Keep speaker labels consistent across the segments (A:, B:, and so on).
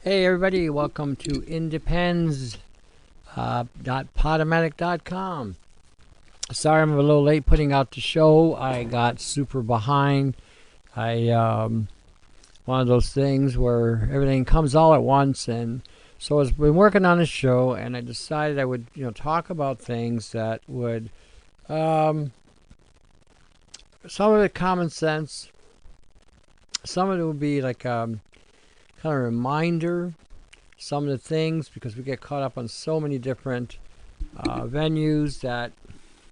A: Hey everybody, welcome to independs.podomatic.com. Sorry I'm a little late putting out the show. I got super behind. One of those things where everything comes all at once, and so I've been working on a show, and I decided I would, talk about things that would, some of it common sense, some of it would be like kind of a reminder, some of the things, because we get caught up on so many different venues that,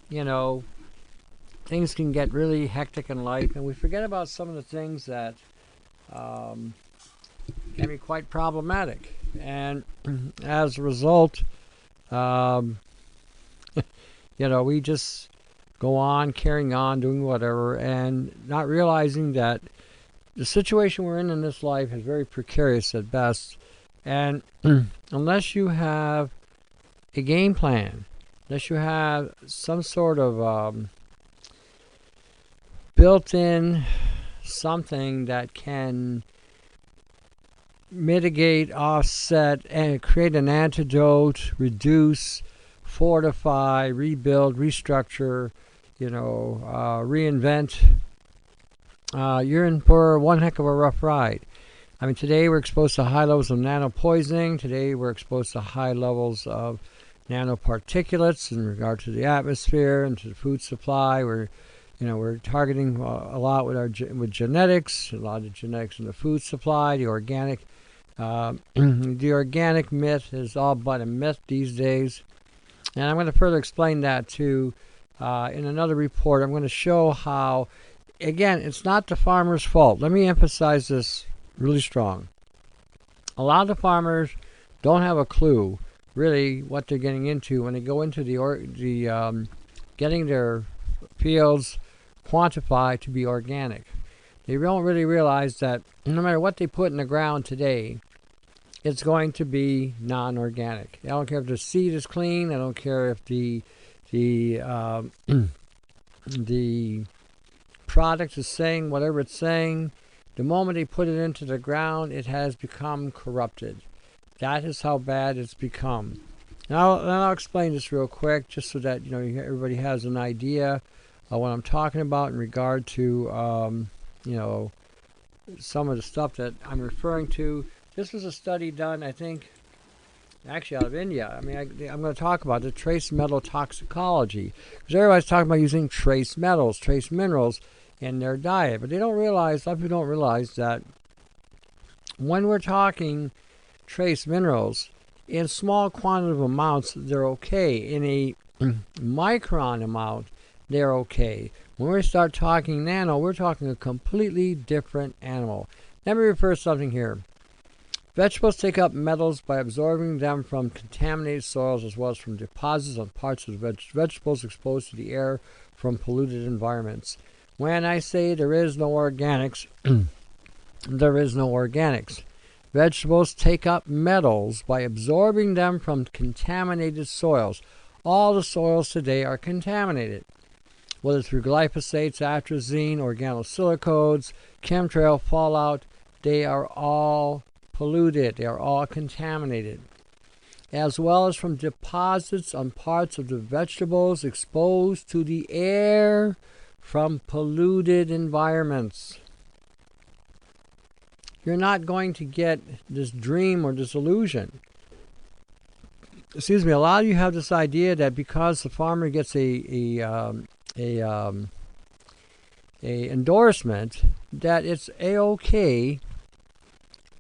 A: you know, things can get really hectic in life, and we forget about some of the things that can be quite problematic. And as a result, we just go on carrying on, doing whatever, and not realizing that the situation we're in this life is very precarious at best. And unless you have a game plan, unless you have some sort of built-in something that can mitigate, offset, and create an antidote, reduce, fortify, rebuild, restructure, reinvent, you're in for one heck of a rough ride. I mean, today we're exposed to high levels of nanopoisoning. Today we're exposed to high levels of nanoparticulates in regard to the atmosphere and to the food supply. We're targeting a lot with genetics, a lot of genetics in the food supply, the organic. The organic myth is all but a myth these days, and I'm going to further explain that too in another report. I'm going to show how, again, it's not the farmer's fault. Let me emphasize this really strong. A lot of the farmers don't have a clue really what they're getting into when they go into getting their fields quantified to be organic. They don't really realize that no matter what they put in the ground today, it's going to be non-organic. I don't care if the seed is clean. I don't care if the product is saying whatever it's saying. The moment they put it into the ground, it has become corrupted. That is how bad it's become. Now I'll explain this real quick, just so that everybody has an idea of what I'm talking about in regard to some of the stuff that I'm referring to. This was a study done, I think, actually out of India. I mean, I'm going to talk about the trace metal toxicology, because everybody's talking about using trace metals, trace minerals in their diet, but a lot of people don't realize that when we're talking trace minerals, in small quantitative amounts, they're okay. In a micron amount, they're okay. When we start talking nano, we're talking a completely different animal. Let me refer to something here. Vegetables take up metals by absorbing them from contaminated soils as well as from deposits on parts of the vegetables exposed to the air from polluted environments. When I say there is no organics, there is no organics. Vegetables take up metals by absorbing them from contaminated soils. All the soils today are contaminated, whether through glyphosates, atrazine, organosilicodes, chemtrail fallout. They are all polluted. They are all contaminated, as well as from deposits on parts of the vegetables exposed to the air from polluted environments. You're not going to get this dream or this illusion. Excuse me. A lot of you have this idea that because the farmer gets a endorsement, that it's a-okay,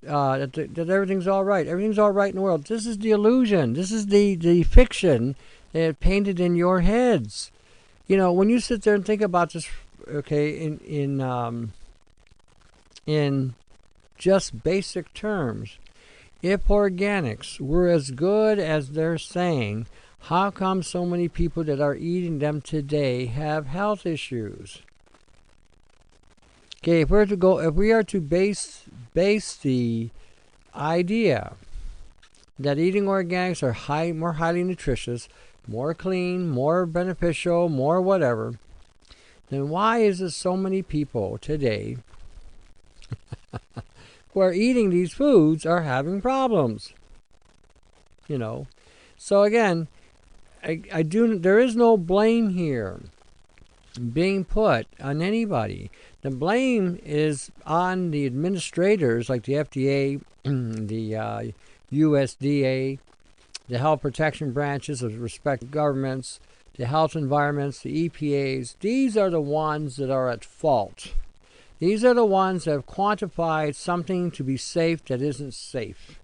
A: that everything's all right. Everything's all right in the world. This is the illusion. This is the fiction that painted in your heads. When you sit there and think about this, okay, in just basic terms, if organics were as good as they're saying, how come so many people that are eating them today have health issues? Okay, if we are to base the idea that eating organics are more highly nutritious, more clean, more beneficial, more whatever, then why is it so many people today who are eating these foods are having problems. So again, there is no blame here being put on anybody. The blame is on the administrators like the FDA, the USDA, the health protection branches of respective governments, the health environments, the EPAs. These are the ones that are at fault. These are the ones that have quantified something to be safe that isn't safe.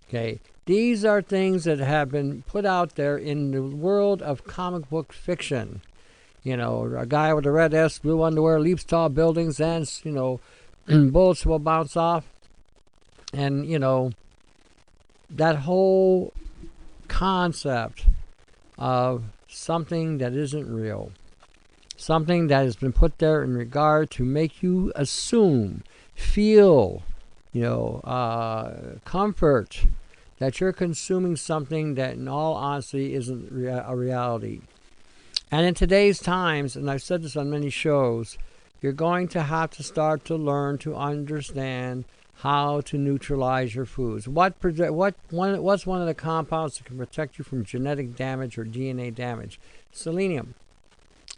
A: Okay, these are things that have been put out there in the world of comic book fiction. A guy with a red S, blue underwear, leaps tall buildings, and, bullets will bounce off. And, that whole concept of something that isn't real. Something that has been put there in regard to make you assume, feel, comfort that you're consuming something that in all honesty isn't a reality. And in today's times, and I've said this on many shows, you're going to have to start to learn to understand how to neutralize your foods. What's one of the compounds that can protect you from genetic damage or DNA damage? Selenium,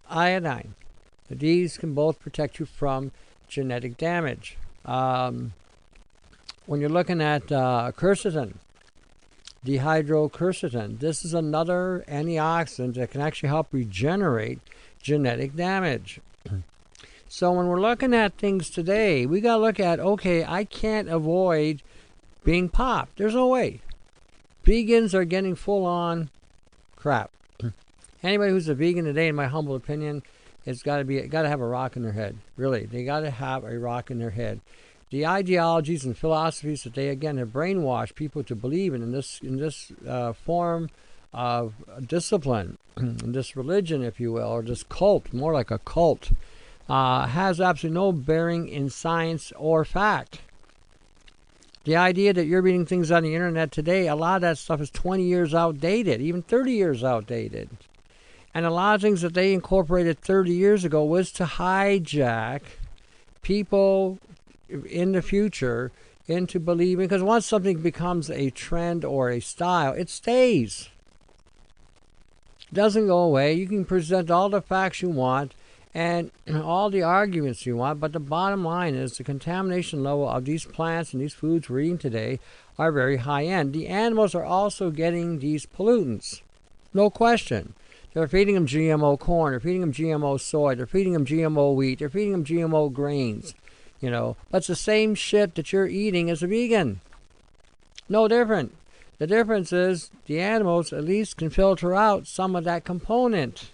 A: iodine. These can both protect you from genetic damage. When you're looking at quercetin, dihydroquercetin, this is another antioxidant that can actually help regenerate genetic damage. So when we're looking at things today, we got to look at, okay, I can't avoid being popped. There's no way. Vegans are getting full-on crap. Anybody who's a vegan today, in my humble opinion, has got to have a rock in their head. Really, they got to have a rock in their head. The ideologies and philosophies that they again have brainwashed people to believe in this form of discipline, this religion, if you will, or this cult, more like a cult, has absolutely no bearing in science or fact. The idea that you're reading things on the internet today, a lot of that stuff is 20 years outdated, even 30 years outdated. And a lot of things that they incorporated 30 years ago was to hijack people in the future into believing, because once something becomes a trend or a style, it stays. It doesn't go away. You can present all the facts you want and all the arguments you want, but the bottom line is the contamination level of these plants and these foods we're eating today are very high end. The animals are also getting these pollutants, no question. They're feeding them GMO corn, they're feeding them GMO soy, they're feeding them GMO wheat, they're feeding them GMO grains. But it's the same shit that you're eating as a vegan. No different. The difference is the animals at least can filter out some of that component.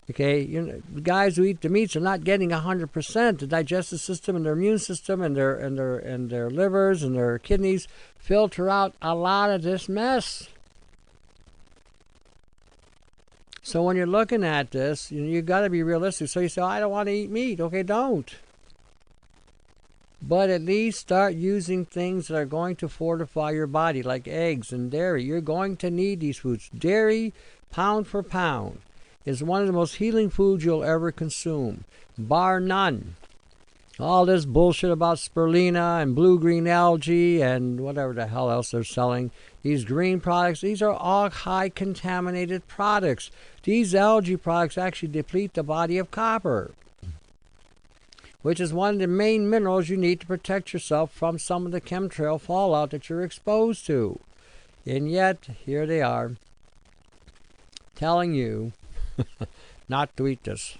A: Okay, the guys who eat the meats are not getting 100%. The digestive system and their immune system and their livers and their kidneys filter out a lot of this mess. So when you're looking at this, you've got to be realistic. So you say, I don't want to eat meat. Okay, don't. But at least start using things that are going to fortify your body, like eggs and dairy. You're going to need these foods. Dairy, pound for pound, is one of the most healing foods you'll ever consume, bar none. All this bullshit about spirulina and blue-green algae and whatever the hell else they're selling, these green products, these are all high contaminated products. These algae products actually deplete the body of copper, which is one of the main minerals you need to protect yourself from some of the chemtrail fallout that you're exposed to. And yet, here they are, telling you not to eat this.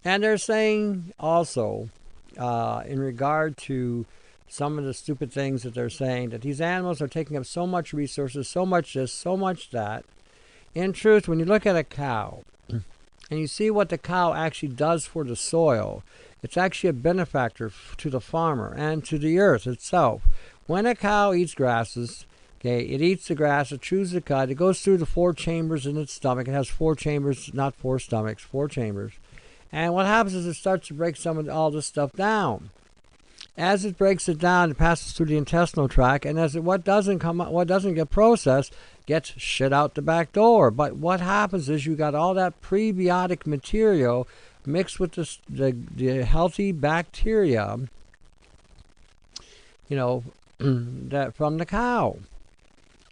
A: And they're saying also, in regard to some of the stupid things that they're saying, that these animals are taking up so much resources, so much this, so much that. In truth, when you look at a cow, and you see what the cow actually does for the soil, it's actually a benefactor to the farmer and to the earth itself. When a cow eats grasses, okay, it eats the grass, it chews the cud, it goes through the 4 chambers in its stomach. It has 4 chambers, not 4 stomachs, 4 chambers. And what happens is it starts to break some of all this stuff down. As it breaks it down, it passes through the intestinal tract, and what doesn't get processed gets shit out the back door. But what happens is you got all that prebiotic material mixed with the healthy bacteria that from the cow.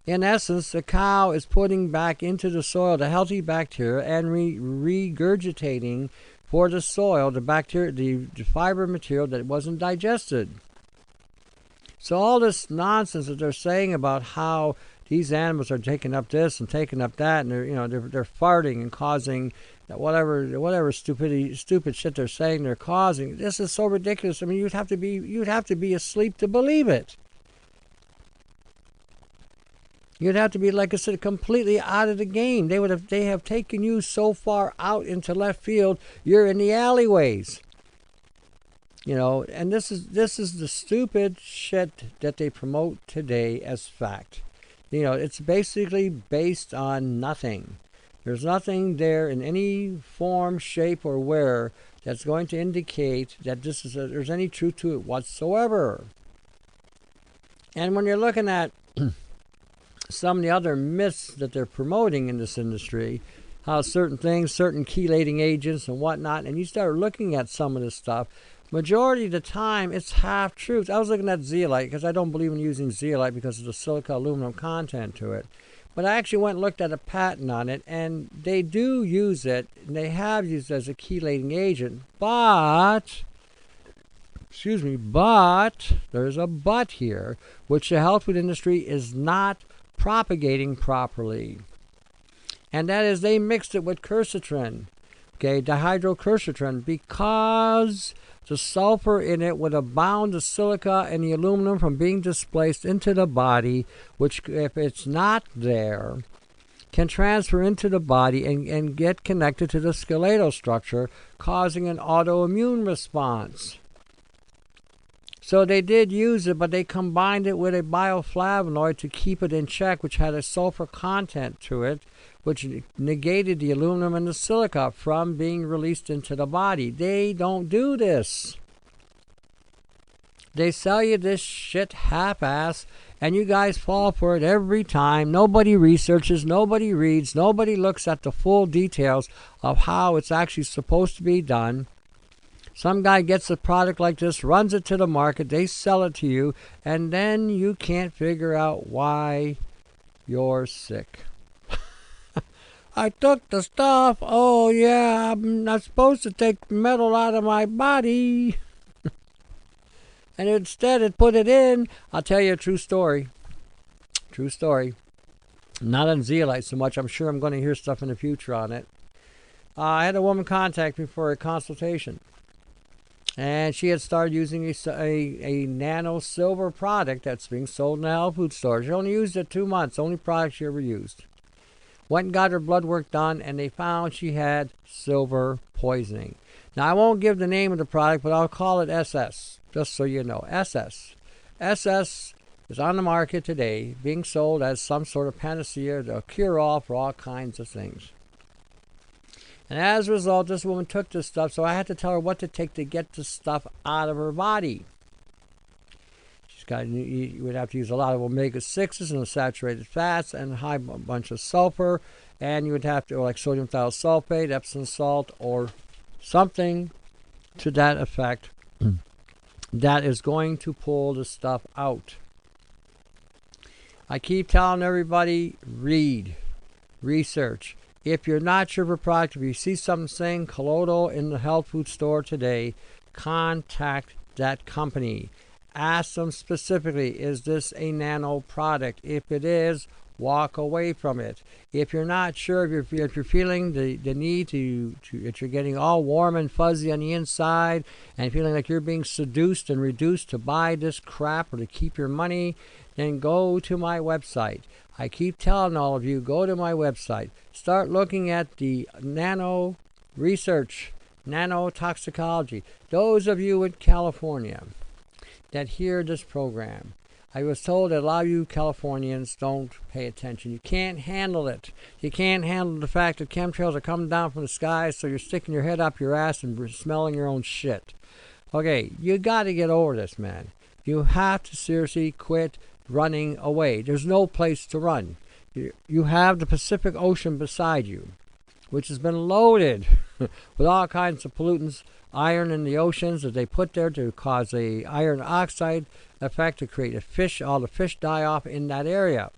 A: In essence, the cow is putting back into the soil the healthy bacteria and regurgitating for the soil the bacteria, the fiber material that wasn't digested. So all this nonsense that they're saying about how these animals are taking up this and taking up that, and they're farting and causing whatever stupid shit they're saying they're causing. This is so ridiculous. I mean, you'd have to be asleep to believe it. You'd have to be, like I said, completely out of the game. They have taken you so far out into left field. You're in the alleyways. And this is the stupid shit that they promote today as fact. It's basically based on nothing. There's nothing there in any form, shape, or where that's going to indicate that there's any truth to it whatsoever. And when you're looking at some of the other myths that they're promoting in this industry, how certain things, certain chelating agents and whatnot, and you start looking at some of this stuff, majority of the time it's half truth. I was looking at zeolite because I don't believe in using zeolite because of the silica aluminum content to it. But I actually went and looked at a patent on it, and they do use it, and they have used it as a chelating agent, but there's a but here, which the health food industry is not propagating properly. And that is they mixed it with quercitrin, dihydroquercitrin, because the sulfur in it would have bound the silica and the aluminum from being displaced into the body, which, if it's not there, can transfer into the body and get connected to the skeletal structure, causing an autoimmune response. So they did use it, but they combined it with a bioflavonoid to keep it in check, which had a sulfur content to it, which negated the aluminum and the silica from being released into the body. They don't do this. They sell you this shit half-ass, and you guys fall for it every time. Nobody researches, nobody reads, nobody looks at the full details of how it's actually supposed to be done. Some guy gets a product like this, runs it to the market, they sell it to you, and then you can't figure out why you're sick. I took the stuff. Oh, yeah, I'm not supposed to take metal out of my body. And instead it put it in. I'll tell you a true story. True story. Not on zeolite so much. I'm sure I'm going to hear stuff in the future on it. I had a woman contact me for a consultation. And she had started using a nano silver product that's being sold in the health food store. She only used it 2 months. Only product she ever used. Went and got her blood work done, and they found she had silver poisoning. Now, I won't give the name of the product, but I'll call it SS, just so you know. SS. SS is on the market today, being sold as some sort of panacea, a cure-all for all kinds of things. And as a result, this woman took this stuff, so I had to tell her what to take to get the stuff out of her body. You would have to use a lot of omega-6s and saturated fats and a high bunch of sulfur, and you would have to, like sodium thiosulfate, Epsom salt, or something to that effect that is going to pull the stuff out. I keep telling everybody, read, research. If you're not sure of a product, if you see something saying colloidal in the health food store today, contact that company. Ask them specifically, is this a nano product? If it is, walk away from it. If you're not sure, if you're feeling the need if you're getting all warm and fuzzy on the inside and feeling like you're being seduced and reduced to buy this crap or to keep your money, then go to my website. I keep telling all of you, go to my website. Start looking at the nano research, nanotoxicology. Those of you in California that hear this program, I was told that a lot of you Californians don't pay attention. You can't handle it. You can't handle the fact that chemtrails are coming down from the sky, so you're sticking your head up your ass and smelling your own shit. Okay, you got to get over this, man. You have to seriously quit running away. There's no place to run. You have the Pacific Ocean beside you. which has been loaded with all kinds of pollutants, iron in the oceans that they put there to cause a iron oxide effect to create a fish. All the fish die off in that area.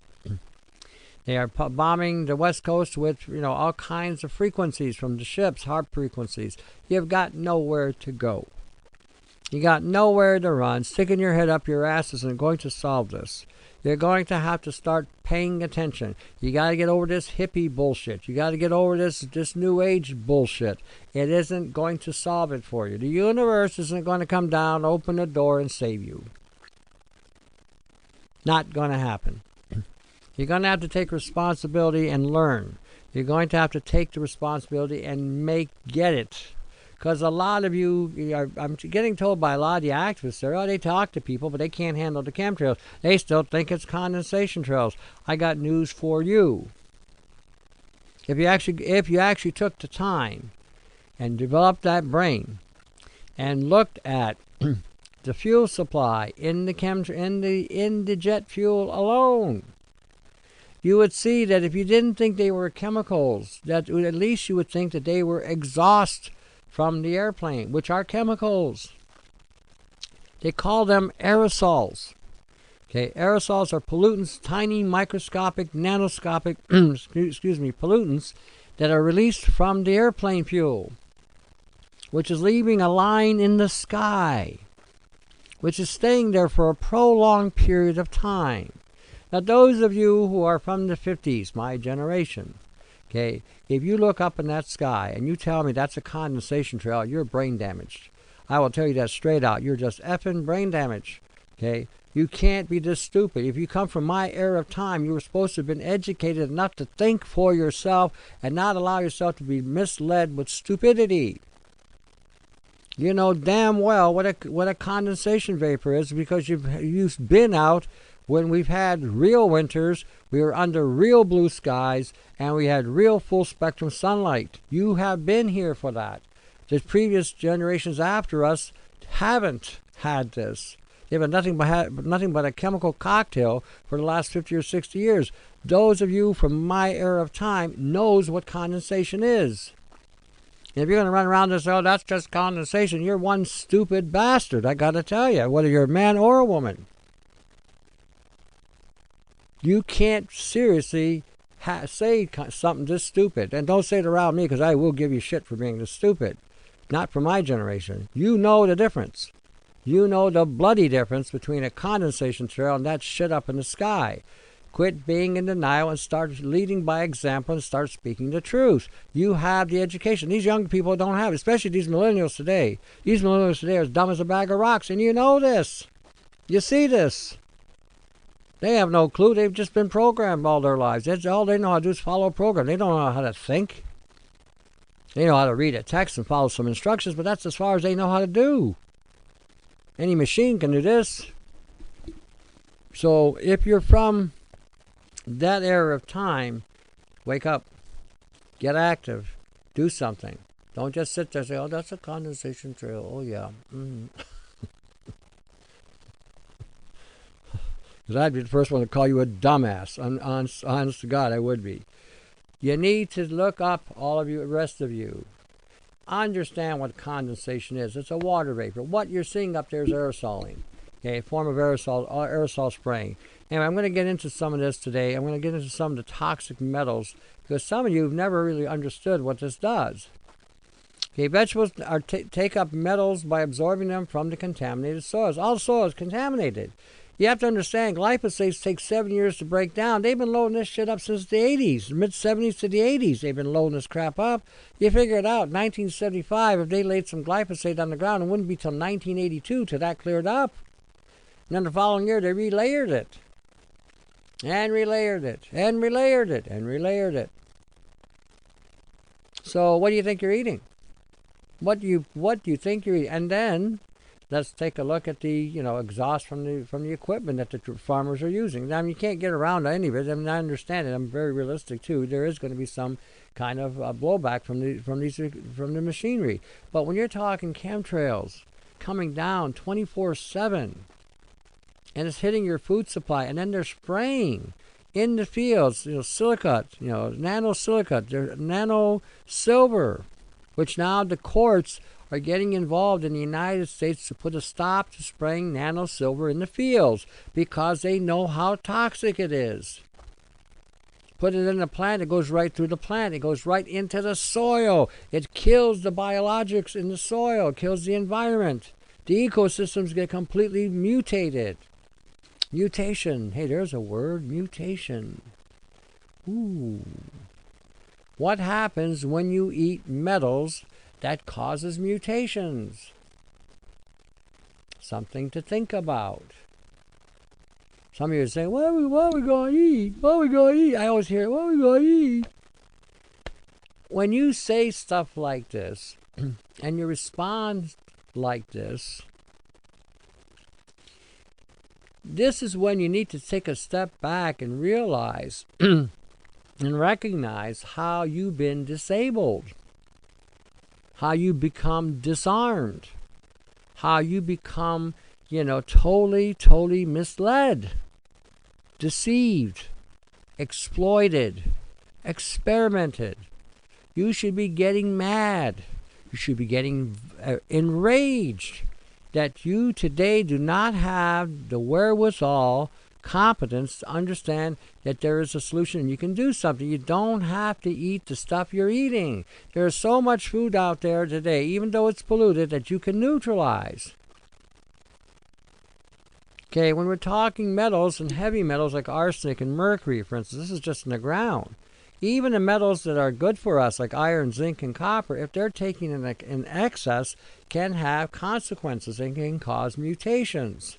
A: They are bombing the West Coast with, all kinds of frequencies from the ships, HAARP frequencies. You've got nowhere to go. You got nowhere to run. Sticking your head up your ass isn't going to solve this. You're going to have to start paying attention. You got to get over this hippie bullshit. You got to get over this new age bullshit. It isn't going to solve it for you. The universe isn't going to come down, open the door, and save you. Not going to happen. You're going to have to take responsibility and learn. You're going to have to take the responsibility and get it. Because a lot of I'm getting told by a lot of the activists there, they talk to people, but they can't handle the chemtrails. They still think it's condensation trails. I got news for you. If you actually took the time and developed that brain and looked at the fuel supply in the jet fuel alone, you would see that if you didn't think they were chemicals, that at least you would think that they were exhaust from the airplane, which are chemicals. They call them aerosols. Okay, aerosols are pollutants, tiny microscopic, nanoscopic, pollutants that are released from the airplane fuel, which is leaving a line in the sky, which is staying there for a prolonged period of time. Now, those of you who are from the 50s, my generation, okay, if you look up in that sky and you tell me that's a condensation trail, you're brain damaged. I will tell you that straight out. You're just effing brain damaged. Okay? You can't be this stupid. If you come from my era of time, you were supposed to have been educated enough to think for yourself and not allow yourself to be misled with stupidity. You know damn well what a condensation vapor is because you've been out when we've had real winters, we were under real blue skies, and we had real full spectrum sunlight. You have been here for that. The previous generations after us haven't had this. They've had nothing but a chemical cocktail for the last 50 or 60 years. Those of you from my era of time knows what condensation is. And if you're going to run around and say, oh, that's just condensation, you're one stupid bastard, I got to tell you, whether you're a man or a woman. You can't seriously say something this stupid. And don't say it around me because I will give you shit for being this stupid. Not for my generation. You know the difference. You know the bloody difference between a condensation trail and that shit up in the sky. Quit being in denial and start leading by example and start speaking the truth. You have the education. These young people don't have it, especially these millennials today. These millennials today are as dumb as a bag of rocks, and you know this. You see this. They have no clue. They've just been programmed all their lives. That's all they know how to do is follow a program. They don't know how to think. They know how to read a text and follow some instructions, but that's as far as they know how to do. Any machine can do this. So if you're from that era of time, wake up. Get active. Do something. Don't just sit there and say, oh, that's a condensation trail. Oh, yeah. Because I'd be the first one to call you a dumbass. Honest to God, I would be. You need to look up, all of you, the rest of you. Understand what condensation is. It's a water vapor. What you're seeing up there is aerosoling. Okay, a form of aerosol spraying. Anyway, I'm going to get into some of this today. I'm going to get into some of the toxic metals because some of you have never really understood what this does. Okay, vegetables take up metals by absorbing them from the contaminated soils. All soil is contaminated. You have to understand, glyphosate takes 7 years to break down. They've been loading this shit up since the 80s, mid-70s to the 80s. They've been loading this crap up. You figure it out, 1975, if they laid some glyphosate on the ground, it wouldn't be till 1982 till that cleared up. And then the following year, they relayered it. And relayered it. And relayered it. And relayered it. So what do you think you're eating? What do you think you're eating? And then let's take a look at the exhaust from the equipment that the farmers are using. Now, you can't get around any of it. I mean, I understand it. I'm very realistic too. There is going to be some kind of blowback from the machinery. But when you're talking chemtrails coming down 24/7, and it's hitting your food supply, and then they're spraying in the fields, silicate, nanosilicate, nano silver, which now the courts are getting involved in the United States to put a stop to spraying nano silver in the fields because they know how toxic it is. Put it in the plant, it goes right through the plant. It goes right into the soil. It kills the biologics in the soil, kills the environment. The ecosystems get completely mutated. Mutation. Hey, there's a word, mutation. Ooh. What happens when you eat metals that causes mutations? Something to think about. Some of you are saying, what are we going to eat? What are we going to eat? I always hear, what are we going to eat? When you say stuff like this, and you respond like this is when you need to take a step back and realize and recognize how you've been disabled, how you become disarmed, how you become, totally misled, deceived, exploited, experimented. You should be getting mad. You should be getting enraged that you today do not have the wherewithal, competence to understand that there is a solution and you can do something. You don't have to eat the stuff you're eating. There is so much food out there today, even though it's polluted, that you can neutralize. Okay, when we're talking metals and heavy metals like arsenic and mercury, for instance, this is just in the ground. Even the metals that are good for us, like iron, zinc, and copper, if they're taken in excess, can have consequences and can cause mutations.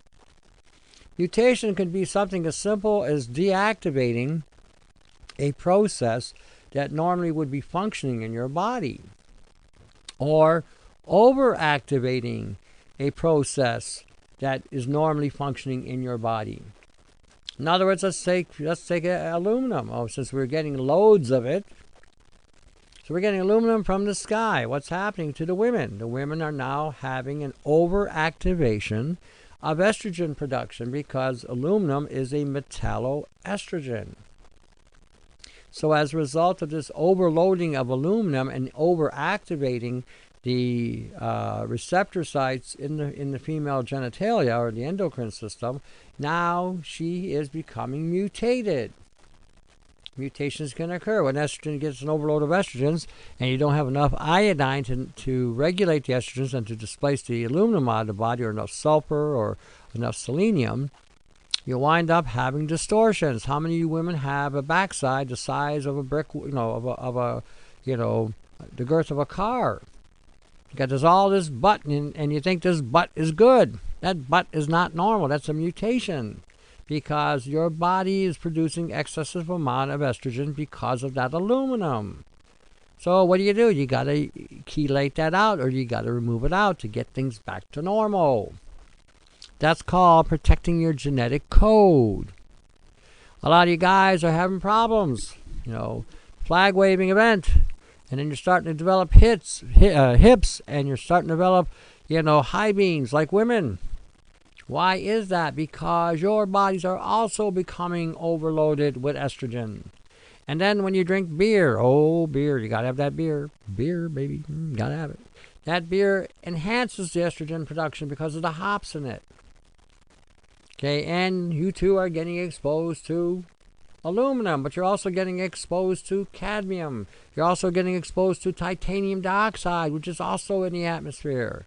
A: Mutation can be something as simple as deactivating a process that normally would be functioning in your body, or overactivating a process that is normally functioning in your body. In other words, let's take aluminum. Oh, since we're getting loads of it, so we're getting aluminum from the sky. What's happening to the women? The women are now having an overactivation of estrogen production because aluminum is a metalloestrogen. So as a result of this overloading of aluminum and overactivating the receptor sites in the female genitalia or the endocrine system, now she is becoming mutated. Mutations can occur when estrogen gets an overload of estrogens and you don't have enough iodine to regulate the estrogens and to displace the aluminum out of the body, or enough sulfur or enough selenium. You wind up having distortions. How many of you women have a backside the size of a brick, the girth of a car? There's all this butt, and you think this butt is good. That butt is not normal. That's a mutation because your body is producing excessive amount of estrogen because of that aluminum. So what do? You got to chelate that out, or you got to remove it out to get things back to normal. That's called protecting your genetic code. A lot of you guys are having problems. Flag waving event. And then you're starting to develop hips, and you're starting to develop, high beams like women. Why is that? Because your bodies are also becoming overloaded with estrogen. And then when you drink beer, beer, you got to have that beer. Beer, baby, got to have it. That beer enhances the estrogen production because of the hops in it. Okay, and you too are getting exposed to aluminum, but you're also getting exposed to cadmium. You're also getting exposed to titanium dioxide, which is also in the atmosphere.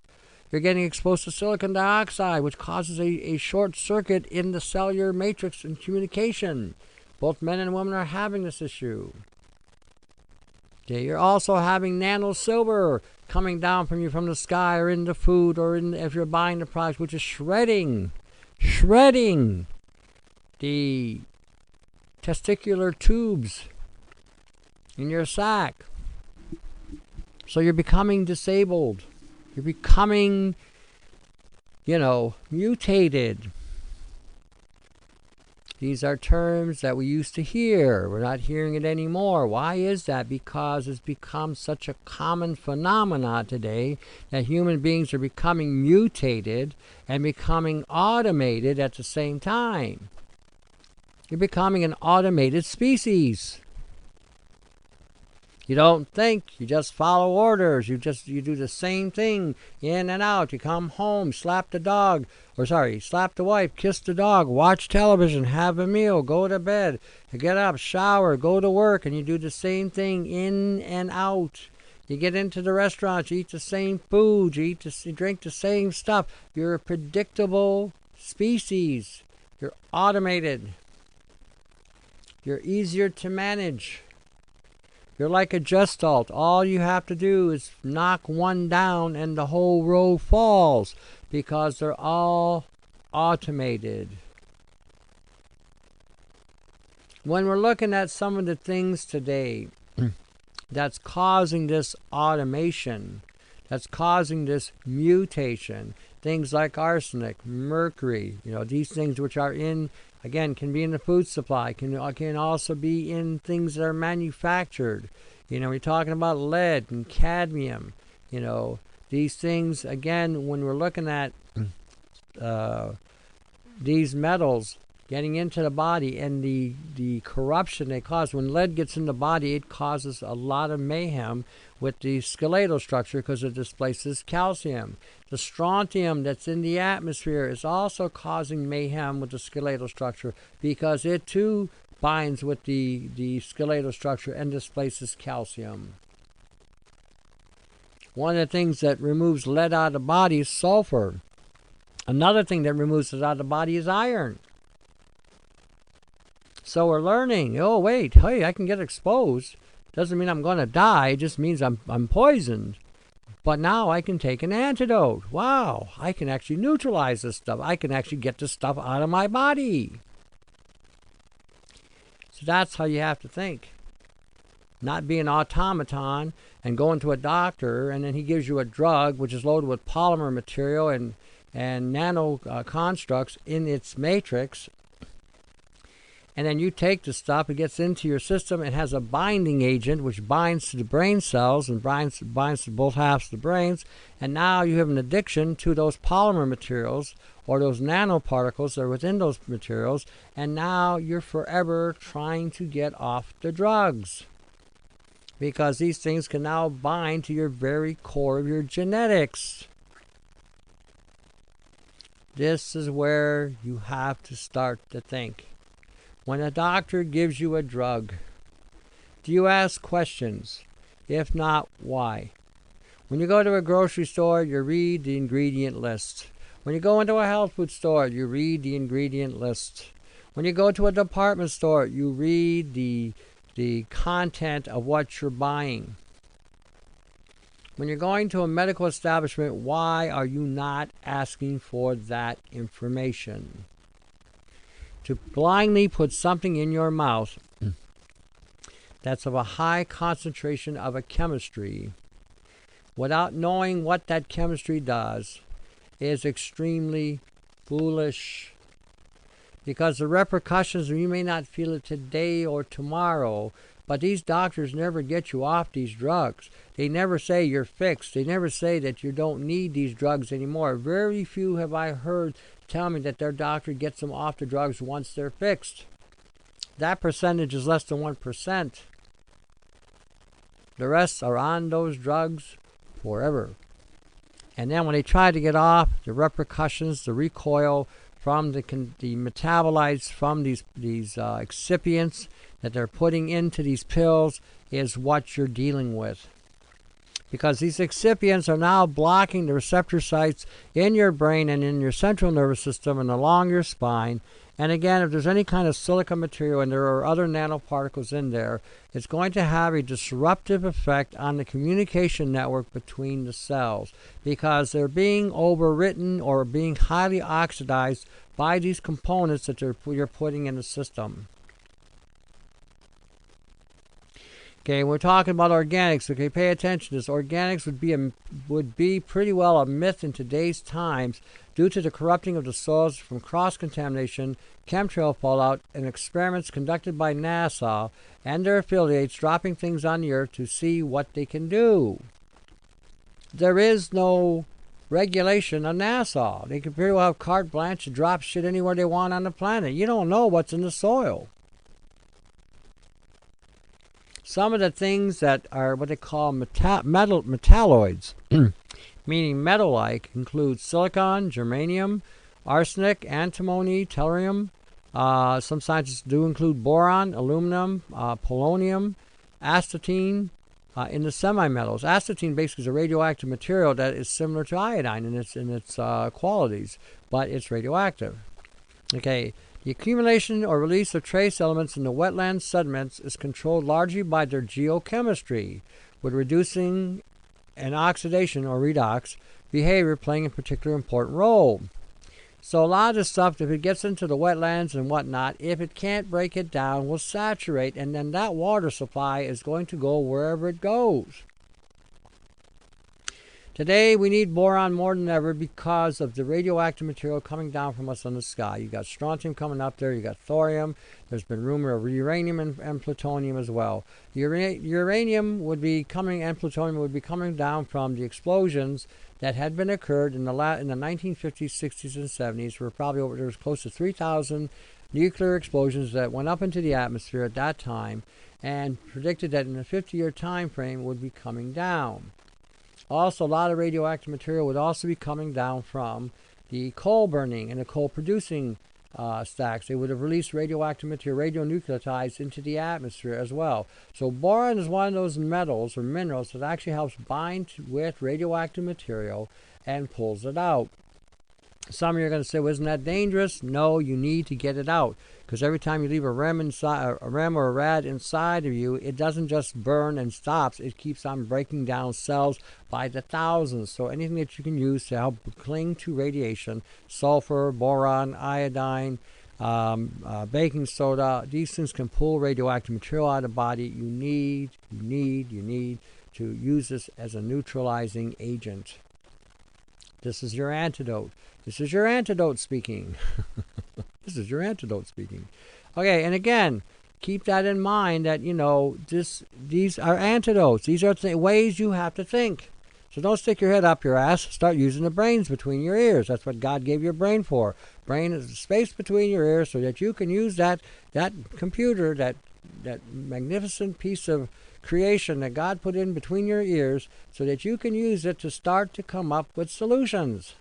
A: You're getting exposed to silicon dioxide, which causes a short circuit in the cellular matrix and communication. Both men and women are having this issue. Okay, you're also having nano silver coming down from you from the sky, or in the food, or if you're buying the products, which is shredding the testicular tubes in your sac. So you're becoming disabled. You're becoming, mutated. These are terms that we used to hear. We're not hearing it anymore. Why is that? Because it's become such a common phenomenon today that human beings are becoming mutated and becoming automated at the same time. You're becoming an automated species. You don't think, you just follow orders. You do the same thing in and out. You come home, slap the wife, kiss the dog, watch television, have a meal, go to bed, get up, shower, go to work, and you do the same thing in and out. You get into the restaurants, you eat the same food, you drink the same stuff. You're a predictable species. You're automated. You're easier to manage. You're like a gestalt. All you have to do is knock one down and the whole row falls because they're all automated. When we're looking at some of the things today that's causing this automation, that's causing this mutation, things like arsenic, mercury, these things which are in, again, can be in the food supply, can also be in things that are manufactured. We're talking about lead and cadmium. These things, again, when we're looking at these metals getting into the body and the corruption they cause. When lead gets in the body, it causes a lot of mayhem with the skeletal structure because it displaces calcium. The strontium that's in the atmosphere is also causing mayhem with the skeletal structure because it too binds with the skeletal structure and displaces calcium. One of the things that removes lead out of the body is sulfur. Another thing that removes it out of the body is iron. So we're learning, oh wait, hey, I can get exposed. Doesn't mean I'm going to die, it just means I'm poisoned. But now I can take an antidote. Wow, I can actually neutralize this stuff. I can actually get this stuff out of my body. So that's how you have to think. Not be an automaton and going to a doctor and then he gives you a drug which is loaded with polymer material and nano constructs in its matrix. And then you take the stuff, it gets into your system, it has a binding agent which binds to the brain cells and binds to both halves of the brains. And now you have an addiction to those polymer materials or those nanoparticles that are within those materials. And now you're forever trying to get off the drugs. Because these things can now bind to your very core of your genetics. This is where you have to start to think. When a doctor gives you a drug, do you ask questions? If not, why? When you go to a grocery store, you read the ingredient list. When you go into a health food store, you read the ingredient list. When you go to a department store, you read the content of what you're buying. When you're going to a medical establishment, why are you not asking for that information? To blindly put something in your mouth that's of a high concentration of a chemistry without knowing what that chemistry does is extremely foolish. Because the repercussions, you may not feel it today or tomorrow, but these doctors never get you off these drugs. They never say you're fixed. They never say that you don't need these drugs anymore. Very few have I heard tell me that their doctor gets them off the drugs once they're fixed. That percentage is less than 1%. The rest are on those drugs forever. And then when they try to get off, the repercussions, the recoil from the metabolites from these excipients that they're putting into these pills is what you're dealing with. Because these excipients are now blocking the receptor sites in your brain and in your central nervous system and along your spine. And again, if there's any kind of silica material and there are other nanoparticles in there, it's going to have a disruptive effect on the communication network between the cells because they're being overwritten or being highly oxidized by these components that you're putting in the system. Okay, we're talking about organics. Okay, pay attention to this. Organics would be pretty well a myth in today's times due to the corrupting of the soils from cross-contamination, chemtrail fallout, and experiments conducted by NASA and their affiliates dropping things on the earth to see what they can do. There is no regulation of Nassau. They could pretty well have carte blanche to drop shit anywhere they want on the planet. You don't know what's in the soil. Some of the things that are what they call metalloids, meaning metal-like, include silicon, germanium, arsenic, antimony, tellurium. Some scientists do include boron, aluminum, polonium, astatine in the semi-metals. Astatine basically is a radioactive material that is similar to iodine in its qualities, but it's radioactive. Okay, the accumulation or release of trace elements in the wetland sediments is controlled largely by their geochemistry, with reducing and oxidation or redox behavior playing a particularly important role. So a lot of this stuff, if it gets into the wetlands and whatnot, if it can't break it down, will saturate, and then that water supply is going to go wherever it goes. Today, we need boron more than ever because of the radioactive material coming down from us on the sky. You got strontium coming up there, you got thorium, there's been rumor of uranium and plutonium as well. Uranium would be coming, and plutonium would be coming down from the explosions that had been occurred in the 1950s, 60s, and 70s. There was close to 3,000 nuclear explosions that went up into the atmosphere at that time, and predicted that in a 50-year time frame would be coming down. Also, a lot of radioactive material would also be coming down from the coal burning and the coal producing stacks. They would have released radioactive material, radionuclides, into the atmosphere as well. So boron is one of those metals or minerals that actually helps bind with radioactive material and pulls it out. Some of you are going to say, well, isn't that dangerous? No, you need to get it out. Because every time you leave a rem or a rad inside of you, it doesn't just burn and stops. It keeps on breaking down cells by the thousands. So anything that you can use to help cling to radiation, sulfur, boron, iodine, baking soda, these things can pull radioactive material out of the body. You need to use this as a neutralizing agent. This is your antidote. This is your antidote speaking. This is your antidote speaking. Okay, and again, keep that in mind that, these are antidotes. These are ways you have to think. So don't stick your head up your ass. Start using the brains between your ears. That's what God gave your brain for. Brain is the space between your ears so that you can use that computer, that magnificent piece of creation that God put in between your ears so that you can use it to start to come up with solutions.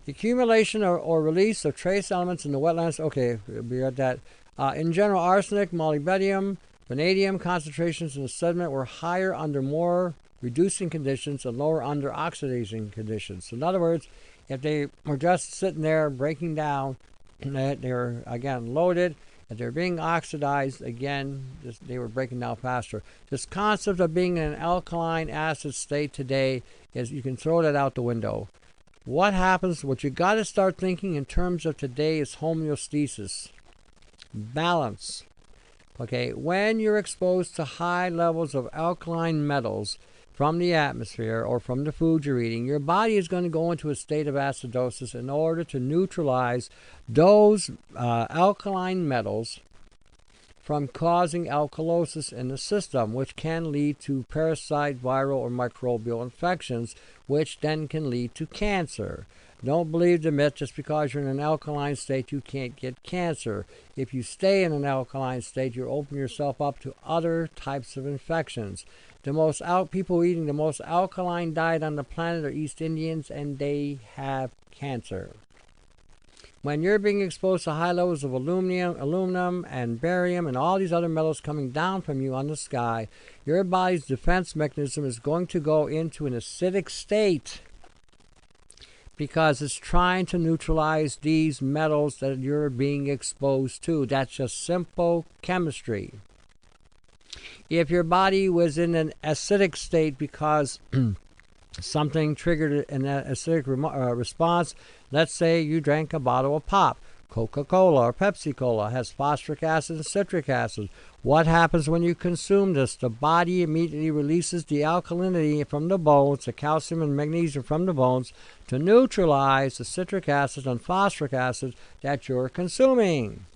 A: The accumulation or release of trace elements in the wetlands. Okay, we got that. In general, arsenic, molybdenum, vanadium concentrations in the sediment were higher under more reducing conditions and lower under oxidizing conditions. So in other words, if they were just sitting there breaking down, they were, again, loaded, if they're being oxidized, again, they were breaking down faster. This concept of being in an alkaline acid state today is, you can throw that out the window. What happens, what you got to start thinking in terms of today is homeostasis, balance. Okay, when you're exposed to high levels of alkaline metals from the atmosphere or from the food you're eating, your body is going to go into a state of acidosis in order to neutralize those alkaline metals from causing alkalosis in the system, which can lead to parasite, viral, or microbial infections, which then can lead to cancer. Don't believe the myth just because you're in an alkaline state you can't get cancer. If you stay in an alkaline state, you open yourself up to other types of infections. People eating the most alkaline diet on the planet are East Indians, and they have cancer. When you're being exposed to high levels of aluminum and barium and all these other metals coming down from you on the sky, your body's defense mechanism is going to go into an acidic state because it's trying to neutralize these metals that you're being exposed to. That's just simple chemistry. If your body was in an acidic state because something triggered an acidic response, let's say you drank a bottle of pop, Coca-Cola or Pepsi-Cola, has phosphoric acid and citric acid. What happens when you consume this? The body immediately releases the alkalinity from the bones, the calcium and magnesium from the bones, to neutralize the citric acid and phosphoric acid that you're consuming.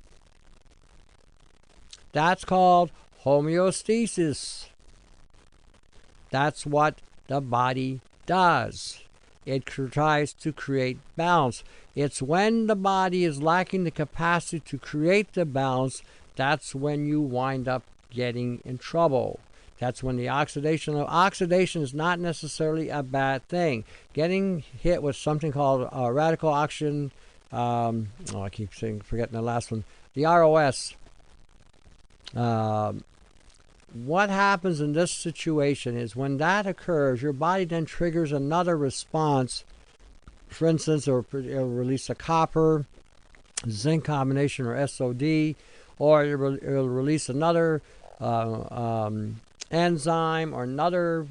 A: That's called homeostasis. That's what the body does? It tries to create balance. It's when the body is lacking the capacity to create the balance, that's when you wind up getting in trouble. That's when the oxidation is not necessarily a bad thing. Getting hit with something called radical oxygen, I keep forgetting the last one, the ROS. What happens in this situation is when that occurs, your body then triggers another response. For instance, it'll release a copper zinc combination, or SOD, or it'll release another enzyme or another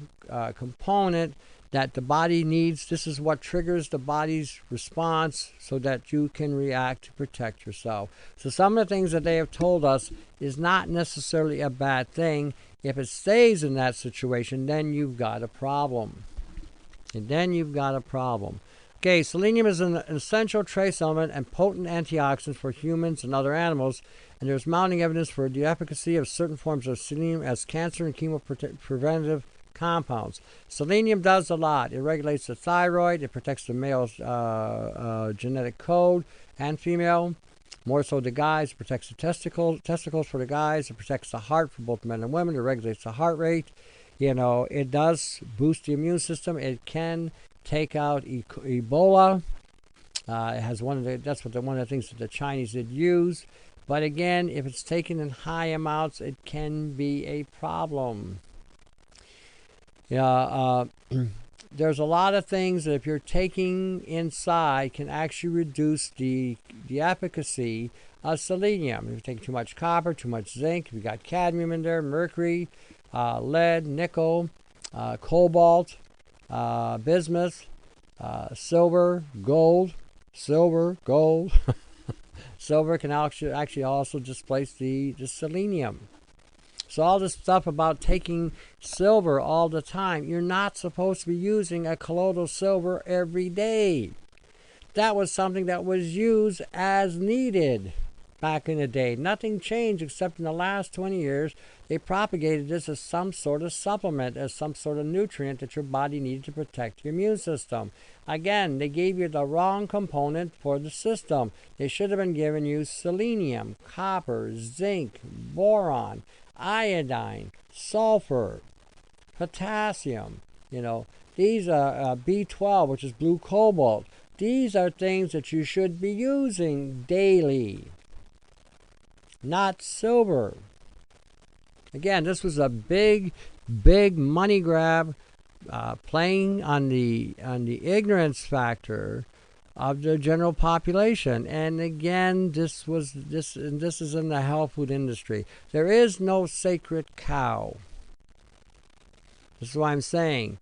A: component that the body needs. This is what triggers the body's response so that you can react to protect yourself. So some of the things that they have told us is not necessarily a bad thing. If it stays in that situation, then you've got a problem. Okay, selenium is an essential trace element and potent antioxidant for humans and other animals, and there's mounting evidence for the efficacy of certain forms of selenium as cancer and chemopreventative compounds. Selenium does a lot. It regulates the thyroid. It protects the male's genetic code and female. More so the guys. It protects the testicles for the guys. It protects the heart for both men and women. It regulates the heart rate. It does boost the immune system. It can take out Ebola. It has one of the things that the Chinese did use. But again, if it's taken in high amounts, it can be a problem. There's a lot of things that if you're taking inside can actually reduce the efficacy of selenium. If you take too much copper, too much zinc, if you got cadmium in there, mercury, lead, nickel, cobalt, bismuth, silver, gold. Silver can actually also displace the selenium. So all this stuff about taking silver all the time, you're not supposed to be using a colloidal silver every day. That was something that was used as needed back in the day. Nothing changed except in the last 20 years. They propagated this as some sort of supplement, as some sort of nutrient that your body needed to protect your immune system. Again, they gave you the wrong component for the system. They should have been giving you selenium, copper, zinc, boron, iodine, sulfur, potassium. These are B12, which is blue cobalt. These are things that you should be using daily, not silver. Again, this was a big money grab, playing on the ignorance factor of the general population. And again, this is in the health food industry. There is no sacred cow. This is why I'm saying,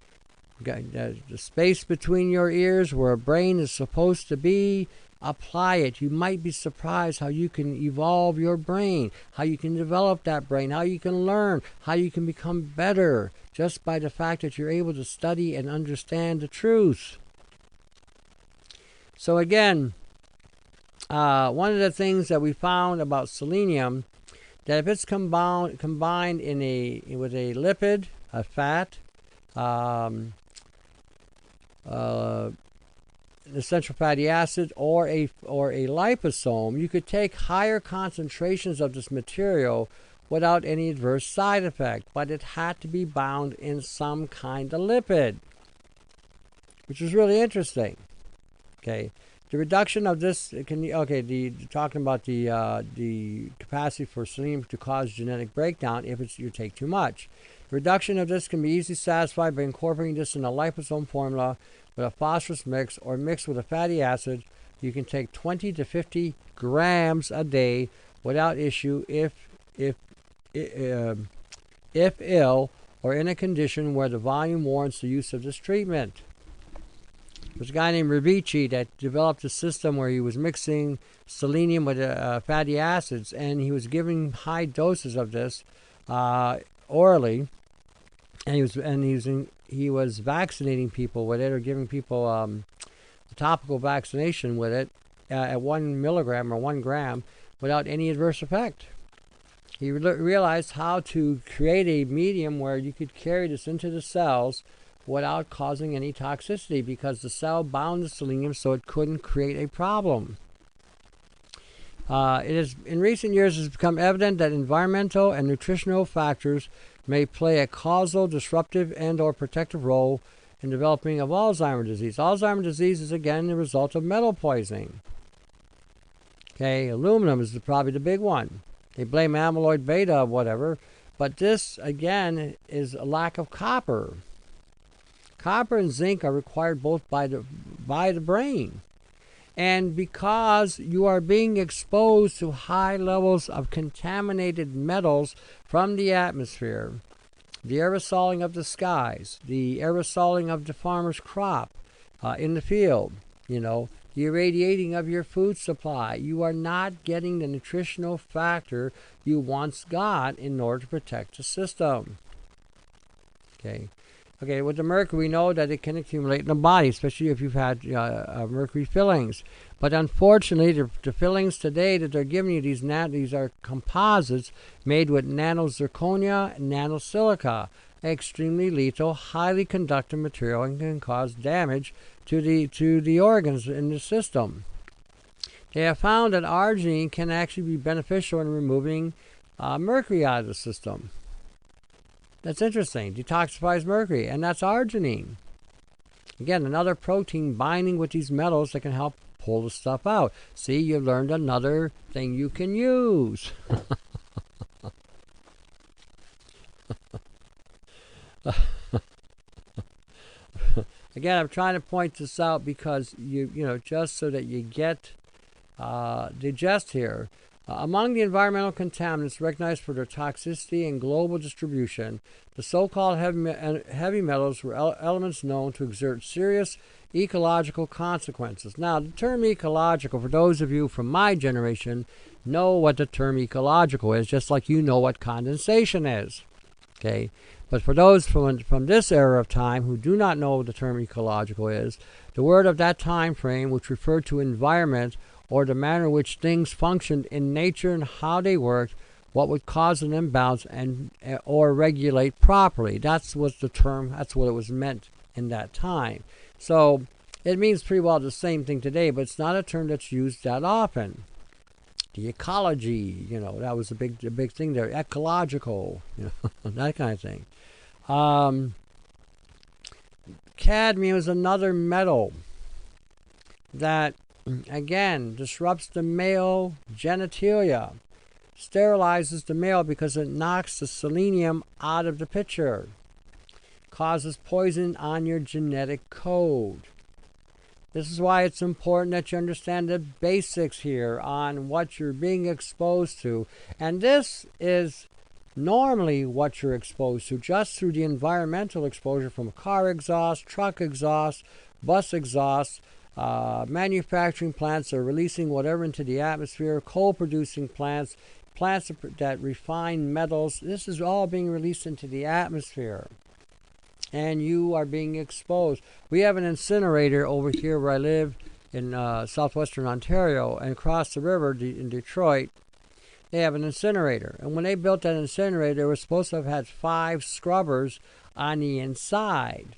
A: the space between your ears where a brain is supposed to be, apply it. You might be surprised how you can evolve your brain, how you can develop that brain, how you can learn, how you can become better just by the fact that you're able to study and understand the truth. So again, one of the things that we found about selenium, that if it's combined with a lipid, a fat, essential fatty acid, or a liposome, you could take higher concentrations of this material without any adverse side effect. But it had to be bound in some kind of lipid, which is really interesting. Okay, the reduction of this talking about the capacity for selenium to cause genetic breakdown if you take too much. The reduction of this can be easily satisfied by incorporating this in a liposome formula with a phosphorus mix or mixed with a fatty acid. You can take 20 to 50 grams a day without issue if ill or in a condition where the volume warrants the use of this treatment. There's a guy named Remedies that developed a system where he was mixing selenium with fatty acids, and he was giving high doses of this orally, and he was vaccinating people with it, or giving people a topical vaccination with it at 1 milligram or 1 gram without any adverse effect. He realized how to create a medium where you could carry this into the cells without causing any toxicity because the cell bound the selenium so it couldn't create a problem. In recent years, it has become evident that environmental and nutritional factors may play a causal, disruptive, and/or protective role in developing of Alzheimer's disease. Alzheimer's disease is again the result of metal poisoning. Okay, aluminum is probably the big one. They blame amyloid beta or whatever, but this again is a lack of copper. Copper and zinc are required both by the brain. And because you are being exposed to high levels of contaminated metals from the atmosphere, the aerosoling of the skies, the aerosoling of the farmer's crop in the field, the irradiating of your food supply, you are not getting the nutritional factor you once got in order to protect the system. Okay, with the mercury, we know that it can accumulate in the body, especially if you've had mercury fillings. But unfortunately, the fillings today that they're giving you, these are composites made with nanozirconia and nanosilica, extremely lethal, highly conductive material, and can cause damage to the organs in the system. They have found that arginine can actually be beneficial in removing mercury out of the system. That's interesting. Detoxifies mercury, and that's arginine. Again, another protein binding with these metals that can help pull the stuff out. See, you learned another thing you can use. Again, I'm trying to point this out because just so that you get the gist here. Among the environmental contaminants recognized for their toxicity and global distribution, the so-called heavy metals were elements known to exert serious ecological consequences. Now, the term ecological, for those of you from my generation, know what the term ecological is, just like you know what condensation is. Okay? But for those from this era of time who do not know what the term ecological is, the word of that time frame, which referred to environment, or the manner in which things functioned in nature and how they worked, what would cause an imbalance or regulate properly. That's what it was meant in that time. So it means pretty well the same thing today, but it's not a term that's used that often. The ecology, that was a big thing there. Ecological, that kind of thing. Cadmium is another metal that again disrupts the male genitalia, sterilizes the male because it knocks the selenium out of the picture, causes poison on your genetic code. This is why it's important that you understand the basics here on what you're being exposed to, and this is normally what you're exposed to just through the environmental exposure from car exhaust, truck exhaust, bus exhaust. Manufacturing plants are releasing whatever into the atmosphere, coal-producing plants that refine metals. This is all being released into the atmosphere, and you are being exposed. We have an incinerator over here where I live in southwestern Ontario, and across the river in Detroit, they have an incinerator. And when they built that incinerator, they were supposed to have had 5 scrubbers on the inside.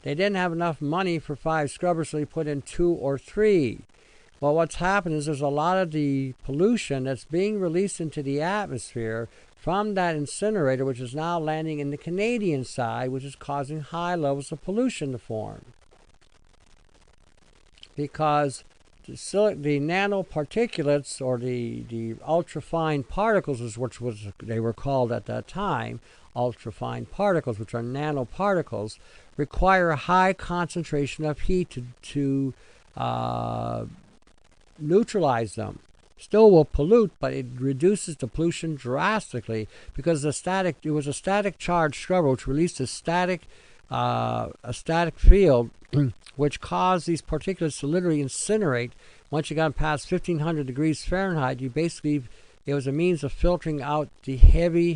A: They didn't have enough money for 5 scrubbers, so they put in 2 or 3. Well, what's happened is there's a lot of the pollution that's being released into the atmosphere from that incinerator, which is now landing in the Canadian side, which is causing high levels of pollution to form. Because the nanoparticulates, or the ultrafine particles, which they were called at that time, ultrafine particles, which are nanoparticles, require a high concentration of heat to neutralize them. Still will pollute, but it reduces the pollution drastically because it was a static charge scrubber which released a static field which caused these particulates to literally incinerate. Once you got past 1500 degrees Fahrenheit, it was a means of filtering out the heavy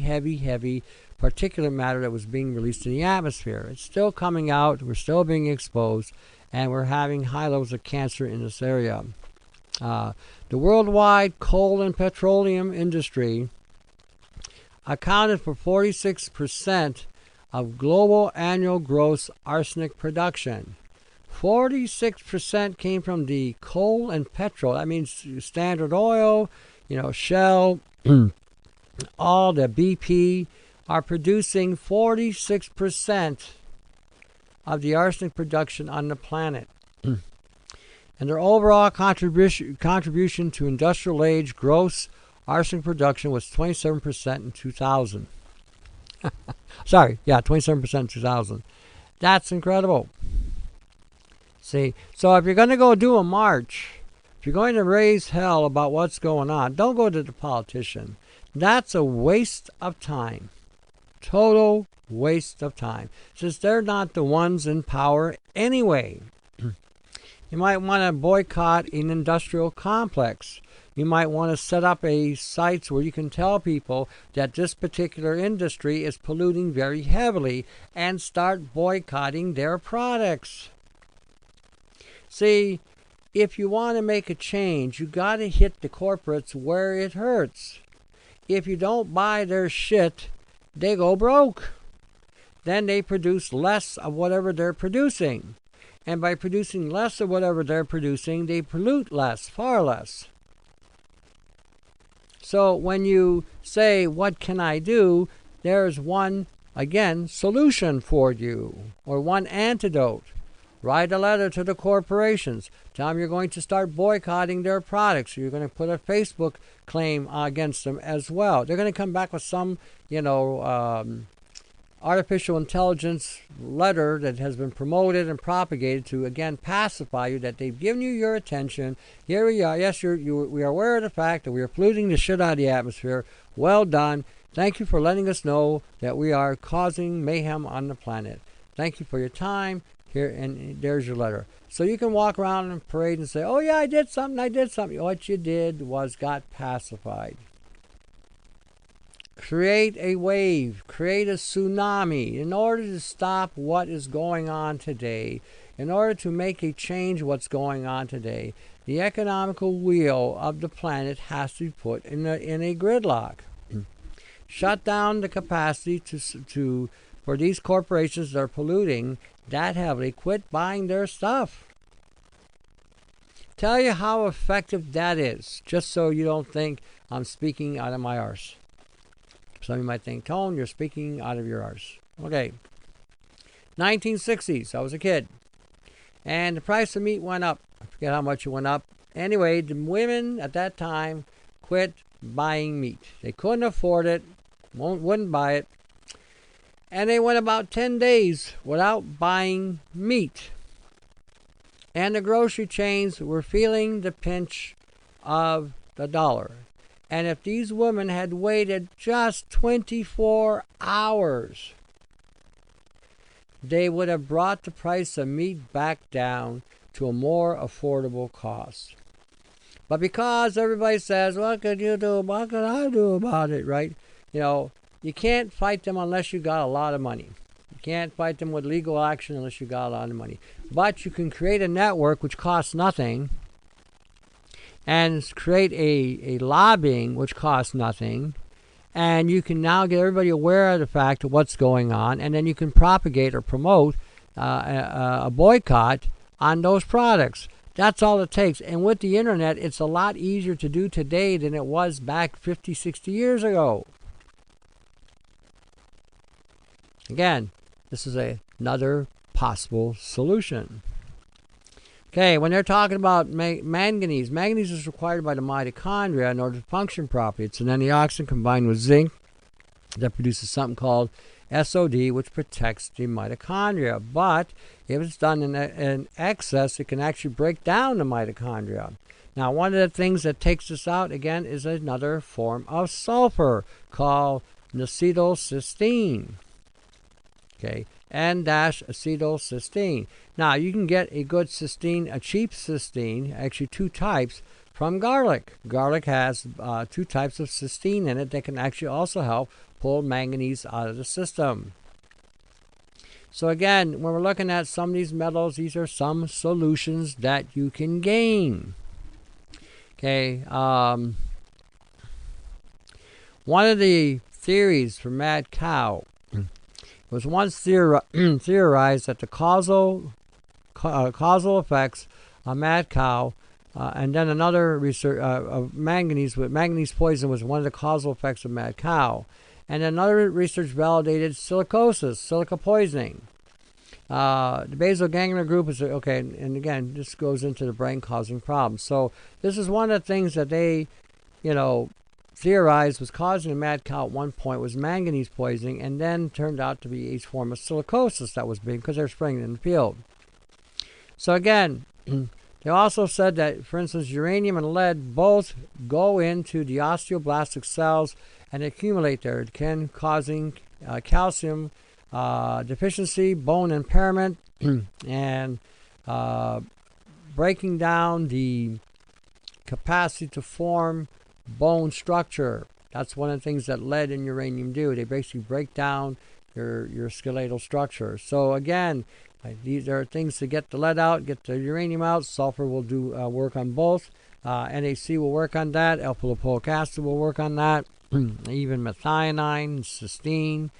A: particulate matter that was being released in the atmosphere. It's still coming out, we're still being exposed, and we're having high levels of cancer in this area. The worldwide coal and petroleum industry accounted for 46% of global annual gross arsenic production. 46% came from the coal and petrol. That means Standard Oil, Shell, all the BP are producing 46% of the arsenic production on the planet. And their overall contribution to industrial age gross arsenic production was 27% in 2000. Sorry, 27% in 2000. That's incredible. See, so if you're going to go do a march, if you're going to raise hell about what's going on, don't go to the politician. That's a waste of time. Total waste of time. Since they're not the ones in power anyway. You might want to boycott an industrial complex. You might want to set up sites where you can tell people that this particular industry is polluting very heavily and start boycotting their products. See, if you want to make a change, you got to hit the corporates where it hurts. If you don't buy their shit, they go broke. Then they produce less of whatever they're producing. And by producing less of whatever they're producing, they pollute less, far less. So when you say, what can I do? There's one, again, solution for you, or one antidote. Write a letter to the corporations. Tell them you're going to start boycotting their products. You're going to put a Facebook claim against them as well. They're going to come back with some, artificial intelligence letter that has been promoted and propagated to, again, pacify you that they've given you your attention. Here we are. Yes, we are aware of the fact that we are polluting the shit out of the atmosphere. Well done. Thank you for letting us know that we are causing mayhem on the planet. Thank you for your time. Here, and there's your letter. So you can walk around and parade and say, oh yeah, I did something. What you did was got pacified. Create a wave, create a tsunami in order to stop what is going on today, in order to make a change what's going on today. The economical wheel of the planet has to be put in a gridlock. Shut down the capacity for these corporations that are polluting that heavily. Quit buying their stuff. Tell you how effective that is, just so you don't think I'm speaking out of my arse. Some of you might think, Tone, you're speaking out of your arse. Okay. 1960s, I was a kid. And the price of meat went up. I forget how much it went up. Anyway, the women at that time quit buying meat. They couldn't afford it, wouldn't buy it. And they went about 10 days without buying meat. And the grocery chains were feeling the pinch of the dollar. And if these women had waited just 24 hours, they would have brought the price of meat back down to a more affordable cost. But because everybody says, what could you do? What could I do about it, right? You can't fight them unless you got a lot of money. You can't fight them with legal action unless you got a lot of money. But you can create a network which costs nothing and create a lobbying which costs nothing. And you can now get everybody aware of the fact of what's going on. And then you can propagate or promote a boycott on those products. That's all it takes. And with the internet, it's a lot easier to do today than it was back 50, 60 years ago. Again, this is another possible solution. Okay, when they're talking about manganese, manganese is required by the mitochondria in order to function properly. It's an antioxidant combined with zinc that produces something called SOD, which protects the mitochondria. But if it's done in excess, it can actually break down the mitochondria. Now, one of the things that takes this out, again, is another form of sulfur called acetylcysteine. Okay, N-acetylcysteine. Now, you can get a good cysteine, a cheap cysteine, actually two types, from garlic. Garlic has two types of cysteine in it that can actually also help pull manganese out of the system. So again, when we're looking at some of these metals, these are some solutions that you can gain. Okay, one of the theories for mad cow was once theorized that the causal effects on mad cow, and then another research of manganese poison was one of the causal effects of mad cow, and another research validated silicosis, silica poisoning. The basal ganglia group is okay, and again, this goes into the brain causing problems. So this is one of the things that they, theorized was causing a mad cow at one point was manganese poisoning, and then turned out to be a form of silicosis that was being, because they're spraying it in the field. So again, they also said that, for instance, uranium and lead both go into the osteoblastic cells and accumulate there, again causing calcium deficiency, bone impairment, and breaking down the capacity to form bone structure. That's one of the things that lead and uranium do. They basically break down your skeletal structure. So again, these are things to get the lead out, get the uranium out. Sulfur will do work on both. NaC will work on that. Alpha-lipoic acid will work on that. Even methionine, cysteine.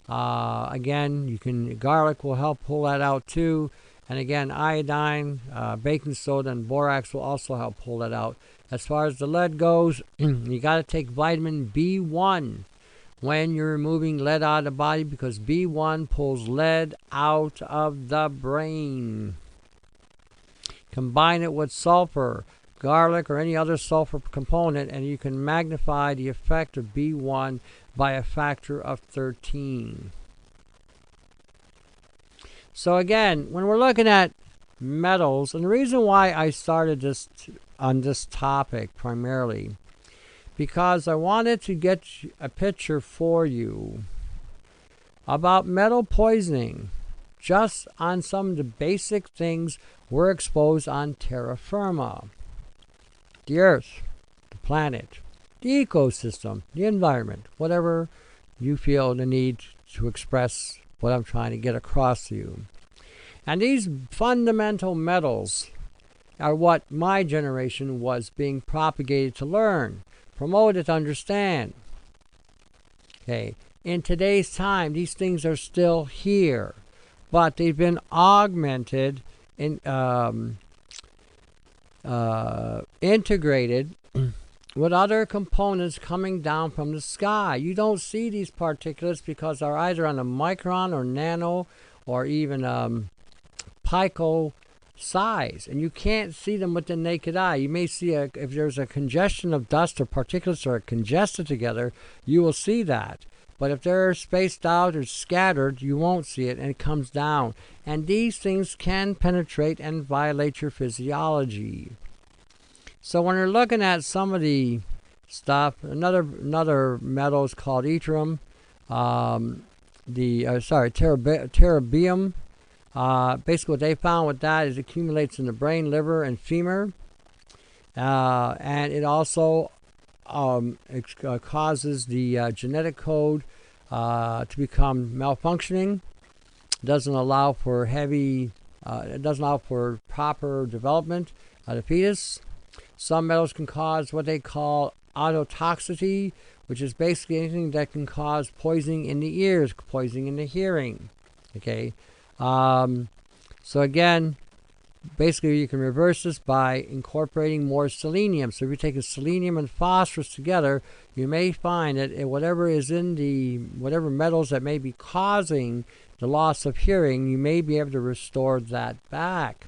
A: Again, garlic will help pull that out too. And again, iodine, baking soda, and borax will also help pull that out. As far as the lead goes, you got to take vitamin B1 when you're removing lead out of the body, because B1 pulls lead out of the brain. Combine it with sulfur, garlic, or any other sulfur component, and you can magnify the effect of B1 by a factor of 13. So again, when we're looking at metals, and the reason why I started this on this topic primarily, because I wanted to get a picture for you about metal poisoning, just on some of the basic things we're exposed on terra firma. The earth, the planet, the ecosystem, the environment, whatever you feel the need to express what I'm trying to get across to you. And these fundamental metals are what my generation was being propagated to learn, promoted to understand. Okay, in today's time, these things are still here, but they've been augmented and integrated with other components coming down from the sky. You don't see these particulates because they're either on a micron or nano or even pico size, and you can't see them with the naked eye. You may see if there's a congestion of dust or particulates are congested together, you will see that. But if they're spaced out or scattered, you won't see it, and it comes down. And these things can penetrate and violate your physiology. So when you're looking at some of the stuff, another metal is called yttrium, terbium. Basically what they found with that is it accumulates in the brain, liver, and femur. And it also causes the genetic code to become malfunctioning. It doesn't allow for proper development of the fetus. Some metals can cause what they call ototoxicity, which is basically anything that can cause poisoning in the ears, poisoning in the hearing. Okay, so again, basically you can reverse this by incorporating more selenium. So if you take a selenium and phosphorus together, you may find that whatever metals that may be causing the loss of hearing, you may be able to restore that back.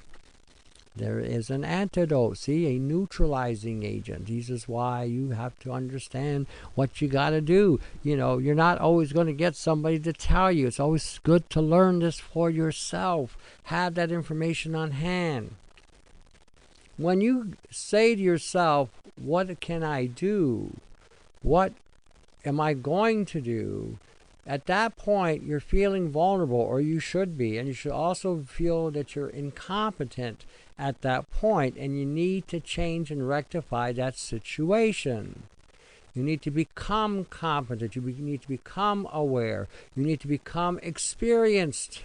A: There is an antidote, see, a neutralizing agent. This is why you have to understand what you got to do. You're not always going to get somebody to tell you. It's always good to learn this for yourself. Have that information on hand. When you say to yourself, what can I do? What am I going to do? At that point, you're feeling vulnerable, or you should be, and you should also feel that you're incompetent at that point, and you need to change and rectify that situation. You need to become competent. You need to become aware. You need to become experienced,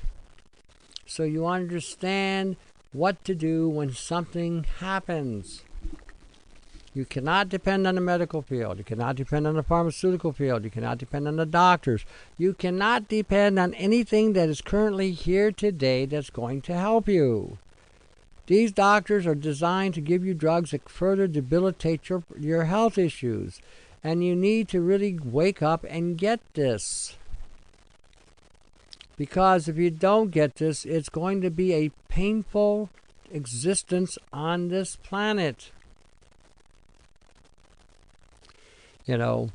A: so you understand what to do when something happens. You cannot depend on the medical field. You cannot depend on the pharmaceutical field. You cannot depend on the doctors. You cannot depend on anything that is currently here today that's going to help you. These doctors are designed to give you drugs that further debilitate your health issues. And you need to really wake up and get this. Because if you don't get this, it's going to be a painful existence on this planet. You know,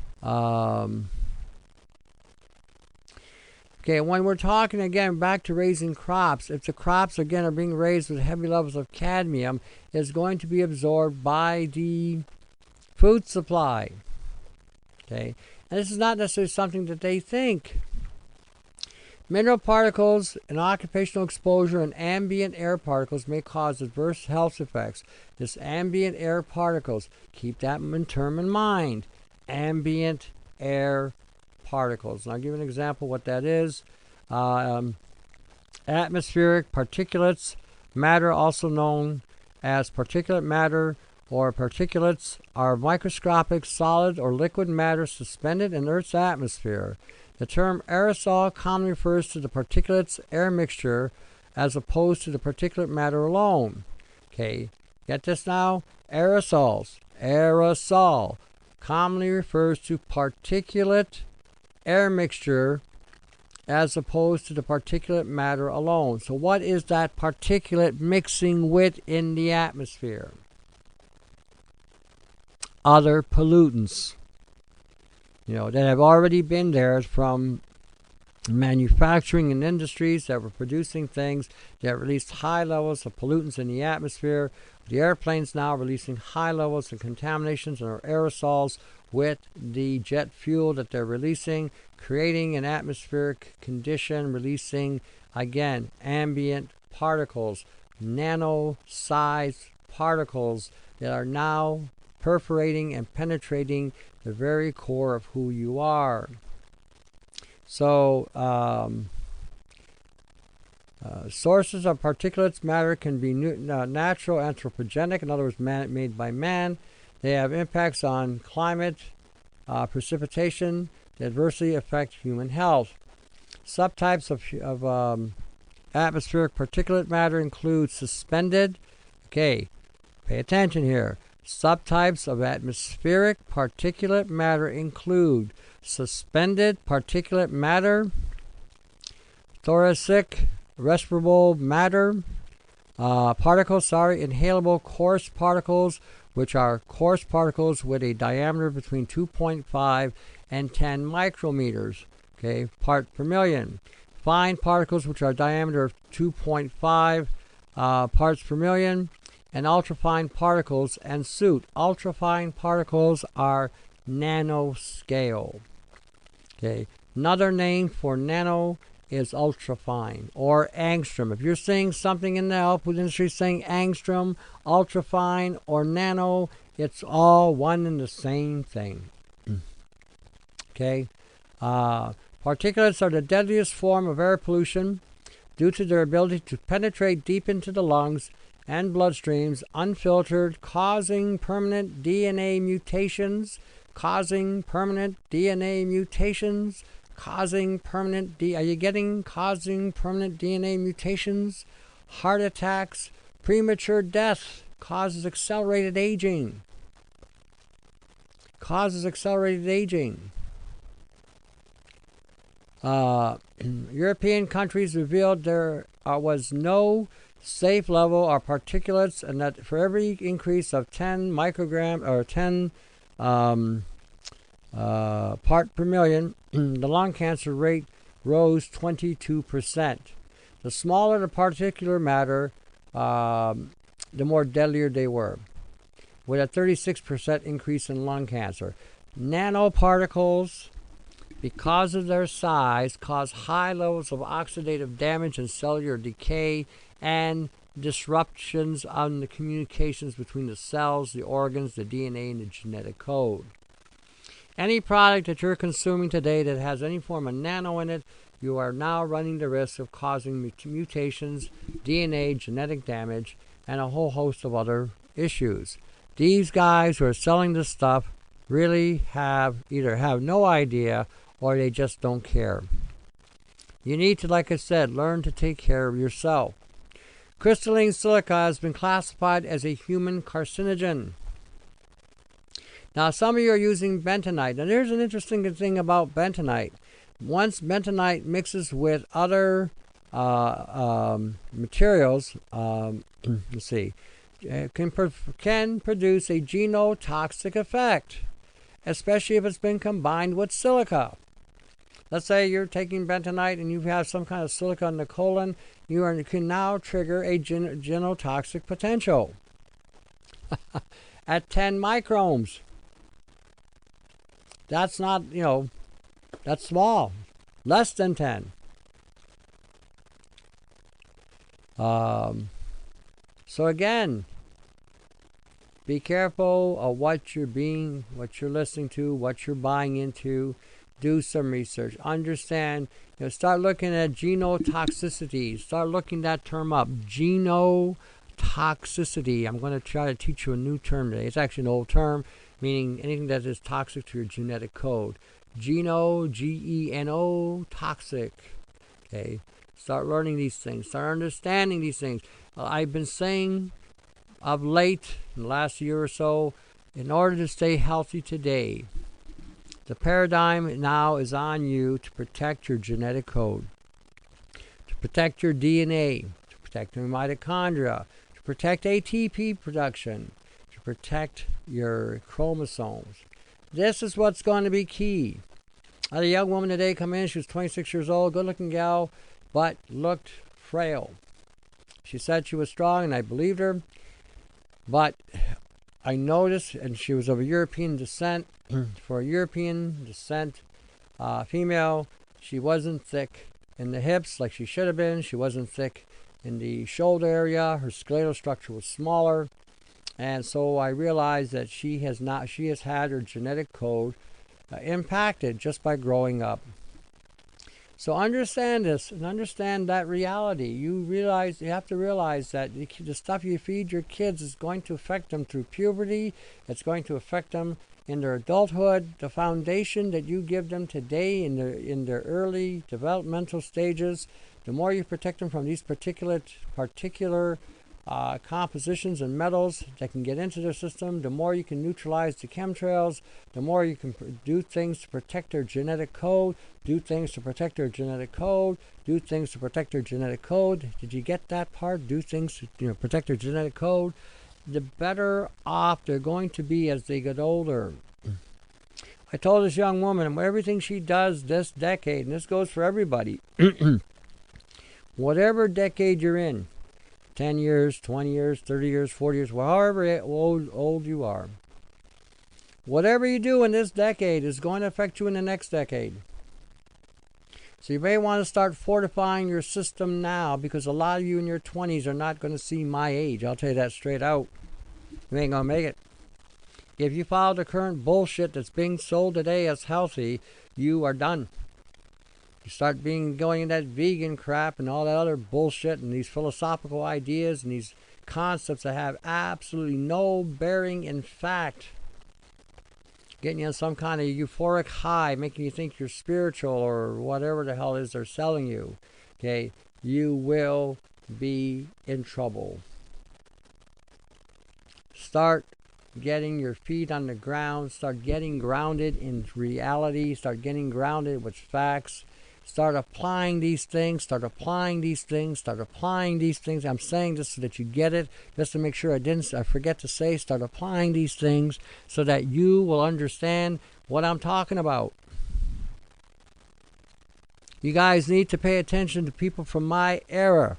A: okay, when we're talking again back to raising crops, if the crops again are being raised with heavy levels of cadmium, it's going to be absorbed by the food supply. Okay, and this is not necessarily something that they think. Mineral particles and occupational exposure and ambient air particles may cause adverse health effects. This ambient air particles, keep that term in mind. Ambient air particles. And I'll give you an example of what that is. Atmospheric particulates matter, also known as particulate matter or particulates, are microscopic solid or liquid matter suspended in Earth's atmosphere. The term aerosol commonly refers to the particulates air mixture as opposed to the particulate matter alone. Okay, get this now? Aerosols, aerosol, commonly refers to particulate air mixture as opposed to the particulate matter alone. So what is that particulate mixing with in the atmosphere? Other pollutants, you know, that have already been there from manufacturing and industries that were producing things that released high levels of pollutants in the atmosphere. The airplanes now releasing high levels of contaminations or aerosols with the jet fuel that they're releasing, creating an atmospheric condition, releasing, again, ambient particles, nano-sized particles that are now perforating and penetrating the very core of who you are. So, sources of particulates matter can be natural, anthropogenic, in other words, made by man. They have impacts on climate, precipitation that adversely affect human health. Subtypes of atmospheric particulate matter include suspended. Okay, pay attention here. Subtypes of atmospheric particulate matter include suspended particulate matter, thoracic respirable matter, inhalable coarse particles, which are coarse particles with a diameter between 2.5 and 10 micrometers, okay, part per million. Fine particles, which are diameter of 2.5 parts per million, and ultrafine particles and soot. Ultrafine particles are nanoscale. Okay, another name for nano is ultrafine or angstrom. If you're seeing something in the health industry saying angstrom, ultrafine, or nano, it's all one and the same thing. Okay, particulates are the deadliest form of air pollution due to their ability to penetrate deep into the lungs and bloodstreams unfiltered, causing permanent DNA mutations, causing permanent DNA mutations. Causing permanent mutations, heart attacks, premature death, causes accelerated aging. European countries revealed there was no safe level of particulates, and that for every increase of 10 microgram or 10 part per million, the lung cancer rate rose 22%. The smaller the particular matter, the more deadlier they were, with a 36% increase in lung cancer. Nanoparticles, because of their size, cause high levels of oxidative damage and cellular decay and disruptions on the communications between the cells, the organs, the DNA, and the genetic code. Any product that you're consuming today that has any form of nano in it, you are now running the risk of causing mutations, DNA, genetic damage, and a whole host of other issues. These guys who are selling this stuff really either have no idea or they just don't care. You need to, like I said, learn to take care of yourself. Crystalline silica has been classified as a human carcinogen. Now, some of you are using bentonite. And there's an interesting thing about bentonite. Once bentonite mixes with other materials, let's see, can produce a genotoxic effect, especially if it's been combined with silica. Let's say you're taking bentonite and you have some kind of silica in the colon, you can now trigger a genotoxic potential at 10 microns. That's not, that's small. Less than 10. So again, be careful of what you're listening to, what you're buying into. Do some research. Understand, start looking at genotoxicity. Start looking that term up. Genotoxicity. I'm going to try to teach you a new term today. It's actually an old term, meaning anything that is toxic to your genetic code. G-E-N-O, toxic. Okay? Start learning these things. Start understanding these things. I've been saying of late, in the last year or so, in order to stay healthy today, the paradigm now is on you to protect your genetic code, to protect your DNA, to protect your mitochondria, to protect ATP production, to protect your chromosomes. This is what's going to be key. I had a young woman today come in. She was 26 years old, good-looking gal, but looked frail. She said she was strong, and I believed her. But I noticed, and she was of European descent. For a European descent female, she wasn't thick in the hips like she should have been. She wasn't thick in the shoulder area. Her skeletal structure was smaller. And so I realized that she has had her genetic code impacted just by growing up. So understand this and understand that reality. You have to realize that the stuff you feed your kids is going to affect them through puberty. It's going to affect them in their adulthood. The foundation that you give them today in their early developmental stages, the more you protect them from these particular compositions and metals that can get into their system, the more you can neutralize the chemtrails, the more you can do things to protect their genetic code, do things to protect their genetic code, do things to protect their genetic code. Did you get that part? Do things to protect their genetic code. The better off they're going to be as they get older. I told this young woman, everything she does this decade, and this goes for everybody, whatever decade you're in, 10 years, 20 years, 30 years, 40 years, however old you are, whatever you do in this decade is going to affect you in the next decade. So you may want to start fortifying your system now, because a lot of you in your 20s are not going to see my age. I'll tell you that straight out. You ain't going to make it. If you follow the current bullshit that's being sold today as healthy, you are done. You start going in that vegan crap and all that other bullshit and these philosophical ideas and these concepts that have absolutely no bearing in fact. Getting you on some kind of euphoric high, making you think you're spiritual or whatever the hell it is they're selling you. Okay, you will be in trouble. Start getting your feet on the ground. Start getting grounded in reality. Start getting grounded with facts. Start applying these things. Start applying these things. Start applying these things. I'm saying this so that you get it, just to make sure I forget to say. Start applying these things so that you will understand what I'm talking about. You guys need to pay attention to people from my era.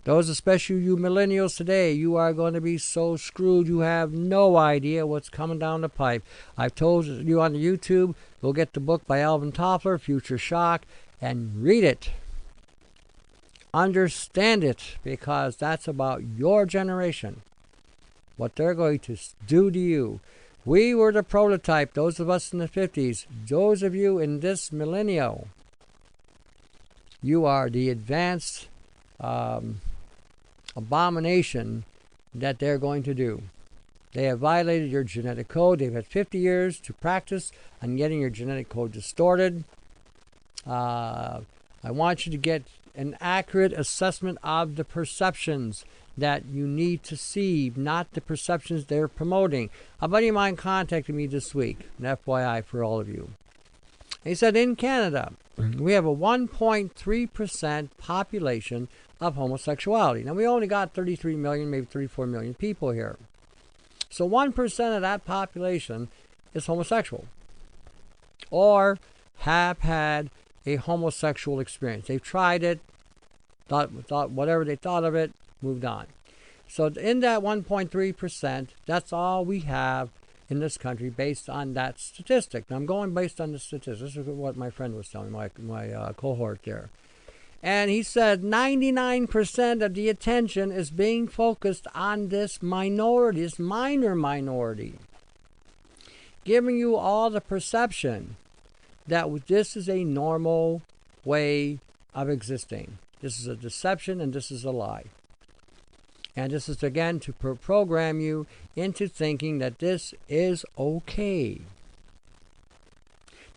A: Those, especially you millennials today, you are going to be so screwed. You have no idea what's coming down the pipe. I've told you on the YouTube, go get the book by Alvin Toffler, Future Shock, and read it. Understand it, because that's about your generation. What they're going to do to you. We were the prototype, those of us in the 50s. Those of you in this millennial, you are the advanced abomination that they're going to do. They have violated your genetic code. They've had 50 years to practice on getting your genetic code distorted. I want you to get an accurate assessment of the perceptions that you need to see, not the perceptions they're promoting. A buddy of mine contacted me this week, an FYI for all of you. He said in Canada, we have a 1.3% population of homosexuality. Now, we only got 33 million, maybe 34 million people here. So 1% of that population is homosexual or have had a homosexual experience. They've tried it, thought whatever they thought of it, moved on. So in that 1.3%, that's all we have in this country based on that statistic. Now I'm going based on the statistics. This is what my friend was telling me, my cohort there. And he said 99% of the attention is being focused on this minority, this minor minority, giving you all the perception that this is a normal way of existing. This is a deception and this is a lie. And this is, again, to program you into thinking that this is okay.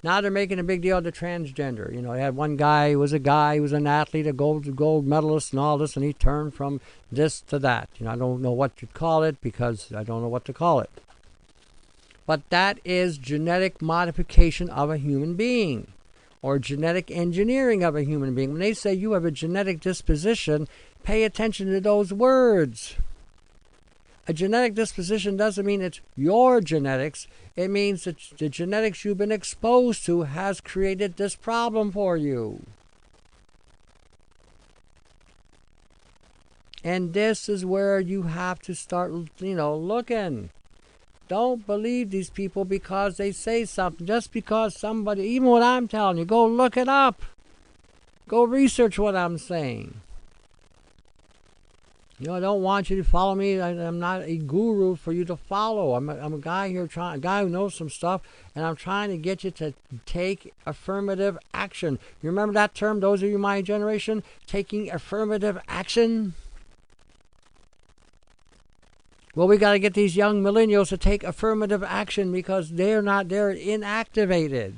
A: Now they're making a big deal of the transgender. You know, they had one guy who was an athlete, a gold medalist and all this, and he turned from this to that. You know, I don't know what to call it because I don't know what to call it. But that is genetic modification of a human being, or genetic engineering of a human being. When they say you have a genetic disposition, pay attention to those words. A genetic disposition doesn't mean it's your genetics. It means that the genetics you've been exposed to has created this problem for you. And this is where you have to start, looking. Don't believe these people because they say something. Just because somebody, even what I'm telling you, go look it up. Go research what I'm saying. I don't want you to follow me. I'm not a guru for you to follow. I'm a guy here, a guy who knows some stuff, and I'm trying to get you to take affirmative action. You remember that term, those of you my generation, taking affirmative action? Well, we got to get these young millennials to take affirmative action because they're inactivated.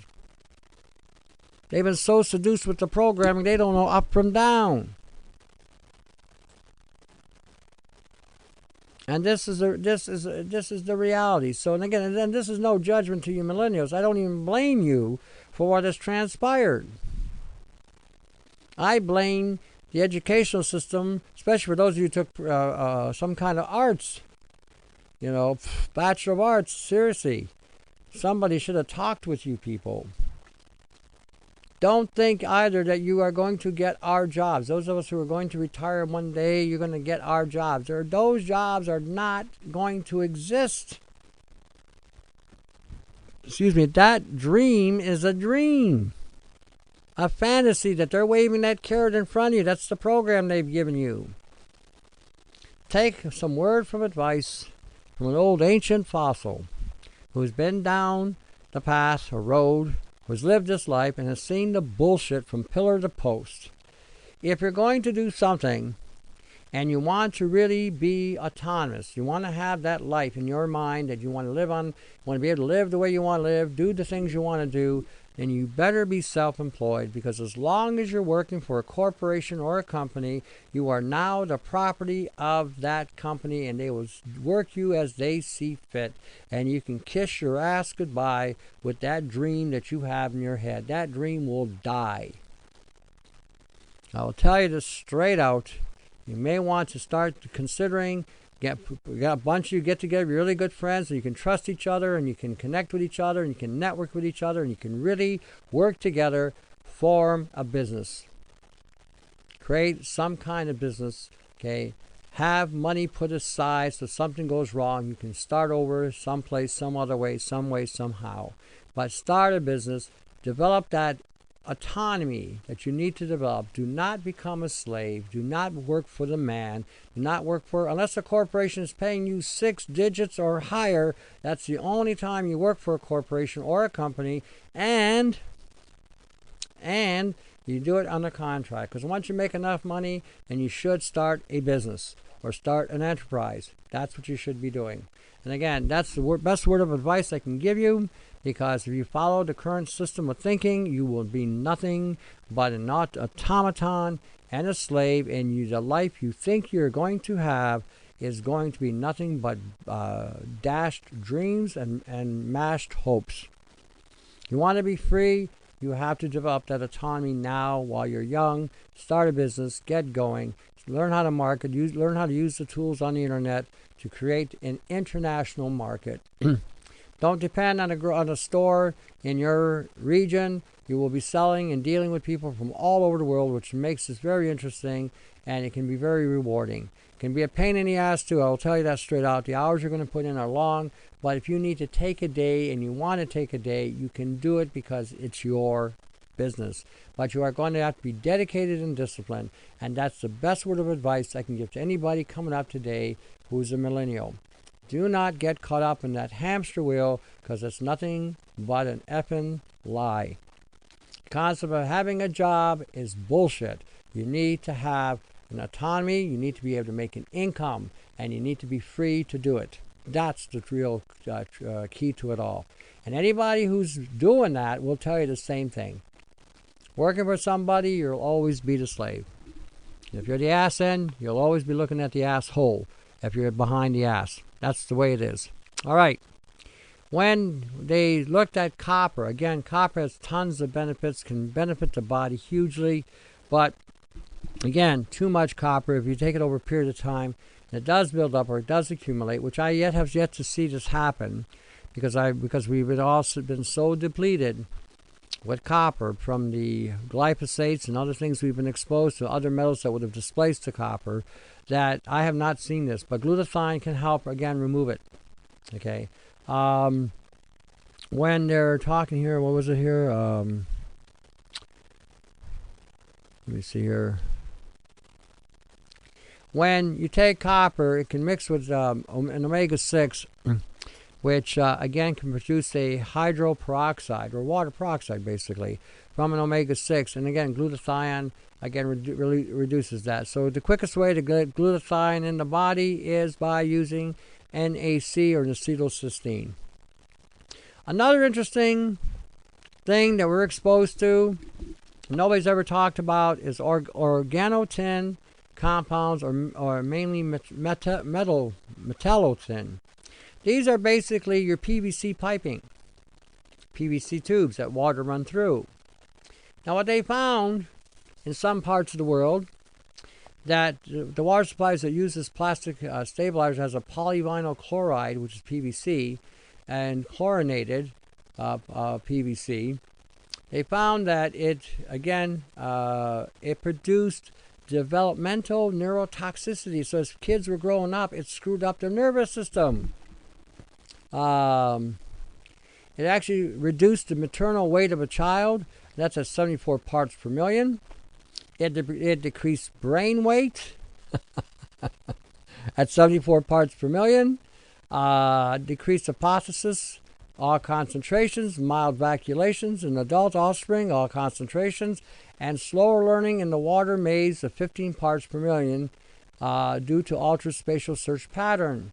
A: They've been so seduced with the programming, they don't know up from down. And this is the reality. So, and again, and this is no judgment to you millennials. I don't even blame you for what has transpired. I blame the educational system, especially for those of you who took some kind of arts. Bachelor of Arts, seriously. Somebody should have talked with you people. Don't think either that you are going to get our jobs. Those of us who are going to retire one day, you're going to get our jobs. Those jobs are not going to exist. That dream is a dream. A fantasy that they're waving that carrot in front of you. That's the program they've given you. Take some word from advice from an old ancient fossil who's been down the path or road, who's lived this life and has seen the bullshit from pillar to post. If you're going to do something and you want to really be autonomous, you want to have that life in your mind that you want to live on, you want to be able to live the way you want to live, do the things you want to do, then you better be self-employed, because as long as you're working for a corporation or a company, you are now the property of that company, and they will work you as they see fit, and you can kiss your ass goodbye with that dream that you have in your head. That dream will die. I will tell you this straight out. You may want to start considering, got a bunch of you get together, really good friends, and you can trust each other, and you can connect with each other, and you can network with each other, and you can really work together, form a business. Create some kind of business, okay? Have money put aside so if something goes wrong, you can start over someplace, some other way, somehow. But start a business, develop that autonomy that you need to develop. Do not become a slave. Do not work for the man. Do not work for, unless a corporation is paying you 6 digits or higher, that's the only time you work for a corporation or a company, and you do it under contract. Because once you make enough money, then you should start a business. or start an enterprise. That's what you should be doing. And again, that's the best word of advice I can give you, because if you follow the current system of thinking, you will be nothing but an automaton and a slave, and the life you think you're going to have is going to be nothing but dashed dreams and mashed hopes. You want to be free, you have to develop that autonomy now while you're young. Start a business, get going, learn how to market, learn how to use the tools on the internet to create an international market. Don't depend on a store in your region. You will be selling and dealing with people from all over the world, which makes this very interesting, and it can be very rewarding. It can be a pain in the ass too, I will tell you that straight out. The hours you're going to put in are long, but if you need to take a day and you want to take a day, you can do it because it's your business. But you are going to have to be dedicated and disciplined, and that's the best word of advice I can give to anybody coming up today who's a millennial. Do not get caught up in that hamster wheel, because it's nothing but an effing lie. The concept of having a job is bullshit. You need to have an autonomy, you need to be able to make an income, and you need to be free to do it. That's the real key to it all. And anybody who's doing that will tell you the same thing. Working for somebody, you'll always be the slave. If you're the ass end, you'll always be looking at the asshole if you're behind the ass. That's the way it is. All right. When they looked at copper, again, copper has tons of benefits, can benefit the body hugely, but again, too much copper, if you take it over a period of time, and it does build up or it does accumulate, which I have yet to see this happen, because we've also been so depleted with copper from the glyphosates and other things we've been exposed to, other metals that would have displaced the copper, that I have not seen this. But glutathione can help, again, remove it. Okay. When they're talking here, what was it here? Let me see here. When you take copper, it can mix with an omega-6, which again can produce a hydroperoxide, or water peroxide basically, from an omega-6. And again, glutathione again reduces that. So the quickest way to get glutathione in the body is by using NAC, or acetylcysteine. Another interesting thing that we're exposed to, nobody's ever talked about, is organotin compounds, or mainly metallotin. These are basically your PVC piping, PVC tubes that water run through. Now what they found in some parts of the world, that the water supplies that use this plastic stabilizer has a polyvinyl chloride, which is PVC, and chlorinated PVC. They found that it, again, it produced developmental neurotoxicity. So as kids were growing up, it screwed up their nervous system. It actually reduced the maternal weight of a child. That's at 74 parts per million. It decreased brain weight at 74 parts per million. Decreased hypothesis, all concentrations, mild vacuolations in adult offspring, all concentrations, and slower learning in the water maze of 15 parts per million due to ultraspatial search pattern.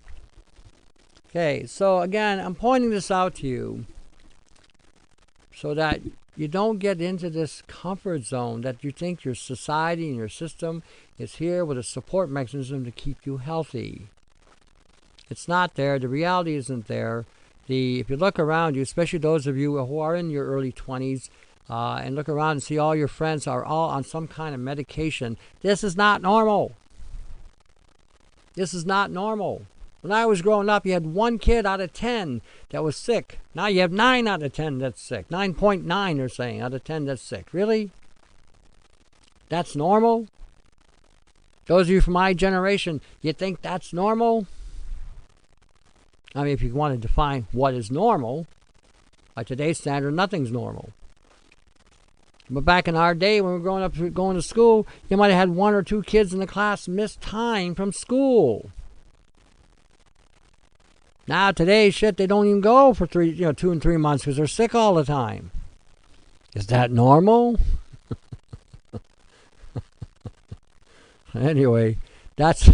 A: Okay, so again, I'm pointing this out to you so that you don't get into this comfort zone that you think your society and your system is here with a support mechanism to keep you healthy. It's not there. The reality isn't there. If you look around you, especially those of you who are in your early 20s, and look around and see all your friends are all on some kind of medication, this is not normal. This is not normal. When I was growing up, you had 1 kid out of 10 that was sick. Now you have 9 out of 10 that's sick. 9.9 they're saying out of 10 that's sick. Really? That's normal? Those of you from my generation, you think that's normal? I mean, if you want to define what is normal, by today's standard, nothing's normal. But back in our day, when we were growing up, going to school, you might have had 1 or 2 kids in the class miss time from school. Now today, shit, they don't even go for 2 and 3 months because they're sick all the time. Is that normal? Anyway, that's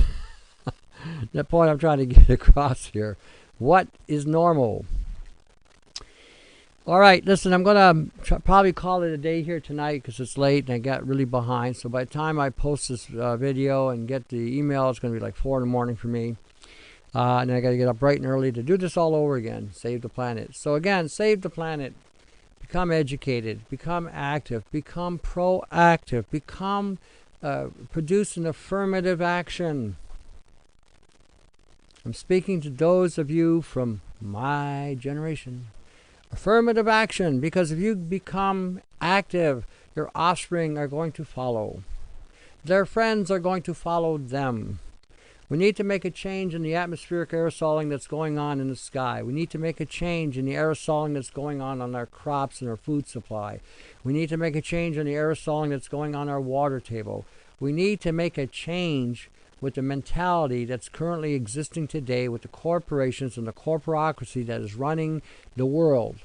A: The point I'm trying to get across here. What is normal? All right, listen, I'm going to probably call it a day here tonight because it's late and I got really behind. So by the time I post this video and get the email, it's going to be like 4 in the morning for me. And I got to get up bright and early to do this all over again. Save the planet. So again, save the planet. Become educated. Become active. Become proactive. Become, produce an affirmative action. I'm speaking to those of you from my generation. Affirmative action, because if you become active, your offspring are going to follow. Their friends are going to follow them. We need to make a change in the atmospheric aerosoling that's going on in the sky. We need to make a change in the aerosoling that's going on our crops and our food supply. We need to make a change in the aerosoling that's going on our water table. We need to make a change with the mentality that's currently existing today with the corporations and the corporocracy that is running the world.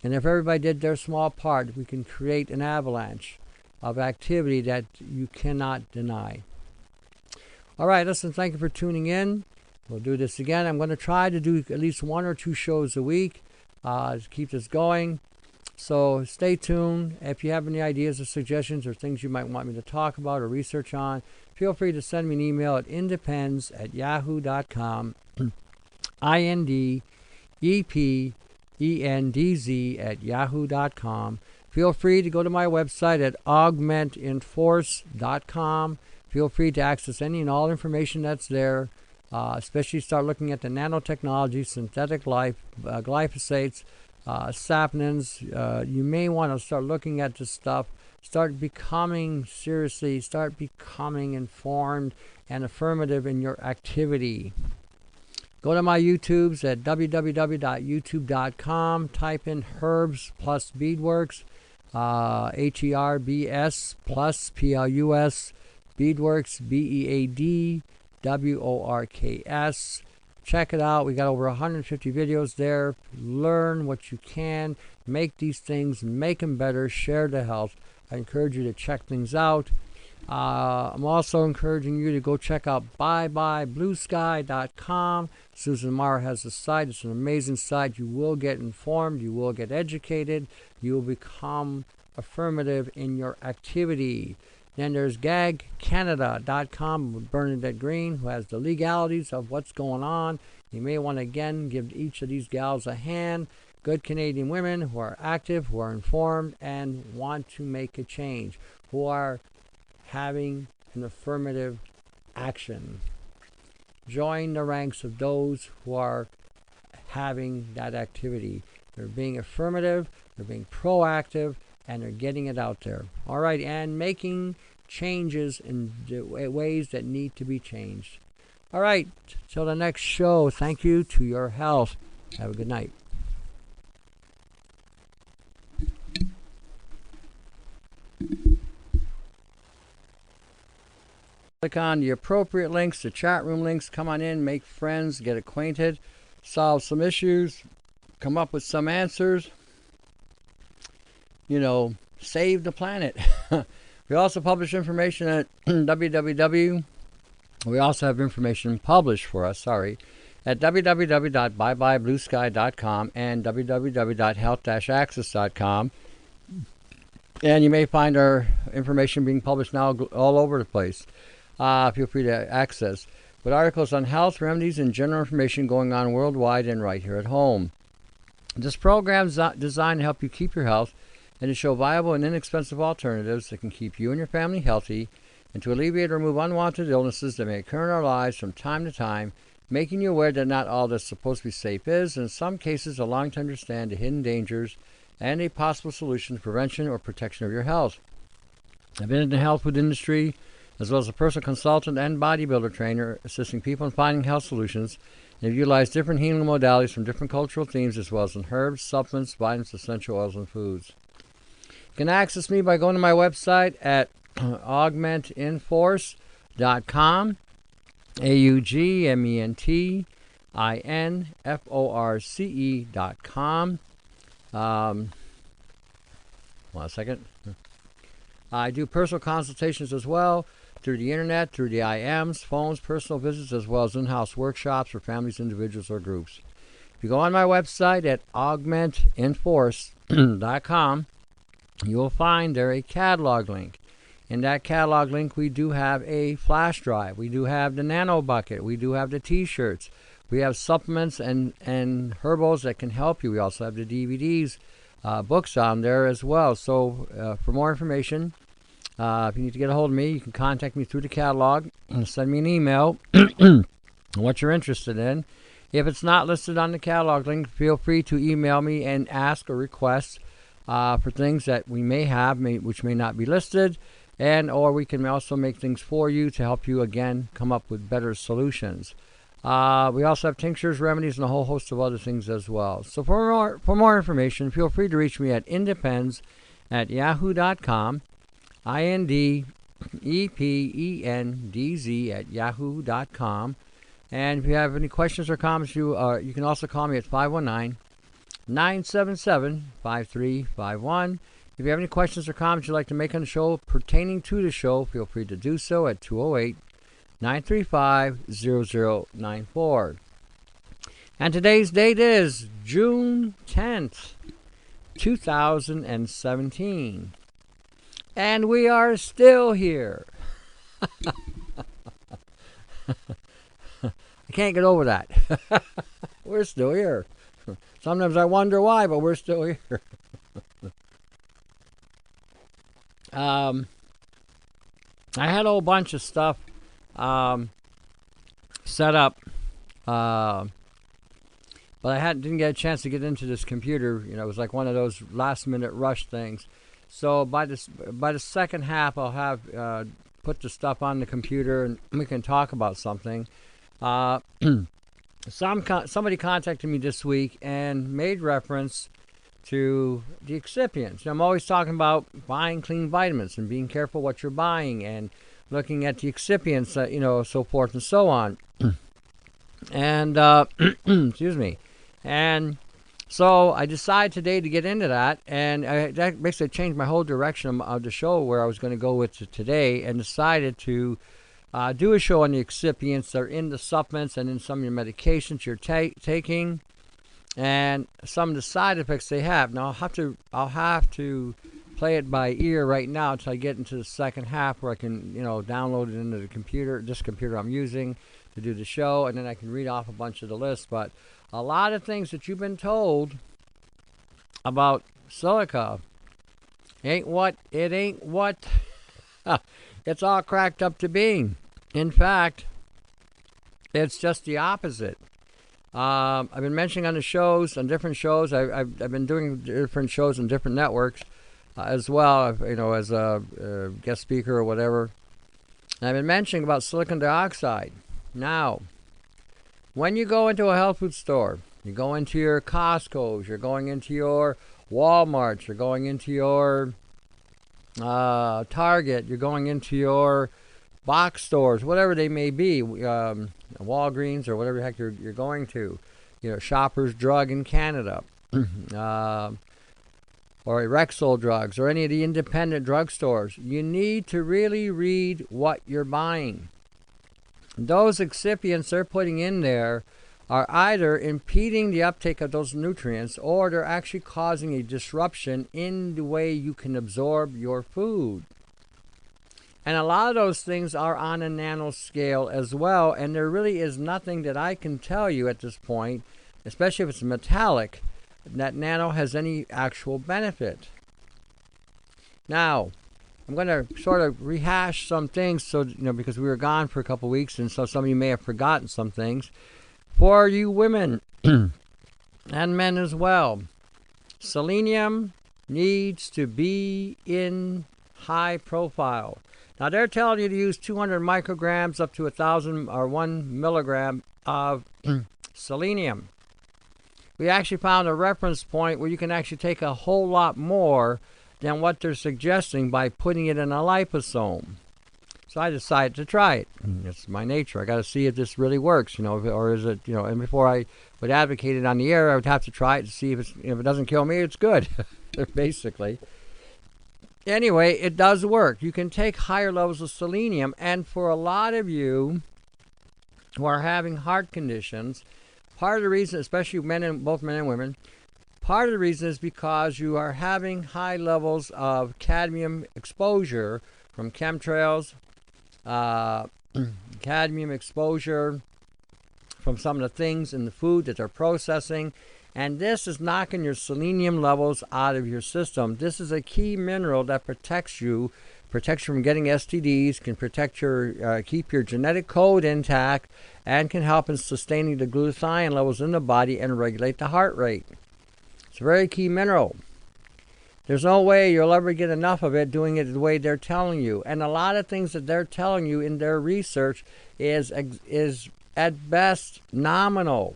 A: And if everybody did their small part, we can create an avalanche of activity that you cannot deny. All right, listen, thank you for tuning in. We'll do this again. I'm going to try to do at least 1 or 2 shows a week to keep this going. So stay tuned. If you have any ideas or suggestions or things you might want me to talk about or research on, feel free to send me an email at independz@yahoo.com, independz@yahoo.com. Feel free to go to my website at augmentinforce.com. Feel free to access any and all information that's there, especially start looking at the nanotechnology, synthetic life, glyphosates, saponins. You may want to start looking at this stuff. Start becoming informed and affirmative in your activity. Go to my YouTubes at www.youtube.com. Type in herbs plus beadworks, HERBS plus PLUS, beadworks, BEADWORKS. Check it out. We got over 150 videos there. Learn what you can. Make these things, make them better, share the health. I encourage you to check things out. I'm also encouraging you to go check out byebyebluesky.com. Susan Mara has a site. It's an amazing site. You will get informed. You will get educated. You will become affirmative in your activity. Then there's gagcanada.com with Bernadette Green, who has the legalities of what's going on. You may want to, again, give each of these gals a hand. Good Canadian women who are active, who are informed, and want to make a change, who are having an affirmative action. Join the ranks of those who are having that activity. They're being affirmative, they're being proactive, and they're getting it out there. All right, and making changes in the ways that need to be changed. All right, till the next show, thank you to your health. Have a good night. Click on the appropriate links, the chat room links. Come on in, make friends, get acquainted, solve some issues, come up with some answers. You know, save the planet. We also publish information at www. We also have information published for us, at www.byebyebluesky.com and www.health-access.com. And you may find our information being published now all over the place. Feel free to access. With articles on health, remedies, and general information going on worldwide and right here at home. This program is designed to help you keep your health and to show viable and inexpensive alternatives that can keep you and your family healthy and to alleviate or remove unwanted illnesses that may occur in our lives from time to time, making you aware that not all that's supposed to be safe is, and in some cases allowing to understand the hidden dangers and a possible solution to prevention or protection of your health. I've been in the health food industry as well as a personal consultant and bodybuilder trainer, assisting people in finding health solutions, and have utilized different healing modalities from different cultural themes as well as in herbs, supplements, vitamins, essential oils, and foods. You can access me by going to my website at augmentinforce.com, augmentinforce.com. 1 second. I do personal consultations as well. through the internet, through the IMs, phones, personal visits, as well as in-house workshops for families, individuals, or groups. If you go on my website at augmentinforce.com, you will find there a catalog link. In that catalog link, we do have a flash drive. We do have the nano bucket. We do have the t-shirts. We have supplements and herbals that can help you. We also have the DVDs, books on there as well. So for more information, if you need to get a hold of me, you can contact me through the catalog and send me an email on what you're interested in. If it's not listed on the catalog link, feel free to email me and ask or request for things that we may have, which may not be listed, or we can also make things for you to help you, again, come up with better solutions. We also have tinctures, remedies, and a whole host of other things as well. So for more information, feel free to reach me at independz@yahoo.com, INDEPENDZ@yahoo.com. And if you have any questions or comments, you can also call me at 519-977-5351. If you have any questions or comments you'd like to make on the show pertaining to the show, feel free to do so at 208-935-0094. And today's date is June 10th, 2017. And we are still here. I can't get over that. We're still here. Sometimes I wonder why, but we're still here. I had a whole bunch of stuff set up, but I didn't get a chance to get into this computer. You know, it was like one of those last-minute rush things. So by the second half, I'll have put the stuff on the computer, and we can talk about something. Somebody contacted me this week and made reference to the excipients. I'm always talking about buying clean vitamins and being careful what you're buying and looking at the excipients, so forth and so on. And excuse me. And so I decided today to get into that, and that basically changed my whole direction of the show where I was going to go with today, and decided to do a show on the excipients that are in the supplements and in some of your medications you're taking, and some of the side effects they have. Now I'll have to play it by ear right now until I get into the second half, where I can download it into the computer, this computer I'm using to do the show, and then I can read off a bunch of the lists. But a lot of things that you've been told about silica ain't what it's all cracked up to being. In fact, it's just the opposite. I've been mentioning on the shows, on different shows. I've been doing different shows on different networks as well, as a guest speaker or whatever. And I've been mentioning about silicon dioxide. Now, when you go into a health food store, you go into your Costco's, you're going into your Walmarts, you're going into your Target, you're going into your box stores, whatever they may be, Walgreens or whatever the heck you're going to, Shoppers Drug in Canada, or Rexall Drugs, or any of the independent drugstores. You need to really read what you're buying. Those excipients they're putting in there are either impeding the uptake of those nutrients, or they're actually causing a disruption in the way you can absorb your food. And a lot of those things are on a nano scale as well, and there really is nothing that I can tell you at this point, especially if it's metallic, that nano has any actual benefit. Now, I'm going to sort of rehash some things, so because we were gone for a couple weeks, and so some of you may have forgotten some things. For you women and men as well, selenium needs to be in high profile. Now, they're telling you to use 200 micrograms up to 1,000 or 1 milligram of selenium. We actually found a reference point where you can actually take a whole lot more than what they're suggesting by putting it in a liposome. So I decided to try it. It's my nature. I got to see if this really works, or is it, and before I would advocate it on the air, I would have to try it to see if it doesn't kill me, it's good, basically. anyway, it does work. You can take higher levels of selenium, and for a lot of you who are having heart conditions, part of the reason, especially both men and women, part of the reason is because you are having high levels of cadmium exposure from chemtrails, cadmium exposure from some of the things in the food that they're processing, and this is knocking your selenium levels out of your system. This is a key mineral that protects you from getting STDs, can protect keep your genetic code intact, and can help in sustaining the glutathione levels in the body and regulate the heart rate. It's a very key mineral. There's no way you'll ever get enough of it doing it the way they're telling you. And a lot of things that they're telling you in their research is at best nominal.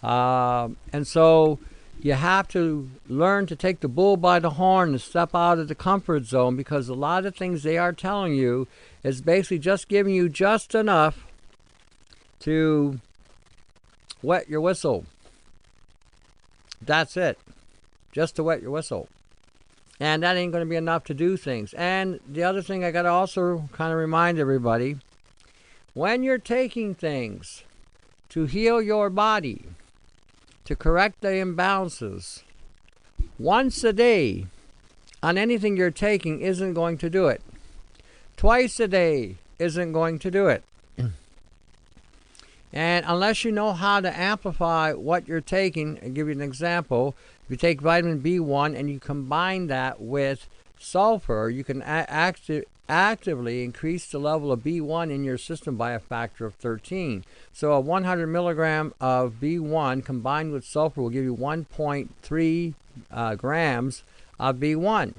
A: And so you have to learn to take the bull by the horn and step out of the comfort zone, because a lot of things they are telling you is basically just giving you just enough to wet your whistle. That's it. Just to wet your whistle. And that ain't going to be enough to do things. And the other thing I got to also kind of remind everybody, when you're taking things to heal your body, to correct the imbalances, once a day on anything you're taking isn't going to do it. Twice a day isn't going to do it. And unless you know how to amplify what you're taking, I'll give you an example. If you take vitamin B1 and you combine that with sulfur, you can actively increase the level of B1 in your system by a factor of 13. So a 100 milligram of B1 combined with sulfur will give you 1.3 grams of B1.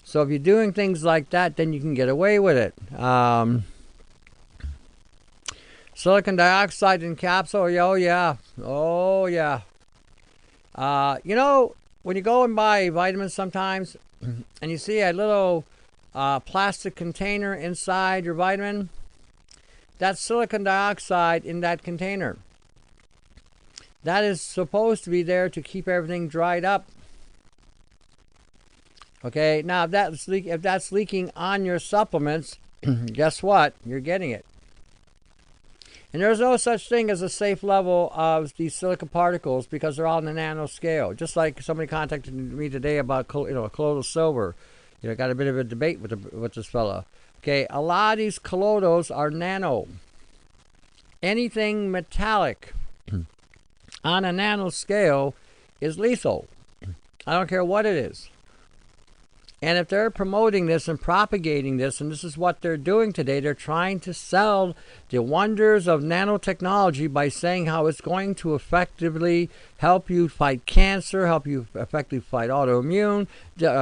A: So if you're doing things like that, then you can get away with it. Silicon dioxide in capsule, oh yeah. You know, when you go and buy vitamins sometimes, and you see a little plastic container inside your vitamin, that's silicon dioxide in that container. That is supposed to be there to keep everything dried up. Okay, now if that's leaking on your supplements, guess what? You're getting it. And there's no such thing as a safe level of these silica particles because they're all on the nano scale. Just like somebody contacted me today about colloidal silver. Got a bit of a debate with this fella. Okay, a lot of these colloidals are nano. Anything metallic on a nano scale is lethal. I don't care what it is. And if they're promoting this and propagating this, and this is what they're doing today, they're trying to sell the wonders of nanotechnology by saying how it's going to effectively help you fight cancer, help you effectively fight autoimmune,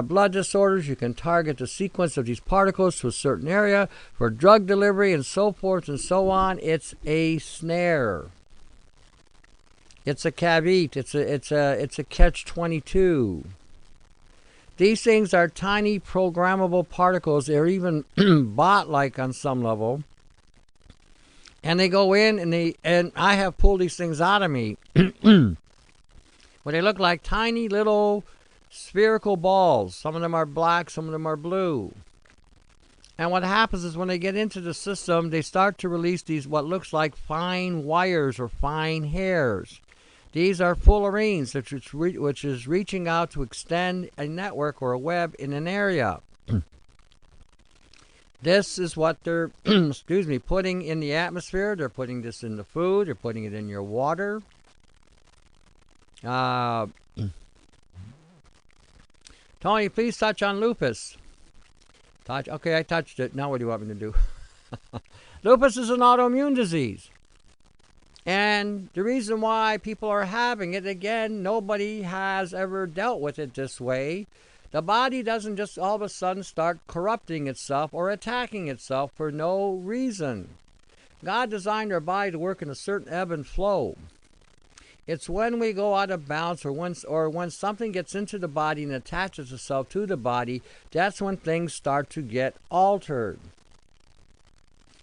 A: blood disorders. You can target the sequence of these particles to a certain area for drug delivery and so forth and so on. It's a snare. It's a caveat. It's a catch-22. These things are tiny programmable particles. They're even bot-like on some level. And they go in and I have pulled these things out of me. Where they look like tiny little spherical balls. Some of them are black, some of them are blue. And what happens is when they get into the system, they start to release these what looks like fine wires or fine hairs. These are fullerenes, which is reaching out to extend a network or a web in an area. This is what they're putting in the atmosphere. They're putting this in the food. They're putting it in your water. Tony, please touch on lupus. Okay, I touched it. Now what do you want me to do? Lupus is an autoimmune disease. And the reason why people are having it, again, nobody has ever dealt with it this way. The body doesn't just all of a sudden start corrupting itself or attacking itself for no reason. God designed our body to work in a certain ebb and flow. It's when we go out of balance or when something gets into the body and attaches itself to the body, that's when things start to get altered.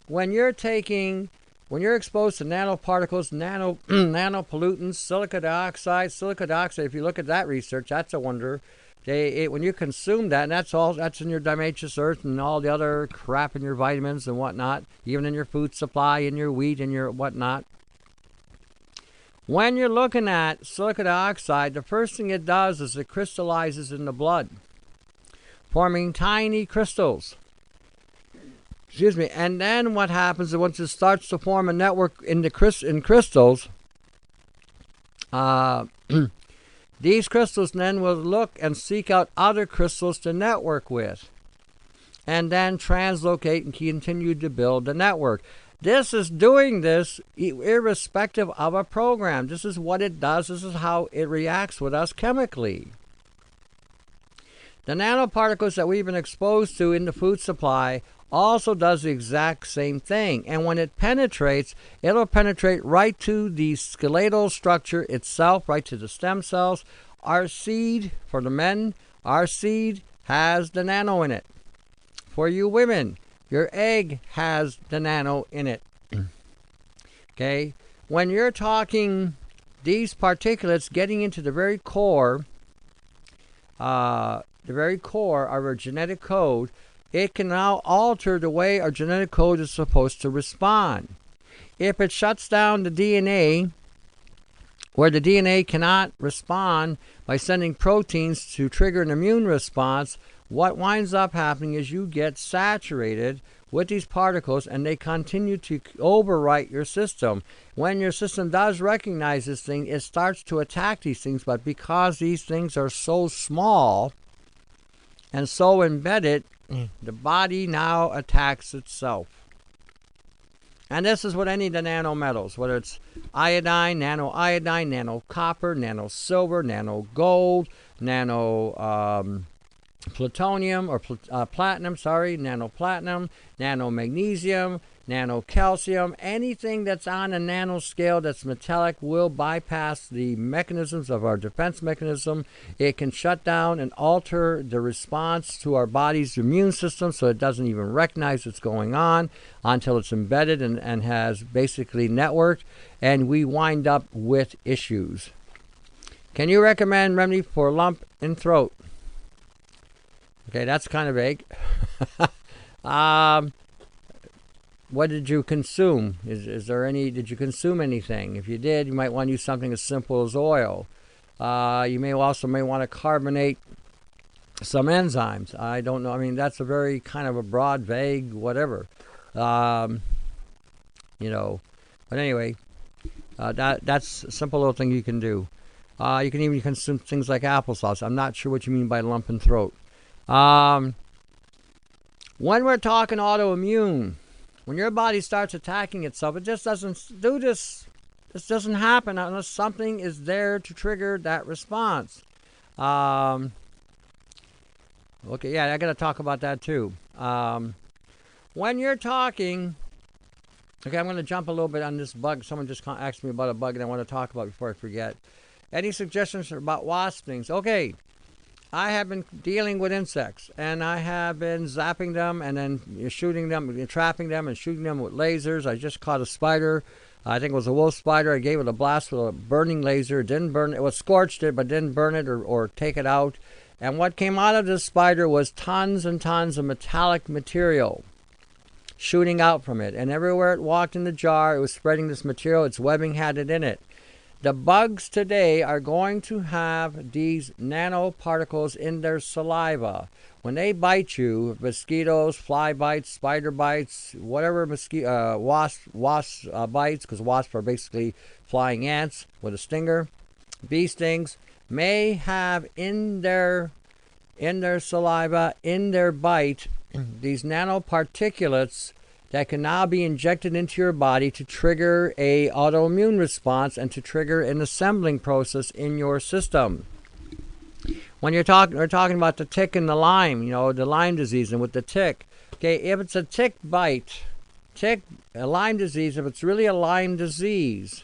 A: When you're exposed to nanoparticles, nanopollutants, silica dioxide, if you look at that research, that's a wonder. when you consume that, and that's in your diatomaceous earth and all the other crap in your vitamins and whatnot, even in your food supply, in your wheat and your whatnot. When you're looking at silicon dioxide, the first thing it does is it crystallizes in the blood, forming tiny crystals. Excuse me. And then what happens is once it starts to form a network in crystals, these crystals then will look and seek out other crystals to network with, and then translocate and continue to build the network. This is doing this irrespective of a program. This is what it does. This is how it reacts with us chemically. The nanoparticles that we've been exposed to in the food supply also does the exact same thing. And when it penetrates, it'll penetrate right to the skeletal structure itself, right to the stem cells. Our seed, for the men, our seed has the nano in it. For you women, your egg has the nano in it. Okay? When you're talking these particulates getting into the very core of our genetic code, it can now alter the way our genetic code is supposed to respond. If it shuts down the DNA, where the DNA cannot respond by sending proteins to trigger an immune response, what winds up happening is you get saturated with these particles and they continue to overwrite your system. When your system does recognize this thing, it starts to attack these things, but because these things are so small and so embedded, the body now attacks itself. And this is with any of the nanometals, whether it's iodine, nano copper, nano silver, nano gold, nano plutonium or platinum, nano platinum, nano magnesium, nano calcium. Anything that's on a nanoscale that's metallic will bypass the mechanisms of our defense mechanism. It can shut down and alter the response to our body's immune system so it doesn't even recognize what's going on until it's embedded and has basically networked, and we wind up with issues. Can you recommend remedy for lump in throat? Okay, that's kind of vague. What did you consume? Did you consume anything? If you did, you might want to use something as simple as oil. You may want to carbonate some enzymes. I don't know. I mean, that's a very kind of a broad, vague, whatever. But anyway, that's a simple little thing you can do. You can even consume things like applesauce. I'm not sure what you mean by lump in throat. When we're talking autoimmune, when your body starts attacking itself, it just doesn't do this. This doesn't happen unless something is there to trigger that response. Okay, yeah, I got to talk about that too. When you're talking, okay, I'm going to jump a little bit on this bug. Someone just asked me about a bug that I want to talk about before I forget. Any suggestions about wasp stings? Okay. I have been dealing with insects, and I have been zapping them and then shooting them, trapping them and shooting them with lasers. I just caught a spider. I think it was a wolf spider. I gave it a blast with a burning laser. It didn't burn it. It was scorched it, but didn't burn it or take it out. And what came out of this spider was tons and tons of metallic material shooting out from it. And everywhere it walked in the jar, it was spreading this material. Its webbing had it in it. The bugs today are going to have these nanoparticles in their saliva. When they bite you, mosquitoes, fly bites, spider bites, whatever wasp bites, because wasps are basically flying ants with a stinger, bee stings, may have in their saliva, in their bite, these nanoparticulates that can now be injected into your body to trigger a autoimmune response and to trigger an assembling process in your system. When we're talking about the tick and the Lyme, the Lyme disease and with the tick. Okay, if it's a tick bite, a Lyme disease, if it's really a Lyme disease,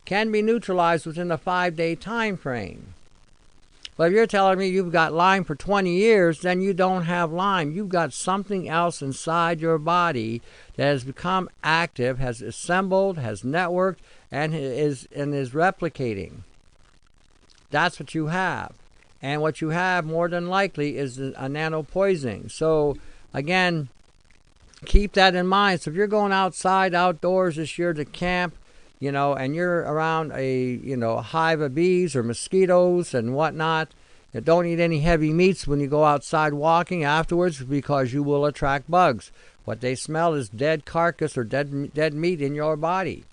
A: can be neutralized within a 5-day time frame. But if you're telling me you've got Lyme for 20 years, then you don't have Lyme. You've got something else inside your body that has become active, has assembled, has networked, and is replicating. That's what you have. And what you have more than likely is a nanopoisoning. So again, keep that in mind. So if you're going outside, outdoors this year to camp, and you're around a hive of bees or mosquitoes and whatnot, don't eat any heavy meats when you go outside walking afterwards, because you will attract bugs. What they smell is dead carcass or dead meat in your body.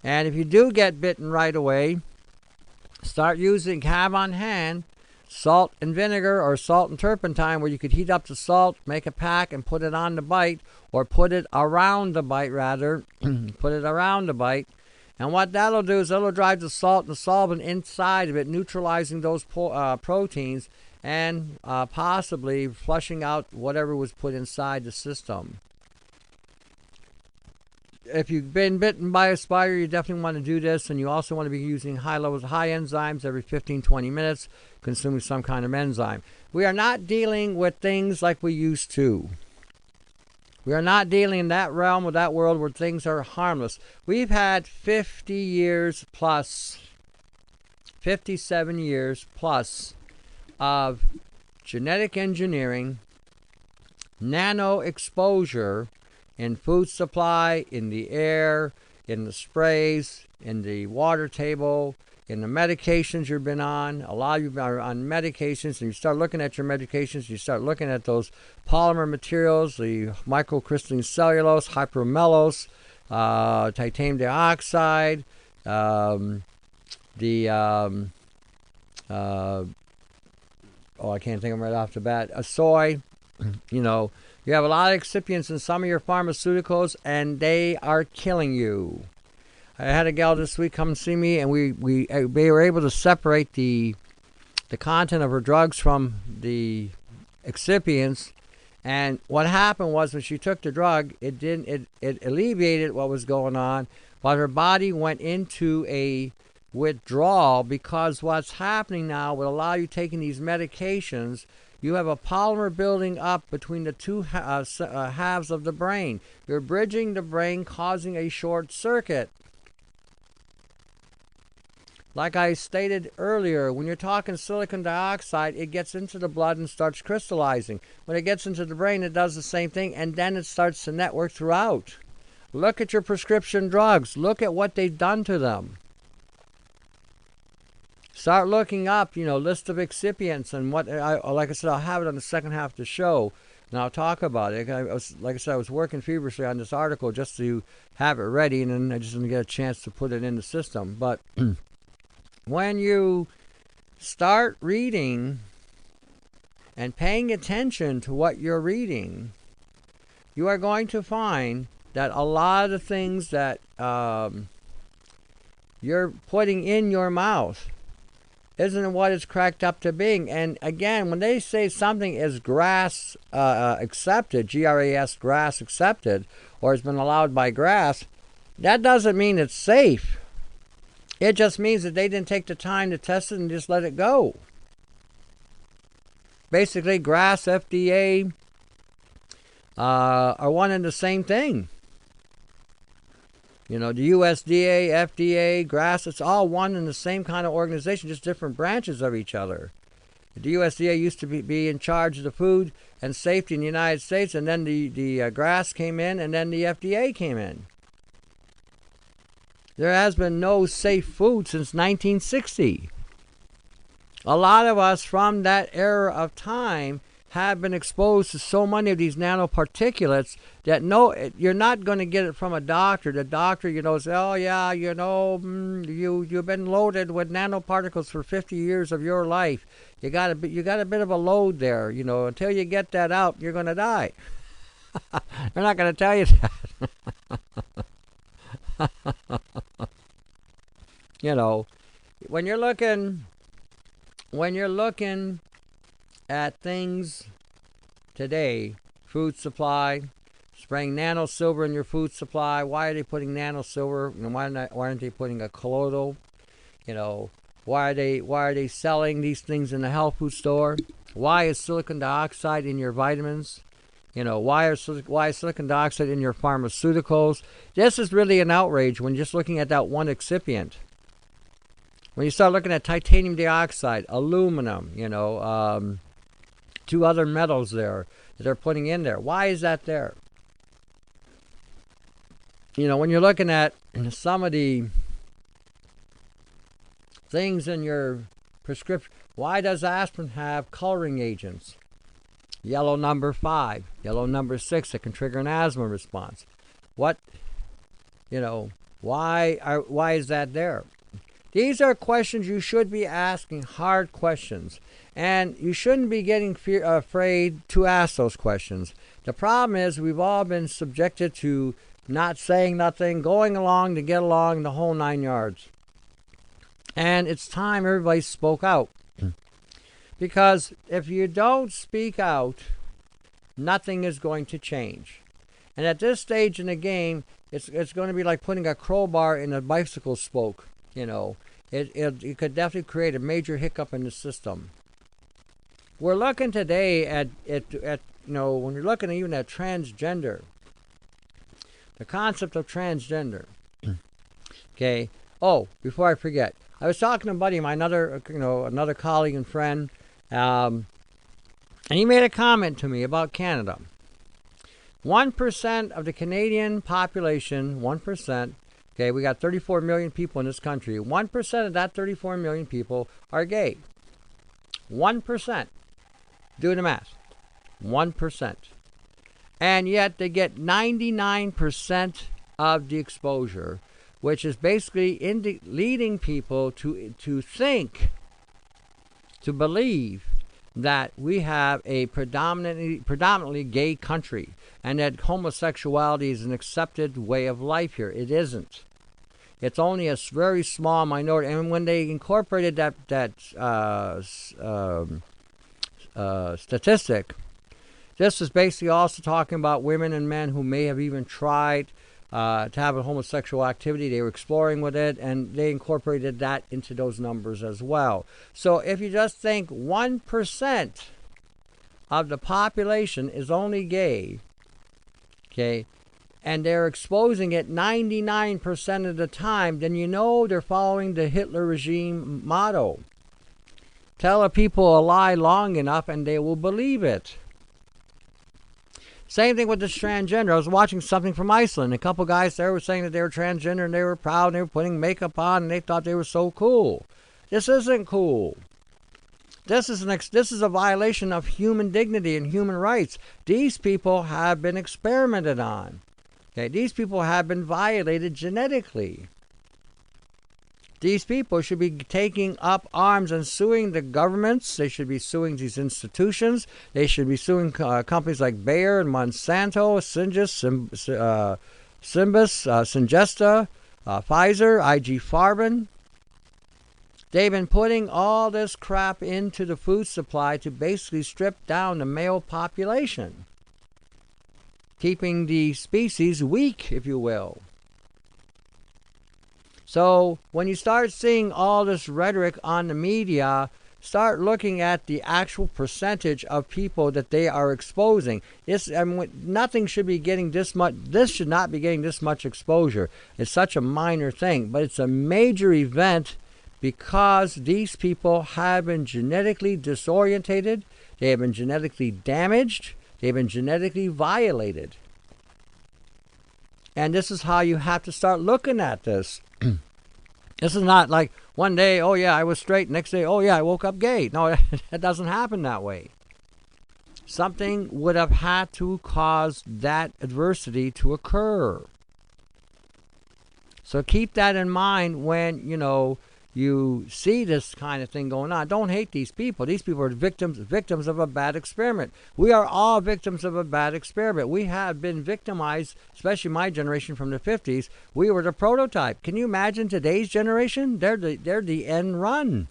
A: And if you do get bitten right away, have on hand salt and vinegar or salt and turpentine, where you could heat up the salt, make a pack, and put it on the bite, or put it around the bite rather. Put it around the bite. And what that'll do is it'll drive the salt and the solvent inside of it, neutralizing those proteins and possibly flushing out whatever was put inside the system. If you've been bitten by a spider, you definitely want to do this, and you also want to be using high levels of high enzymes every 15-20 minutes, consuming some kind of enzyme. We are not dealing with things like we used to. We are not dealing in that realm or that world where things are harmless. We've had 50 years plus, 57 years plus of genetic engineering, nano exposure in food supply, in the air, in the sprays, in the water table, in the medications you've been on. A lot of you are on medications, and you start looking at your medications, you start looking at those polymer materials, the microcrystalline cellulose, hypermellose, titanium dioxide, I can't think of them right off the bat, soy, You have a lot of excipients in some of your pharmaceuticals, and they are killing you. I had a gal this week come see me, and we were able to separate the content of her drugs from the excipients. And what happened was, when she took the drug, it alleviated what was going on, but her body went into a withdrawal, because what's happening now with a lot of you taking these medications, you have a polymer building up between the two halves of the brain. You're bridging the brain, causing a short circuit. Like I stated earlier, when you're talking silicon dioxide, it gets into the blood and starts crystallizing. When it gets into the brain, it does the same thing, and then it starts to network throughout. Look at your prescription drugs. Look at what they've done to them. Start looking up, list of excipients, and like I said, I'll have it on the second half of the show, and I'll talk about it. Like I said, I was working feverishly on this article just to have it ready, and then I just didn't get a chance to put it in the system. But when you start reading and paying attention to what you're reading, you are going to find that a lot of the things that you're putting in your mouth isn't what it's cracked up to being. And again, when they say something is GRAS accepted, GRAS, GRAS accepted, or has been allowed by GRAS, that doesn't mean it's safe. It just means that they didn't take the time to test it and just let it go. Basically, GRAS, FDA are one and the same thing. The USDA, FDA, GRAS, it's all one and the same kind of organization, just different branches of each other. The USDA used to be in charge of the food and safety in the United States, and then the GRAS came in, and then the FDA came in. There has been no safe food since 1960. A lot of us from that era of time have been exposed to so many of these nanoparticulates that you're not going to get it from a doctor. The doctor, says, oh yeah, you've been loaded with nanoparticles for 50 years of your life. You got a bit of a load there. Until you get that out, you're going to die. They're not going to tell you that. When you're looking at things today, food supply, spraying nano silver in your food supply. Why are they putting nano silver? Why aren't they putting a colloidal? Why are they selling these things in the health food store? Why is silicon dioxide in your vitamins? Why is silicon dioxide in your pharmaceuticals? This is really an outrage when just looking at that one excipient. When you start looking at titanium dioxide, aluminum, 2 other metals there that they're putting in there. Why is that there? When you're looking at some of the things in your prescription, why does aspirin have coloring agents? Yellow number 5, yellow number 6 that can trigger an asthma response. Why is that there? These are questions you should be asking, hard questions. And you shouldn't be getting afraid to ask those questions. The problem is we've all been subjected to not saying nothing, going along to get along, the whole 9 yards. And it's time everybody spoke out. Because if you don't speak out, nothing is going to change. And at this stage in the game, it's going to be like putting a crowbar in a bicycle spoke. It could definitely create a major hiccup in the system. We're looking today at when you're looking even at transgender, the concept of transgender. Okay. Oh, before I forget, I was talking to a buddy of mine, another colleague and friend, and he made a comment to me about Canada. 1% of the Canadian population, 1%. Okay, we got 34 million people in this country. 1% of that 34 million people are gay. 1%. Do the math. 1%. And yet they get 99% of the exposure, which is basically leading people to think, to believe that we have a predominantly gay country and that homosexuality is an accepted way of life here. It isn't. It's only a very small minority. And when they incorporated that statistic, this is basically also talking about women and men who may have even tried to have a homosexual activity. They were exploring with it, and they incorporated that into those numbers as well. So if you just think 1% of the population is only gay, okay, and they're exposing it 99% of the time, then you know they're following the Hitler regime motto. Tell people a lie long enough and they will believe it. Same thing with this transgender. I was watching something from Iceland. A couple guys there were saying that they were transgender and they were proud and they were putting makeup on and they thought they were so cool. This isn't cool. This is a violation of human dignity and human rights. These people have been experimented on. Okay, these people have been violated genetically. These people should be taking up arms and suing the governments. They should be suing these institutions. They should be suing companies like Bayer and Monsanto, Syngenta, Pfizer, IG Farben. They've been putting all this crap into the food supply to basically strip down the male population, keeping the species weak, if you will. So when you start seeing all this rhetoric on the media, start looking at the actual percentage of people that they are exposing. Nothing should be getting this much. This should not be getting this much exposure. It's such a minor thing, but it's a major event because these people have been genetically disorientated. They have been genetically damaged. They've been genetically violated. And this is how you have to start looking at this. This is not like one day, oh yeah, I was straight. Next day, oh yeah, I woke up gay. No, it doesn't happen that way. Something would have had to cause that adversity to occur. So keep that in mind when, you see this kind of thing going on. Don't hate these people. These people are victims of a bad experiment. We are all victims of a bad experiment. We have been victimized, especially my generation from the 50s. We were the prototype. Can you imagine today's generation? They're the end run.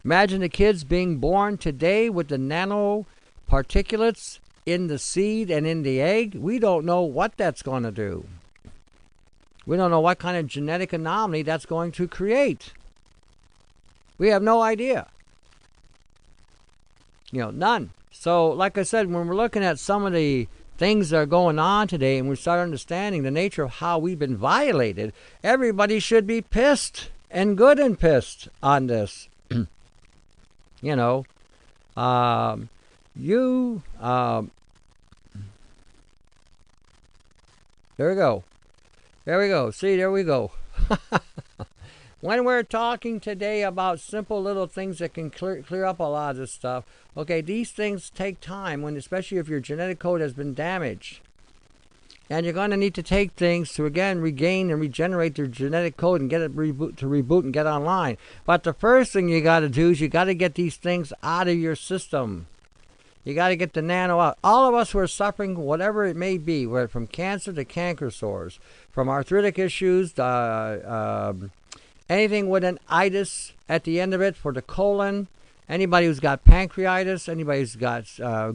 A: Imagine the kids being born today with the nanoparticulates in the seed and in the egg. We don't know what that's going to do. We don't know what kind of genetic anomaly that's going to create. We have no idea. None. So, like I said, when we're looking at some of the things that are going on today and we start understanding the nature of how we've been violated, everybody should be pissed. and good and pissed on this. You know, you, there we go. There we go. See, there we go. When we're talking today about simple little things that can clear up a lot of this stuff, okay, these things take time, especially if your genetic code has been damaged. And you're going to need to take things to, again, regain and regenerate their genetic code and get it reboot and get online. But the first thing you got to do is you got to get these things out of your system. You got to get the nano out. All of us who are suffering, whatever it may be, whether from cancer to canker sores, from arthritic issues, anything with an itis at the end of it for the colon, anybody who's got pancreatitis, anybody who's got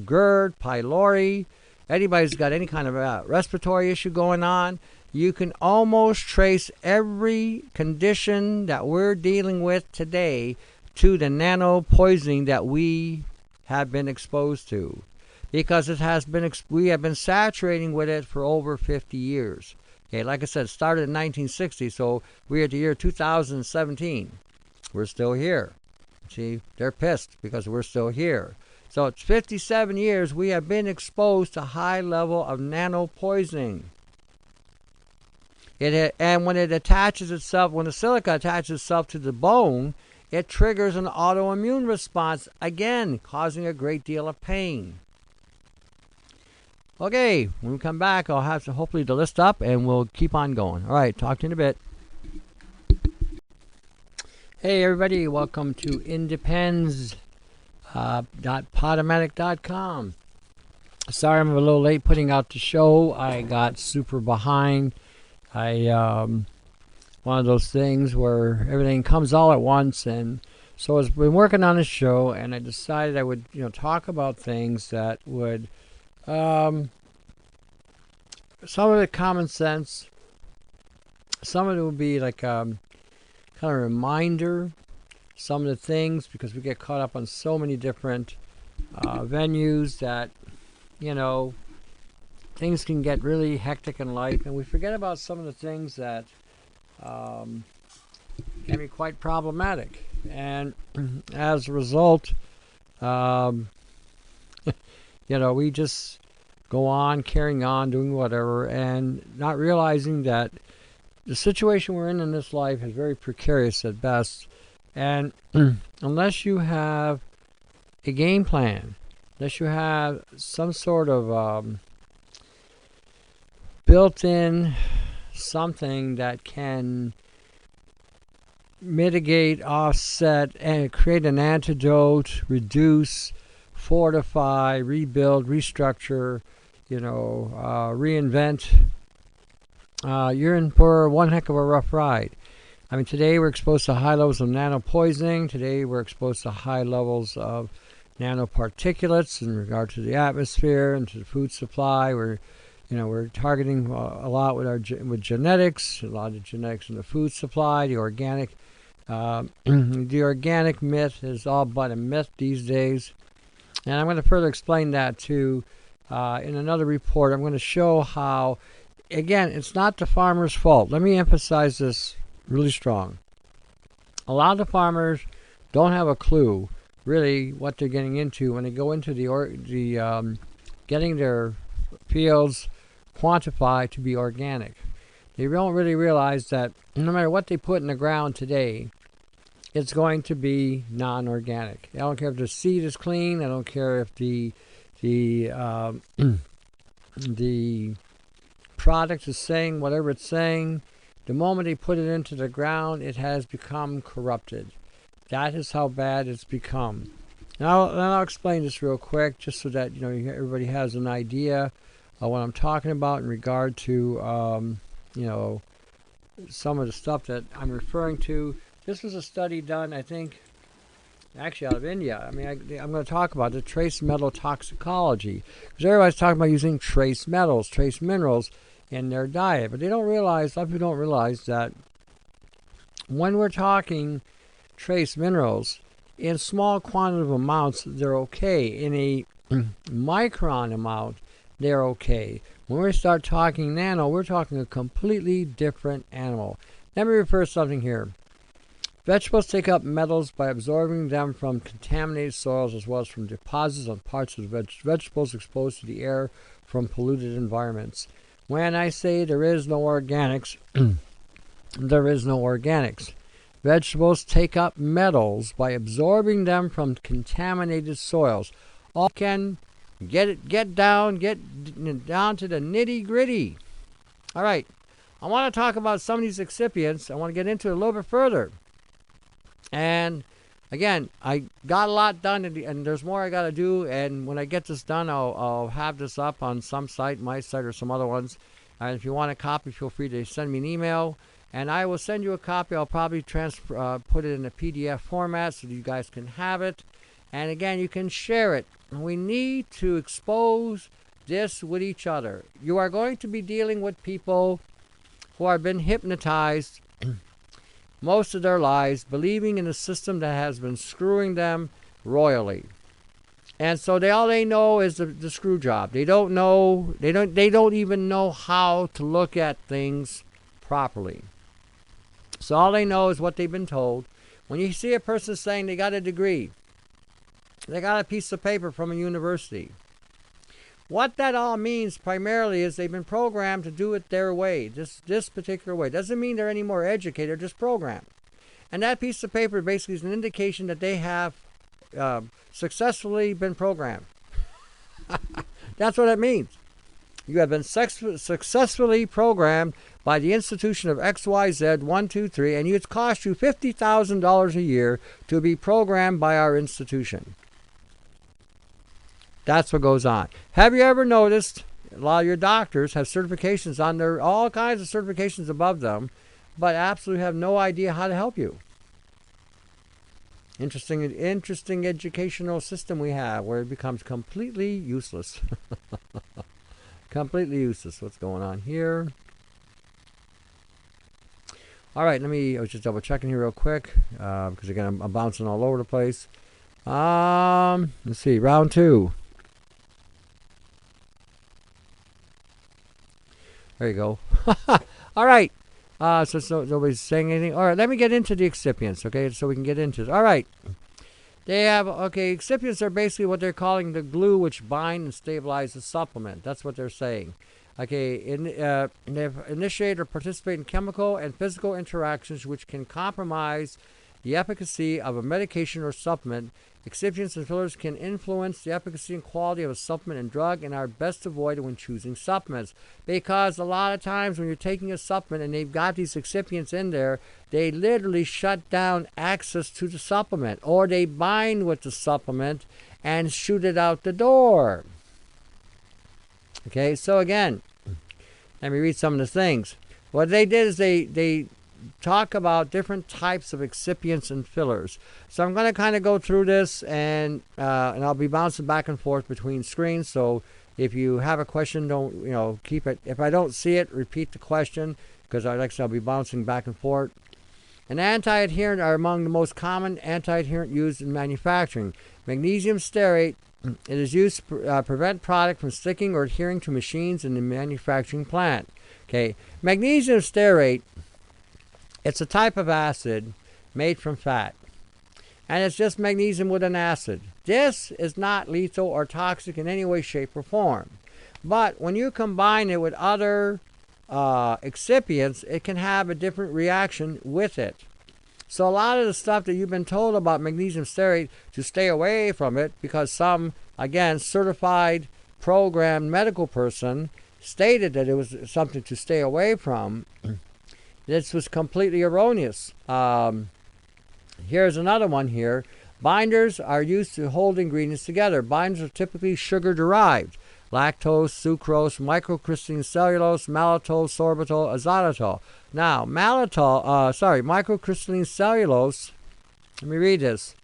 A: GERD, pylori, anybody who's got any kind of respiratory issue going on, you can almost trace every condition that we're dealing with today to the nanopoisoning that we have been exposed to, because it has been we have been saturating with it for over 50 years. Okay, like I said, it started in 1960, so we're at the year 2017. We're still here. See, they're pissed because we're still here. So it's 57 years we have been exposed to high level of nanopoisoning. And when it attaches itself, when the silica attaches itself to the bone, it triggers an autoimmune response, again, causing a great deal of pain. Okay, when we come back, I'll have to hopefully the list up, and we'll keep on going. All right, talk to you in a bit. Hey, everybody, welcome to independs.podomatic.com. Sorry I'm a little late putting out the show. I got super behind. One of those things where everything comes all at once, and so I've been working on the show, and I decided I would, talk about things that would, some of it common sense, some of it would be like kind of a reminder, some of the things, because we get caught up on so many different venues that, things can get really hectic in life, and we forget about some of the things that can be quite problematic. And as a result, we just go on, carrying on, doing whatever, and not realizing that the situation we're in this life is very precarious at best. And unless you have a game plan, unless you have some sort of built-in something that can mitigate, offset, and create an antidote, reduce, fortify, rebuild, restructure, reinvent, you're in for one heck of a rough ride. I mean, today we're exposed to high levels of nanopoisoning. Today we're exposed to high levels of nanoparticulates in regard to the atmosphere and to the food supply. We're targeting a lot with genetics, a lot of genetics in the food supply, the organic. The organic myth is all but a myth these days. And I'm going to further explain that too in another report. I'm going to show how, again, it's not the farmer's fault. Let me emphasize this really strong. A lot of the farmers don't have a clue really what they're getting into when they go into the getting their fields quantified to be organic. They don't really realize that no matter what they put in the ground today, it's going to be non-organic. I don't care if the seed is clean. I don't care if the product is saying whatever it's saying. The moment they put it into the ground, it has become corrupted. That is how bad it's become. Now, I'll explain this real quick, just so that everybody has an idea of what I'm talking about in regard to some of the stuff that I'm referring to. This was a study done, I think, actually out of India. I mean, I'm going to talk about the trace metal toxicology, because everybody's talking about using trace metals, trace minerals in their diet, but a lot of people don't realize that when we're talking trace minerals, in small quantitative amounts, they're okay. In a micron amount, they're okay. When we start talking nano, we're talking a completely different animal. Let me refer something here. Vegetables take up metals by absorbing them from contaminated soils as well as from deposits on parts of the vegetables exposed to the air from polluted environments. When I say there is no organics, there is no organics. Vegetables take up metals by absorbing them from contaminated soils. All can get down to the nitty-gritty. All right, I want to talk about some of these excipients. I want to get into it a little bit further. And again, I got a lot done, and there's more I got to do. And when I get this done, I'll have this up on some site, my site, or some other ones. And if you want a copy, feel free to send me an email, and I will send you a copy. I'll probably put it in a PDF format so that you guys can have it. And again, you can share it. We need to expose this with each other. You are going to be dealing with people who have been hypnotized most of their lives, believing in a system that has been screwing them royally. And so all they know is the screw job. They don't even know how to look at things properly. So all they know is what they've been told. When you see a person saying they got a degree, they got a piece of paper from a university, what that all means primarily is they've been programmed to do it their way, this particular way. Doesn't mean they're any more educated, they're just programmed. And that piece of paper basically is an indication that they have successfully been programmed. That's what it means. You have been successfully programmed by the institution of XYZ 123, and it's cost you $50,000 a year to be programmed by our institution. That's what goes on. Have you ever noticed a lot of your doctors have certifications on there, all kinds of certifications above them, but absolutely have no idea how to help you? Interesting educational system we have where it becomes completely useless. Completely useless. What's going on here? All right, I was just double checking here real quick because again I'm bouncing all over the place. Let's see, round 2. There you go. All right. So nobody's saying anything. All right, let me get into the excipients, okay, so we can get into it. All right. They have, excipients are basically what they're calling the glue which bind and stabilize the supplement. That's what they're saying. Okay, they initiate or participate in chemical and physical interactions which can compromise the efficacy of a medication or supplement. Excipients and fillers can influence the efficacy and quality of a supplement and drug and are best avoided when choosing supplements, because a lot of times when you're taking a supplement and they've got these excipients in there, they literally shut down access to the supplement, or they bind with the supplement and shoot it out the door. Okay, so again, let me read some of the things. What they did is they talk about different types of excipients and fillers. So I'm going to kind of go through this, and I'll be bouncing back and forth between screens. So if you have a question, don't keep it. If I don't see it, repeat the question, because I'll be bouncing back and forth. An anti-adherent are among the most common anti-adherent used in manufacturing. Magnesium stearate. It is used to prevent product from sticking or adhering to machines in the manufacturing plant. Okay, magnesium stearate. It's a type of acid made from fat, and it's just magnesium with an acid. This is not lethal or toxic in any way, shape, or form. But when you combine it with other excipients, it can have a different reaction with it. So a lot of the stuff that you've been told about magnesium stearate, to stay away from it, because some, again, certified, programmed medical person stated that it was something to stay away from, this was completely erroneous. Here's another one here. Binders are used to hold ingredients together. Binders are typically sugar-derived. Lactose, sucrose, microcrystalline cellulose, maltitol, sorbitol, azotitol. Now, microcrystalline cellulose, let me read this.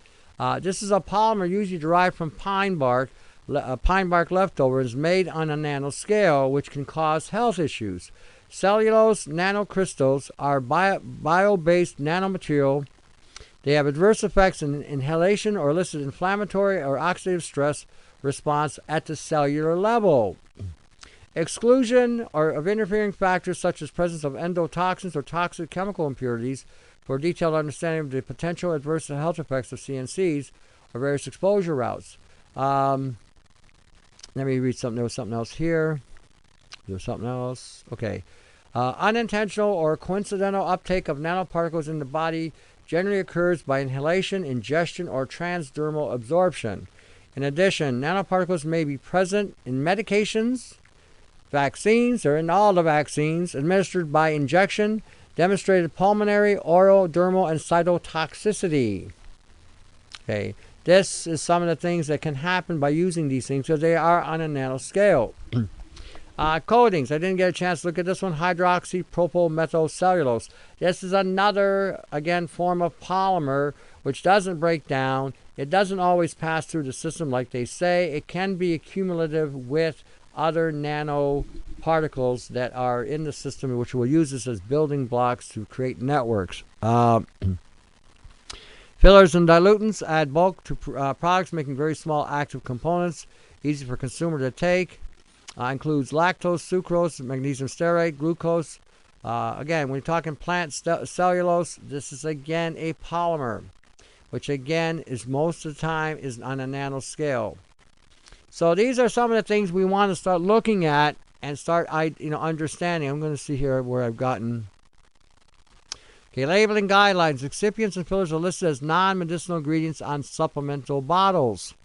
A: This is a polymer usually derived from pine bark leftovers made on a nanoscale, which can cause health issues. Cellulose nanocrystals are bio-based nanomaterial. They have adverse effects in inhalation or elicit inflammatory or oxidative stress response at the cellular level. Exclusion of interfering factors such as presence of endotoxins or toxic chemical impurities for a detailed understanding of the potential adverse health effects of CNCs or various exposure routes. Let me read something. There was something else here. There's something else. Okay. Unintentional or coincidental uptake of nanoparticles in the body generally occurs by inhalation, ingestion, or transdermal absorption. In addition, nanoparticles may be present in medications, vaccines, or in all the vaccines administered by injection, demonstrated pulmonary, oral, dermal, and cytotoxicity. Okay, this is some of the things that can happen by using these things because they are on a nanoscale. Coatings. I didn't get a chance to look at this one. Hydroxypropylmethylcellulose. This is another, again, form of polymer which doesn't break down. It doesn't always pass through the system like they say. It can be accumulative with other nanoparticles that are in the system, which will use this as building blocks to create networks. Fillers and dilutants add bulk to products, making very small active components easy for consumer to take. Includes lactose, sucrose, magnesium stearate, glucose. Again, when you're talking plant cellulose, this is again a polymer, which again is most of the time is on a nanoscale. So these are some of the things we want to start looking at and start understanding. I'm going to see here where I've gotten. Okay, labeling guidelines. Excipients and fillers are listed as non-medicinal ingredients on supplemental bottles.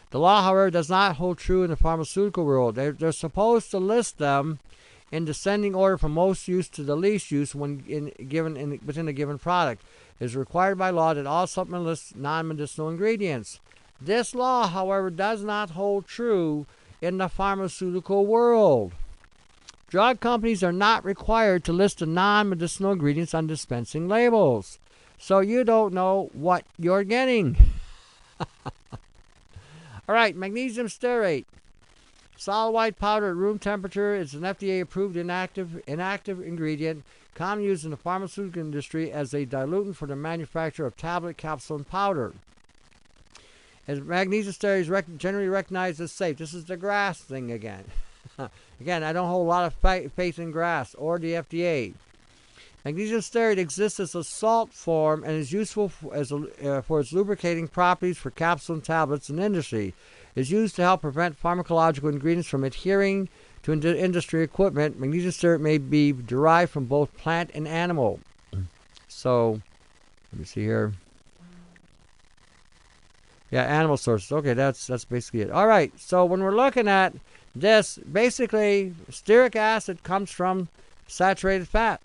A: The law, however, does not hold true in the pharmaceutical world. They're supposed to list them in descending order from most use to the least use when within a given product. It is required by law that all supplements list non-medicinal ingredients. This law, however, does not hold true in the pharmaceutical world. Drug companies are not required to list the non-medicinal ingredients on dispensing labels, so you don't know what you're getting. All right, magnesium stearate. Solid white powder at room temperature is an FDA-approved inactive ingredient commonly used in the pharmaceutical industry as a diluent for the manufacture of tablet, capsule, and powder. As magnesium stearate is generally recognized as safe. This is the grass thing again. Again, I don't hold a lot of faith in grass or the FDA. Magnesium stearate exists as a salt form and is useful for its lubricating properties for capsules and tablets in industry. It is used to help prevent pharmacological ingredients from adhering to industry equipment. Magnesium stearate may be derived from both plant and animal. So, let me see here. Yeah, animal sources. Okay, that's basically it. All right, so when we're looking at this, basically, stearic acid comes from saturated fat.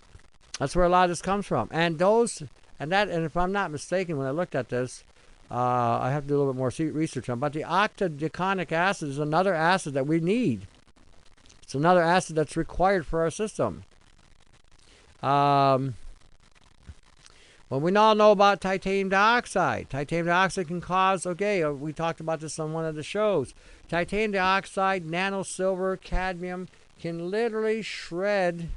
A: That's where a lot of this comes from. And if I'm not mistaken, when I looked at this, I have to do a little bit more research on it, but the octadeconic acid is another acid that we need. It's another acid that's required for our system. Well, we all know about titanium dioxide. Titanium dioxide can cause, we talked about this on one of the shows. Titanium dioxide, nanosilver, cadmium can literally shred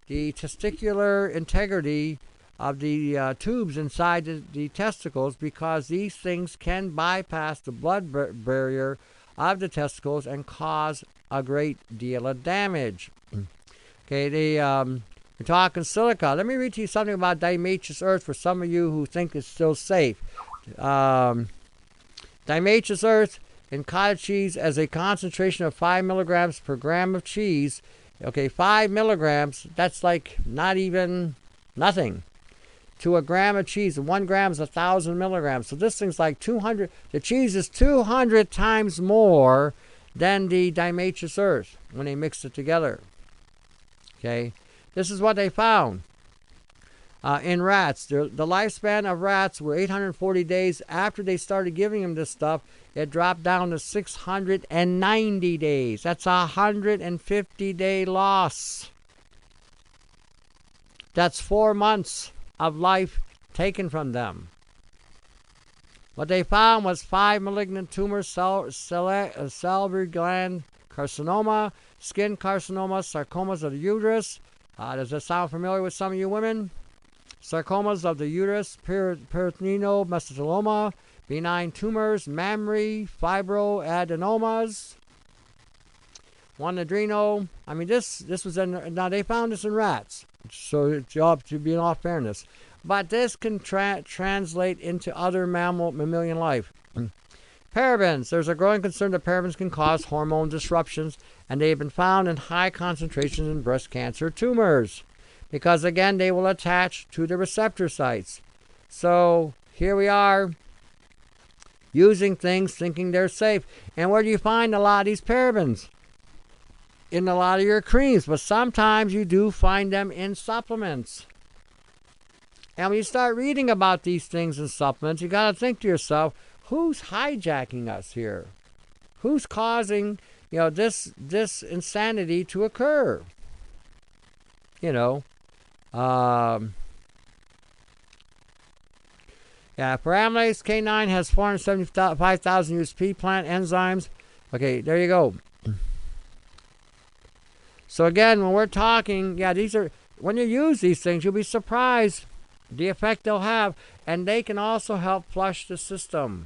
A: the testicular integrity of the tubes inside the testicles, because these things can bypass the blood barrier of the testicles and cause a great deal of damage. Okay, we're talking silica. Let me read to you something about diatomaceous earth for some of you who think it's still safe. Diatomaceous earth in cottage cheese as a concentration of 5 milligrams per gram of cheese. Okay, 5 milligrams, that's like not even nothing to a gram of cheese. 1 gram is 1,000 milligrams. So this thing's like 200. The cheese is 200 times more than the diatomaceous earth when they mixed it together. Okay, this is what they found in rats. The lifespan of rats were 840 days. After they started giving them this stuff, it dropped down to 690 days. That's a 150-day loss. That's 4 months of life taken from them. What they found was 5 malignant tumors: salivary gland carcinoma, skin carcinoma, sarcomas of the uterus. Does that sound familiar with some of you women? Sarcomas of the uterus, peritoneal mesothelioma, benign tumors, mammary, fibroadenomas, one adrenal. I mean, this was now they found this in rats. So to be in all fairness, but this can translate into other mammalian life. Parabens. There's a growing concern that parabens can cause hormone disruptions, and they have been found in high concentrations in breast cancer tumors because, again, they will attach to the receptor sites. So here we are using things thinking they're safe. And where do you find a lot of these parabens? In a lot of your creams, but sometimes you do find them in supplements. And when you start reading about these things in supplements, you got to think to yourself, who's hijacking us here? Who's causing, this insanity to occur? Paramelase K9 has 475,000 USP plant enzymes. Okay, there you go. So again, when we're talking, when you use these things, you'll be surprised the effect they'll have, and they can also help flush the system.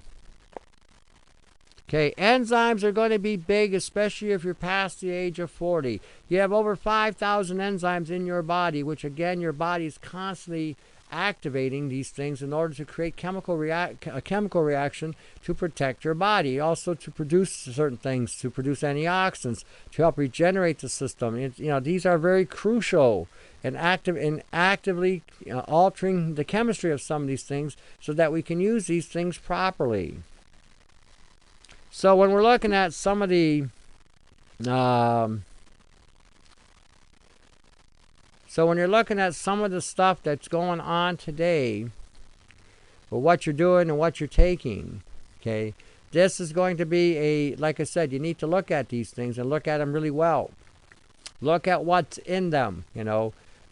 A: Okay, enzymes are going to be big, especially if you're past the age of 40. You have over 5,000 enzymes in your body, which again, your body is constantly activating these things in order to create a chemical reaction to protect your body, also to produce certain things, to produce antioxidants, to help regenerate the system. These are very crucial and actively altering the chemistry of some of these things so that we can use these things properly. So when we're looking at some of the So when you're looking at some of the stuff that's going on today, or what you're doing and what you're taking, okay, this is going to be like I said, you need to look at these things and look at them really well. Look at what's in them,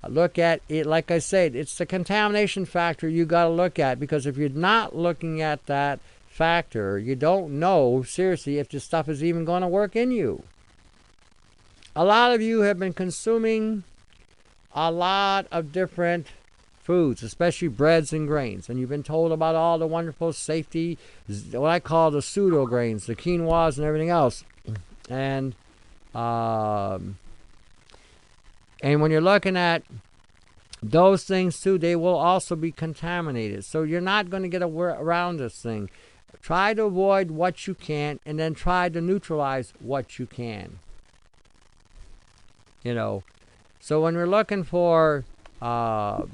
A: Look at it, like I said, it's the contamination factor you got to look at, because if you're not looking at that factor, you don't know, seriously, if this stuff is even going to work in you. A lot of you have been consuming a lot of different foods, especially breads and grains, and you've been told about all the wonderful safety, what I call the pseudo grains, the quinoas and everything else. And when you're looking at those things too, they will also be contaminated. So you're not going to get around this thing. Try to avoid what you can, and then try to neutralize what you can. So when we're looking for what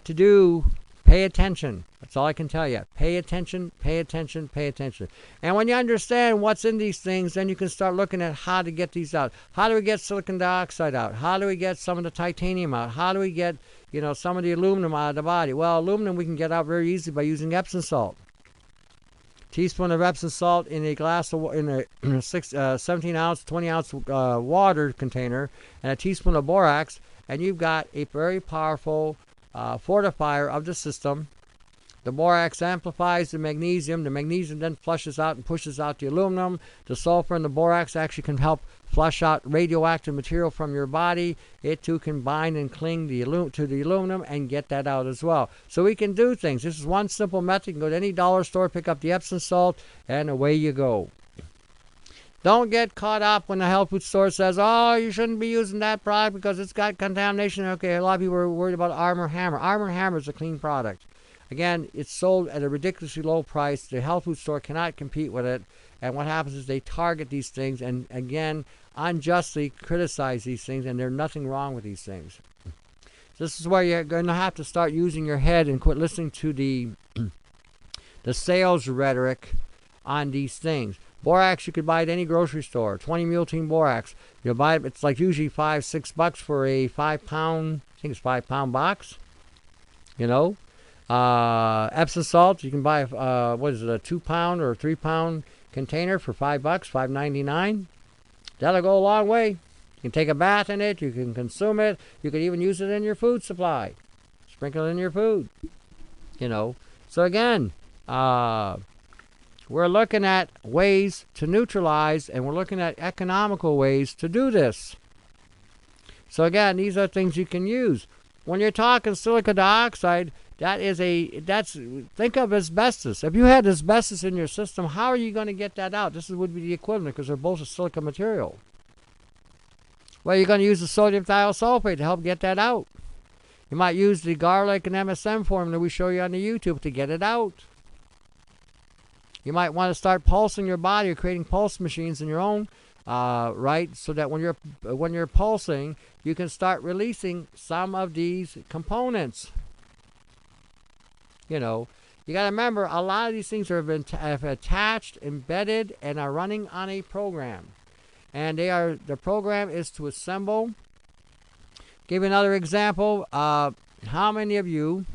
A: to do, pay attention. That's all I can tell you. Pay attention, pay attention, pay attention. And when you understand what's in these things, then you can start looking at how to get these out. How do we get silicon dioxide out? How do we get some of the titanium out? How do we get, some of the aluminum out of the body? Well, aluminum we can get out very easily by using Epsom salt. Teaspoon of Epsom salt in a glass of, in a 17-ounce, 20-ounce water container, and a teaspoon of borax, and you've got a very powerful fortifier of the system. The borax amplifies the magnesium. The magnesium then flushes out and pushes out the aluminum. The sulfur and the borax actually can help flush out radioactive material from your body. It too can bind and cling to the aluminum and get that out as well. So we can do things. This is one simple method. You can go to any dollar store, pick up the Epsom salt, and away you go. Don't get caught up when the health food store says, oh, you shouldn't be using that product because it's got contamination. Okay, a lot of people are worried about Arm & Hammer. Arm & Hammer is a clean product. Again, it's sold at a ridiculously low price. The health food store cannot compete with it. And what happens is they target these things and, again, unjustly criticize these things, and there's nothing wrong with these things. This is where you're going to have to start using your head and quit listening to the sales rhetoric on these things. Borax you could buy at any grocery store. 20 mule team borax. You'll buy it. It's like usually $5-6 for a 5-pound. I think it's 5-pound box. Epsom salt. You can buy a 2-pound or 3-pound container for $5, $5.99. That'll go a long way. You can take a bath in it. You can consume it. You can even use it in your food supply. Sprinkle it in your food. So again, we're looking at ways to neutralize, and we're looking at economical ways to do this. So again, these are things you can use. When you're talking silicon dioxide, think of asbestos. If you had asbestos in your system, how are you going to get that out? This would be the equivalent, because they're both a silica material. Well, you're going to use the sodium thiosulfate to help get that out. You might use the garlic and MSM formula we show you on the YouTube to get it out. You might want to start pulsing your body or creating pulse machines in your own right, so that when you're pulsing, you can start releasing some of these components. You know, you got to remember, a lot of these things have attached, embedded, and are running on a program. And the program is to assemble. Give you another example. How many of you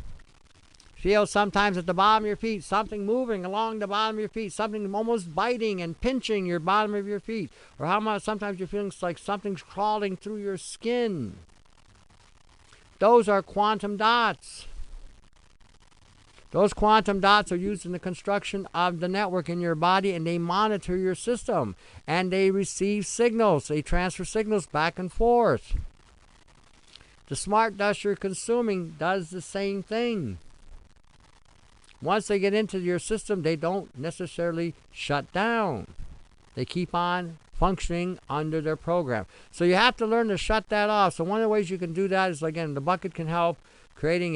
A: feel sometimes at the bottom of your feet, something moving along the bottom of your feet, something almost biting and pinching your bottom of your feet? Or how much sometimes you're feeling like something's crawling through your skin? Those are quantum dots. Those quantum dots are used in the construction of the network in your body, and they monitor your system. And they receive signals. They transfer signals back and forth. The smart dust you're consuming does the same thing. Once they get into your system, they don't necessarily shut down. They keep on functioning under their program. So you have to learn to shut that off. So one of the ways you can do that is, again, the bucket can help. Creating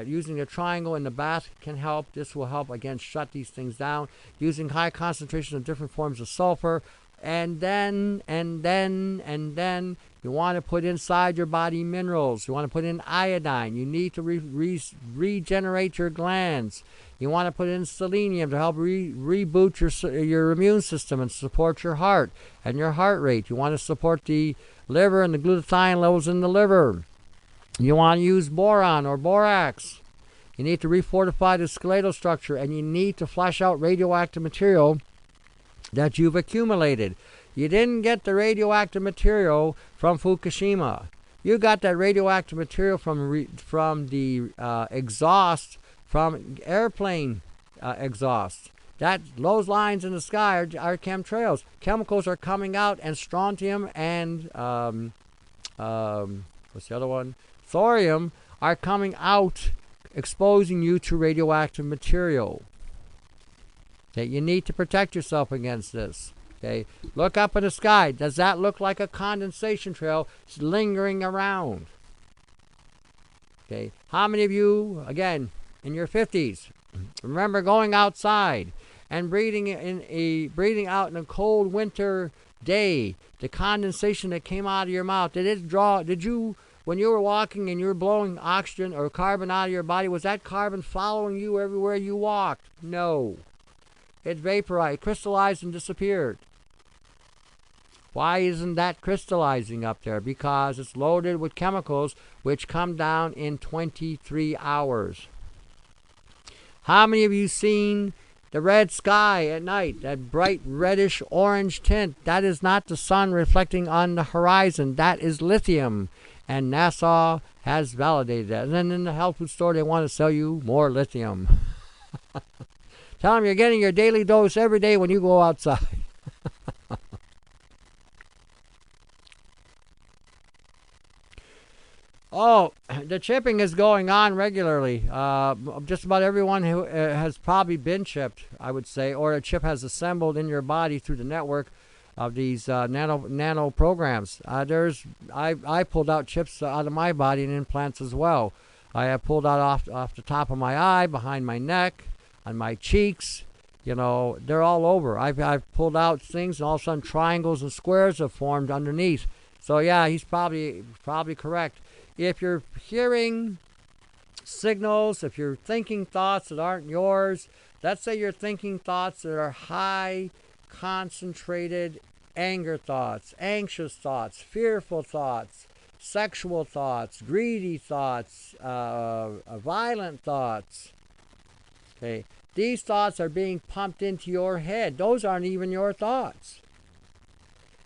A: using a triangle in the bath can help. This will help, again, shut these things down. Using high concentrations of different forms of sulfur. And then you want to put inside your body minerals. You want to put in iodine. You need to regenerate your glands. You want to put in selenium to help reboot your immune system and support your heart and your heart rate. You want to support the liver and the glutathione levels in the liver. You want to use boron or borax. You need to refortify the skeletal structure, and you need to flush out radioactive material that you've accumulated. You didn't get the radioactive material from Fukushima. You got that radioactive material from the exhaust from airplane exhaust. Those lines in the sky are chemtrails. Chemicals are coming out, and strontium and what's the other one? Thorium are coming out, exposing you to radioactive material. Okay, you need to protect yourself against this. Okay, look up in the sky. Does that look like a condensation trail lingering around? Okay, how many of you, again, in your 50s, remember going outside and breathing out in a cold winter day, the condensation that came out of your mouth? Did you, when you were walking and you were blowing oxygen or carbon out of your body, was that carbon following you everywhere you walked? No. It vaporized, crystallized, and disappeared. Why isn't that crystallizing up there? Because it's loaded with chemicals which come down in 23 hours. How many of you seen the red sky at night, that bright reddish orange tint? That is not the sun reflecting on the horizon. That is lithium. And NASA has validated that. And then in the health food store, they want to sell you more lithium. Tell them you're getting your daily dose every day when you go outside. Oh, the chipping is going on regularly. Just about everyone who has probably been chipped, I would say, or a chip has assembled in your body through the network of these nano programs. I pulled out chips out of my body and implants as well. I have pulled out off the top of my eye, behind my neck, on my cheeks. You know, they're all over. I've pulled out things, and all of a sudden triangles and squares have formed underneath. So yeah, he's probably correct. If you're hearing signals, if you're thinking thoughts that aren't yours, let's say you're thinking thoughts that are high, concentrated anger thoughts, anxious thoughts, fearful thoughts, sexual thoughts, greedy thoughts, violent thoughts. Okay, these thoughts are being pumped into your head. Those aren't even your thoughts.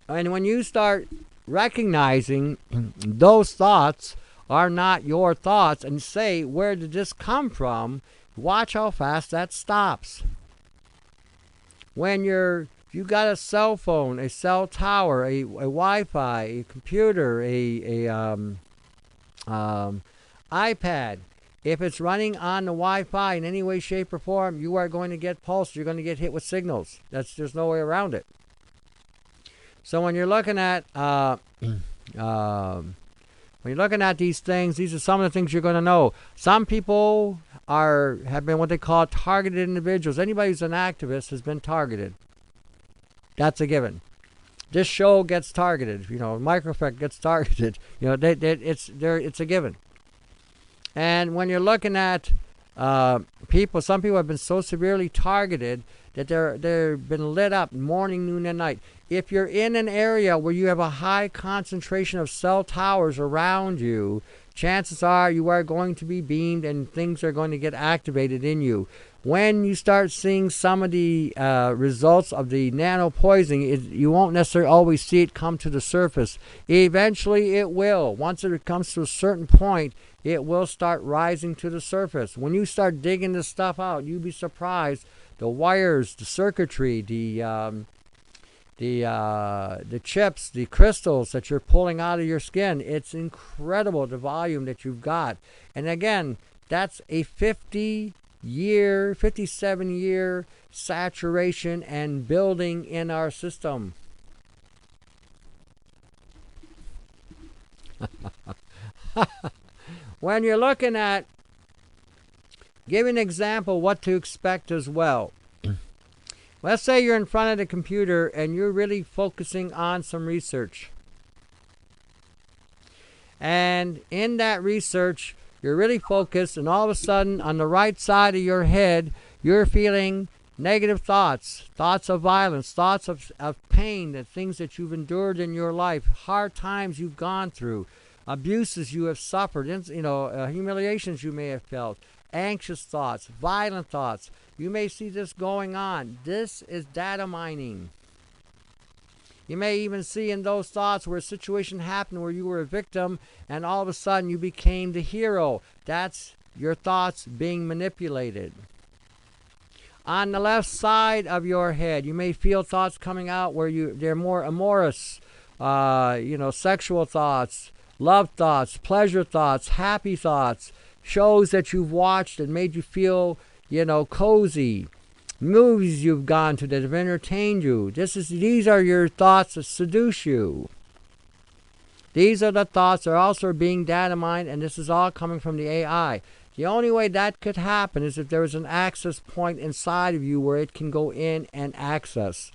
A: And when you start recognizing those thoughts are not your thoughts and say, where did this come from? Watch how fast that stops. When you got a cell phone, a cell tower, a Wi-Fi, a computer, a iPad, if it's running on the Wi-Fi in any way, shape, or form, you are going to get pulsed. You're going to get hit with signals. There's no way around it. So when you're looking at When you're looking at these things, these are some of the things you're going to know. Some people have been what they call targeted individuals. Anybody who's an activist has been targeted. That's a given. This show gets targeted. Microeffect gets targeted. It's a given. And when you're looking at people, some people have been so severely targeted that they've been lit up morning, noon, and night. If you're in an area where you have a high concentration of cell towers around you, chances are you are going to be beamed and things are going to get activated in you. When you start seeing some of the results of the nanopoisoning, you won't necessarily always see it come to the surface. Eventually it will. Once it comes to a certain point, it will start rising to the surface. When you start digging this stuff out, you'll be surprised. The wires, the circuitry, the chips, the crystals that you're pulling out of your skin. It's incredible the volume that you've got. And again, that's a 57-year saturation and building in our system. When you're looking at, give an example what to expect as well. Let's say you're in front of the computer and you're really focusing on some research. And in that research, you're really focused, and all of a sudden, on the right side of your head, you're feeling negative thoughts, thoughts of violence, thoughts of pain, the things that you've endured in your life, hard times you've gone through, abuses you have suffered, humiliations you may have felt, anxious thoughts, violent thoughts. You may see this going on. This is data mining. You may even see in those thoughts where a situation happened where you were a victim and all of a sudden you became the hero. That's your thoughts being manipulated. On the left side of your head, you may feel thoughts coming out where they're more amorous, sexual thoughts, love thoughts, pleasure thoughts, happy thoughts, shows that you've watched and made you feel, cozy. Movies you've gone to that have entertained you. These are your thoughts that seduce you. These are the thoughts that are also being data mined, and this is all coming from the AI. The only way that could happen is if there is an access point inside of you where it can go in and access.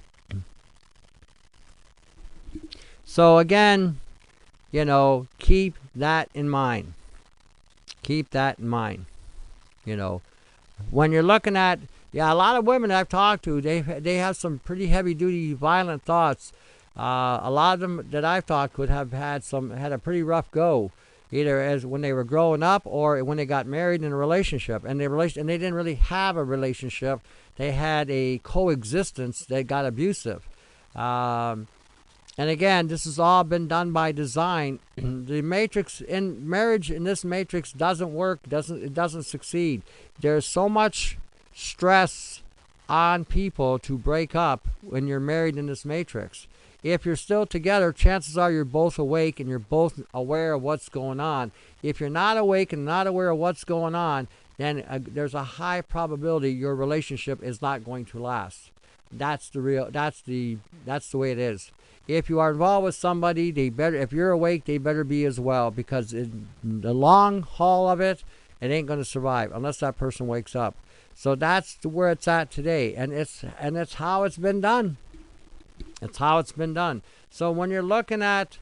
A: So again, keep that in mind. Keep that in mind. When you're looking at, a lot of women I've talked to, they have some pretty heavy-duty, violent thoughts. A lot of them that I've talked with have had a pretty rough go, either as when they were growing up or when they got married in a relationship, and they didn't really have a relationship. They had a coexistence that got abusive. And again, this has all been done by design. The matrix in marriage, in this matrix, doesn't work. It doesn't succeed. There's so much stress on people to break up when you're married in this matrix. If you're still together, chances are you're both awake and you're both aware of what's going on. If you're not awake and not aware of what's going on, then there's a high probability your relationship is not going to last. That's the way it is. If you are involved with somebody, if you're awake, they better be as well, because in the long haul of it, it ain't going to survive unless that person wakes up. So that's where it's at today, and it's how it's been done. It's how it's been done. So when you're looking at,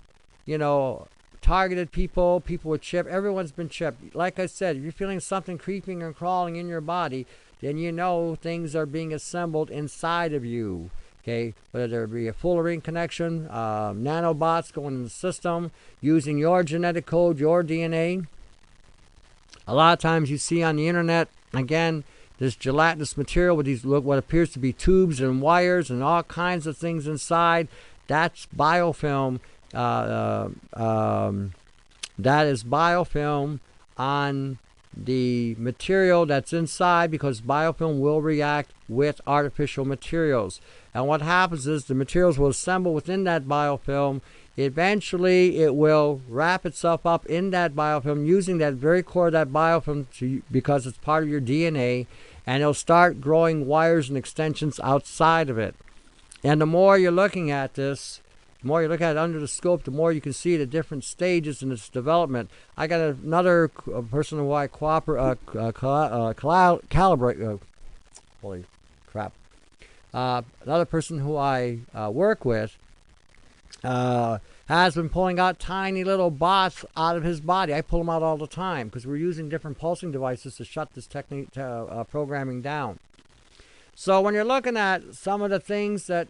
A: targeted people with chip, everyone's been chipped. Like I said, if you're feeling something creeping and crawling in your body, then things are being assembled inside of you. Okay, whether there be a full ring connection, nanobots going in the system, using your genetic code, your DNA. A lot of times you see on the internet, again, this gelatinous material with these what appears to be tubes and wires and all kinds of things inside. That's biofilm. That is biofilm on the material that's inside, because biofilm will react with artificial materials. And what happens is the materials will assemble within that biofilm. Eventually, it will wrap itself up in that biofilm using that very core of that biofilm because it's part of your DNA, and it'll start growing wires and extensions outside of it. And the more you're looking at this, The more you look at it under the scope, the more you can see the different stages in its development. I got another person who I calibrate. Holy crap! Another person who I work with has been pulling out tiny little bots out of his body. I pull them out all the time because we're using different pulsing devices to shut this technique programming down. So when you're looking at some of the things that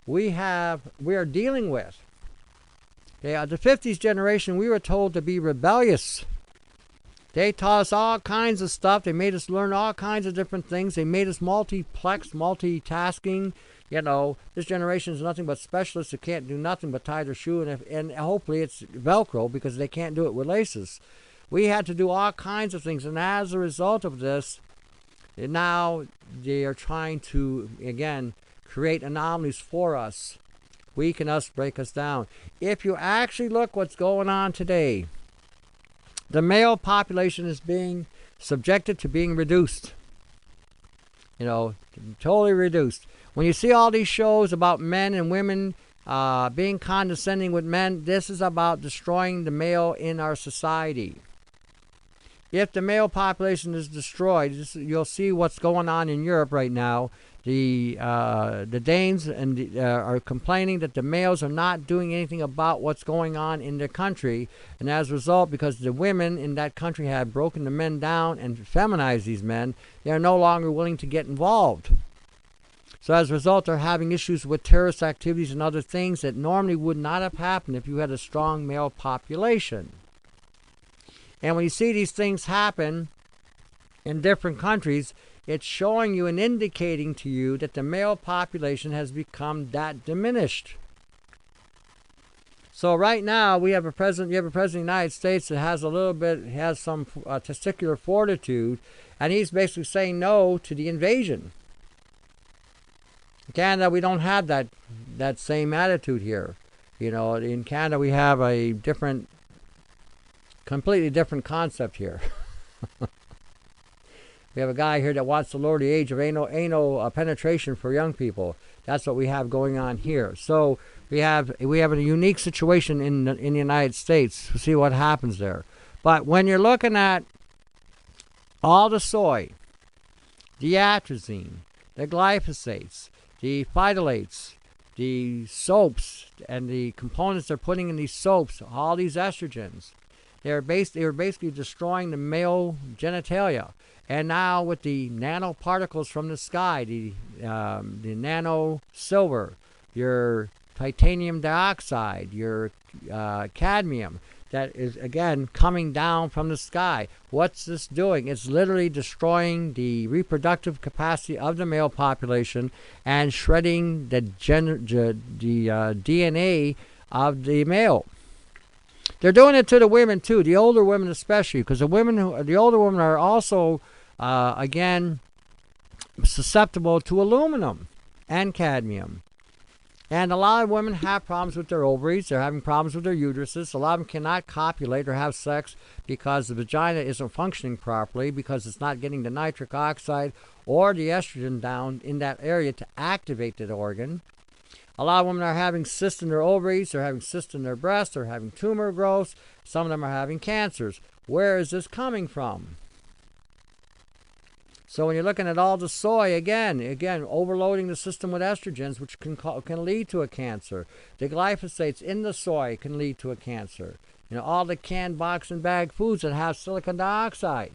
A: we are dealing with, okay, the 50s generation, we were told to be rebellious. They taught us all kinds of stuff. They made us learn all kinds of different things. They made us multitasking. This generation is nothing but specialists who can't do nothing but tie their shoe, and hopefully it's Velcro because they can't do it with laces. We had to do all kinds of things, and as a result of this, now they are trying to, again, create anomalies for us, weaken us, break us down. If you actually look what's going on today, the male population is being subjected to being reduced. Totally reduced. When you see all these shows about men and women being condescending with men, this is about destroying the male in our society. If the male population is destroyed, you'll see what's going on in Europe right now. The Danes are complaining that the males are not doing anything about what's going on in their country, and as a result, because the women in that country have broken the men down and feminized these men, they are no longer willing to get involved. So as a result, they're having issues with terrorist activities and other things that normally would not have happened if you had a strong male population. And when you see these things happen in different countries, it's showing you and indicating to you that the male population has become that diminished. So right now you have a president of the United States that has some testicular fortitude, and he's basically saying no to the invasion. In Canada, we don't have that same attitude here. In Canada, we have a completely different concept here. We have a guy here that wants to lower the age of anal penetration for young people. That's what we have going on here. So we have a unique situation in the United States. We'll see what happens there. But when you're looking at all the soy, the atrazine, the glyphosates, the phytolates, the soaps, and the components they're putting in these soaps, all these estrogens, they were basically destroying the male genitalia. And now with the nanoparticles from the sky, the nano silver, your titanium dioxide, your cadmium, that is again coming down from the sky. What's this doing? It's literally destroying the reproductive capacity of the male population and shredding the DNA of the male. They're doing it to the women too, the older women especially, because the older women are also again susceptible to aluminum and cadmium. And a lot of women have problems with their ovaries. They're having problems with their uteruses. A lot of them cannot copulate or have sex because the vagina isn't functioning properly, because it's not getting the nitric oxide or the estrogen down in that area to activate that organ. A lot of women are having cysts in their ovaries. They're having cysts in their breasts. They're having tumor growths. Some of them are having cancers. Where is this coming from? So when you're looking at all the soy, again, overloading the system with estrogens, which can lead to a cancer. The glyphosates in the soy can lead to a cancer. All the canned box and bag foods that have silicon dioxide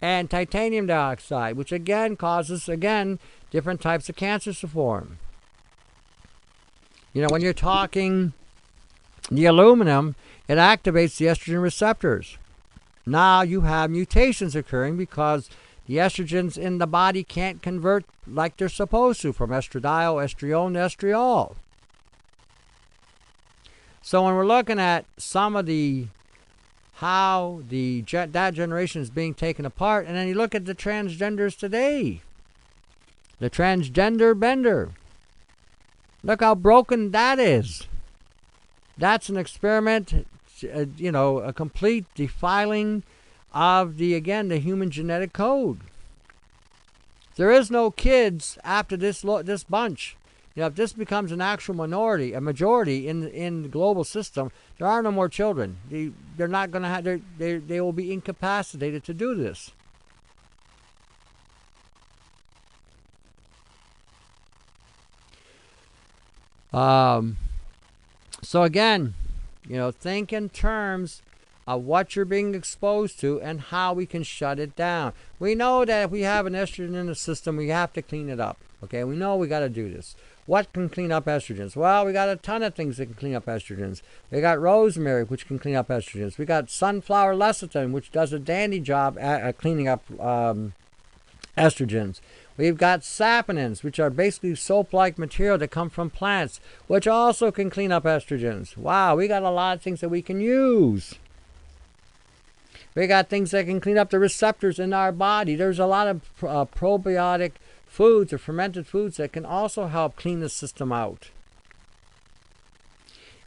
A: and titanium dioxide, which again causes, different types of cancers to form. When you're talking the aluminum, it activates the estrogen receptors. Now you have mutations occurring because the estrogens in the body can't convert like they're supposed to from estradiol, estriol, and estriol. So when we're looking at some of how that generation is being taken apart, and then you look at the transgenders today, the transgender bender. Look how broken that is. That's an experiment, a complete defiling of the human genetic code. There is no kids after this bunch. if this becomes an actual minority, a majority in the global system, there are no more children. They're not going to have. They will be incapacitated to do this. So again, think in terms of what you're being exposed to and how we can shut it down. We know that if we have an estrogen in the system, we have to clean it up. Okay, we know we got to do this. What can clean up estrogens? Well, we got a ton of things that can clean up estrogens. We got rosemary, which can clean up estrogens. We got sunflower lecithin, which does a dandy job at cleaning up estrogens. We've got saponins, which are basically soap-like material that come from plants, which also can clean up estrogens. Wow, we got a lot of things that we can use. We got things that can clean up the receptors in our body. There's a lot of probiotic foods or fermented foods that can also help clean the system out.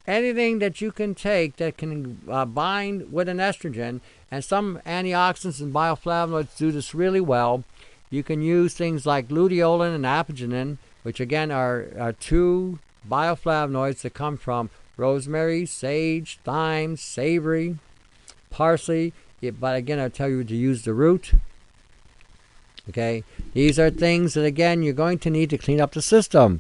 A: Anything that you can take that can bind with an estrogen, and some antioxidants and bioflavonoids do this really well. You can use things like luteolin and apigenin, which again are two bioflavonoids that come from rosemary, sage, thyme, savory, parsley. But again, I'll tell you to use the root. Okay, these are things that again you're going to need to clean up the system.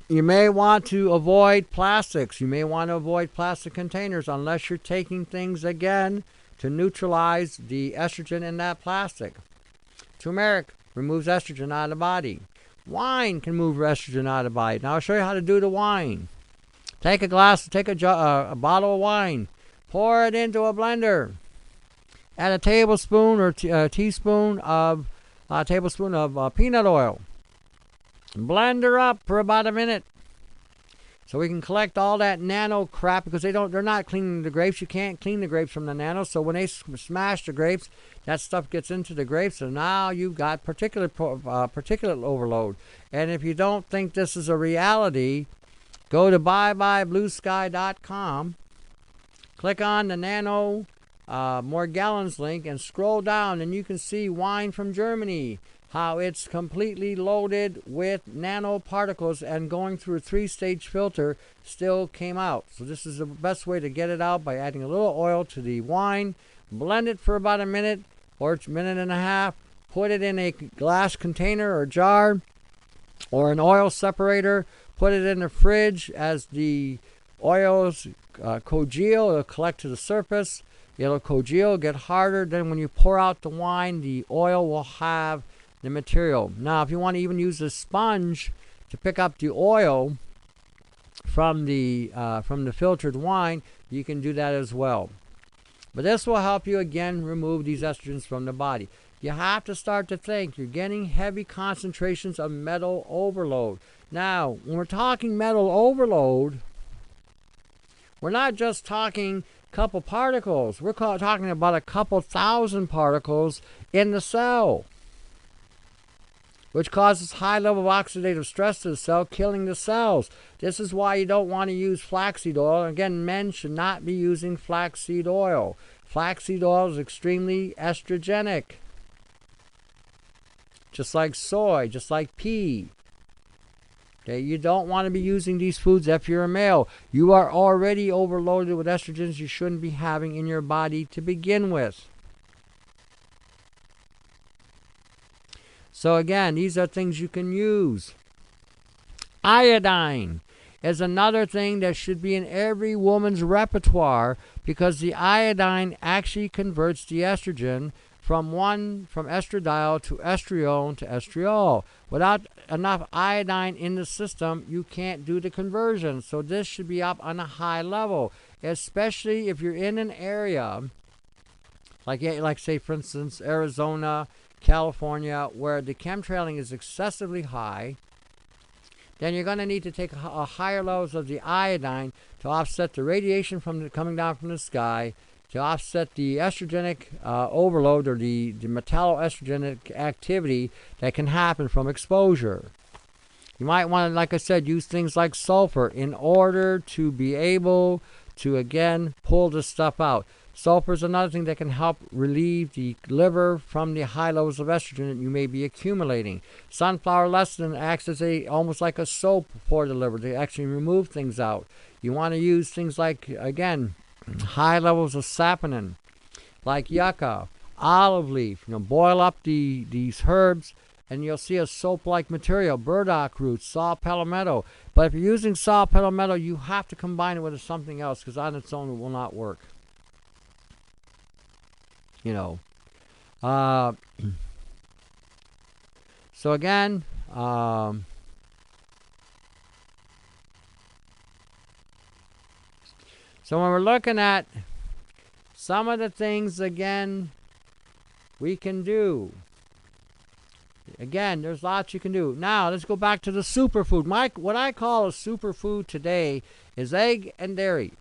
A: You may want to avoid plastics. You may want to avoid plastic containers unless you're taking things again to neutralize the estrogen in that plastic. Turmeric removes estrogen out of the body. Wine can move estrogen out of the body. Now I'll show you how to do the wine. Take a bottle of wine, pour it into a blender. Add a tablespoon or teaspoon of peanut oil. Blend her up for about a minute, so we can collect all that nano crap, because they're not cleaning the grapes. You can't clean the grapes from the nano. So when they smash the grapes, that stuff gets into the grapes, and now you've got particulate overload. And if you don't think this is a reality, go to byebyebluesky.com, click on the nano more gallons link, and scroll down, and you can see wine from Germany, how it's completely loaded with nanoparticles, and going through a 3-stage filter still came out. So this is the best way to get it out, by adding a little oil to the wine, blend it for about a minute or a minute and a half, put it in a glass container or jar or an oil separator, put it in the fridge. As the oils congeal, it'll collect to the surface. It'll congeal, get harder. Then when you pour out the wine, the oil will have the material. Now, if you want to even use a sponge to pick up the oil from the filtered wine, you can do that as well. But this will help you again remove these estrogens from the body. You have to start to think. You're getting heavy concentrations of metal overload. Now, when we're talking metal overload, we're not just talking a couple particles. We're talking about a couple thousand particles in the cell, which causes high level of oxidative stress to the cell, killing the cells. This is why you don't want to use flaxseed oil. Again, men should not be using flaxseed oil. Flaxseed oil is extremely estrogenic, just like soy, just like pea. Okay, you don't want to be using these foods if you're a male. You are already overloaded with estrogens you shouldn't be having in your body to begin with. So again, these are things you can use. Iodine is another thing that should be in every woman's repertoire, because the iodine actually converts the estrogen from estradiol to estrione to estriol. Without enough iodine in the system, you can't do the conversion. So this should be up on a high level, especially if you're in an area like say, for instance, Arizona, California, where the chemtrailing is excessively high. Then you're going to need to take a higher levels of the iodine to offset the radiation coming down from the sky, to offset the estrogenic overload, or the metalloestrogenic activity that can happen from exposure. You might want to, like I said, use things like sulfur in order to be able to, again, pull this stuff out. Sulfur is another thing that can help relieve the liver from the high levels of estrogen that you may be accumulating. Sunflower lecithin acts as almost like a soap for the liver to actually remove things out. You want to use things like, again, high levels of saponin, like yucca, olive leaf. Boil up these herbs, and you'll see a soap-like material. Burdock roots, saw palmetto. But if you're using saw palmetto, you have to combine it with something else, because on its own it will not work. So again, so when we're looking at some of the things, again, we can do. Again, there's lots you can do. Now, let's go back to the superfood. What I call a superfood today is egg and dairy.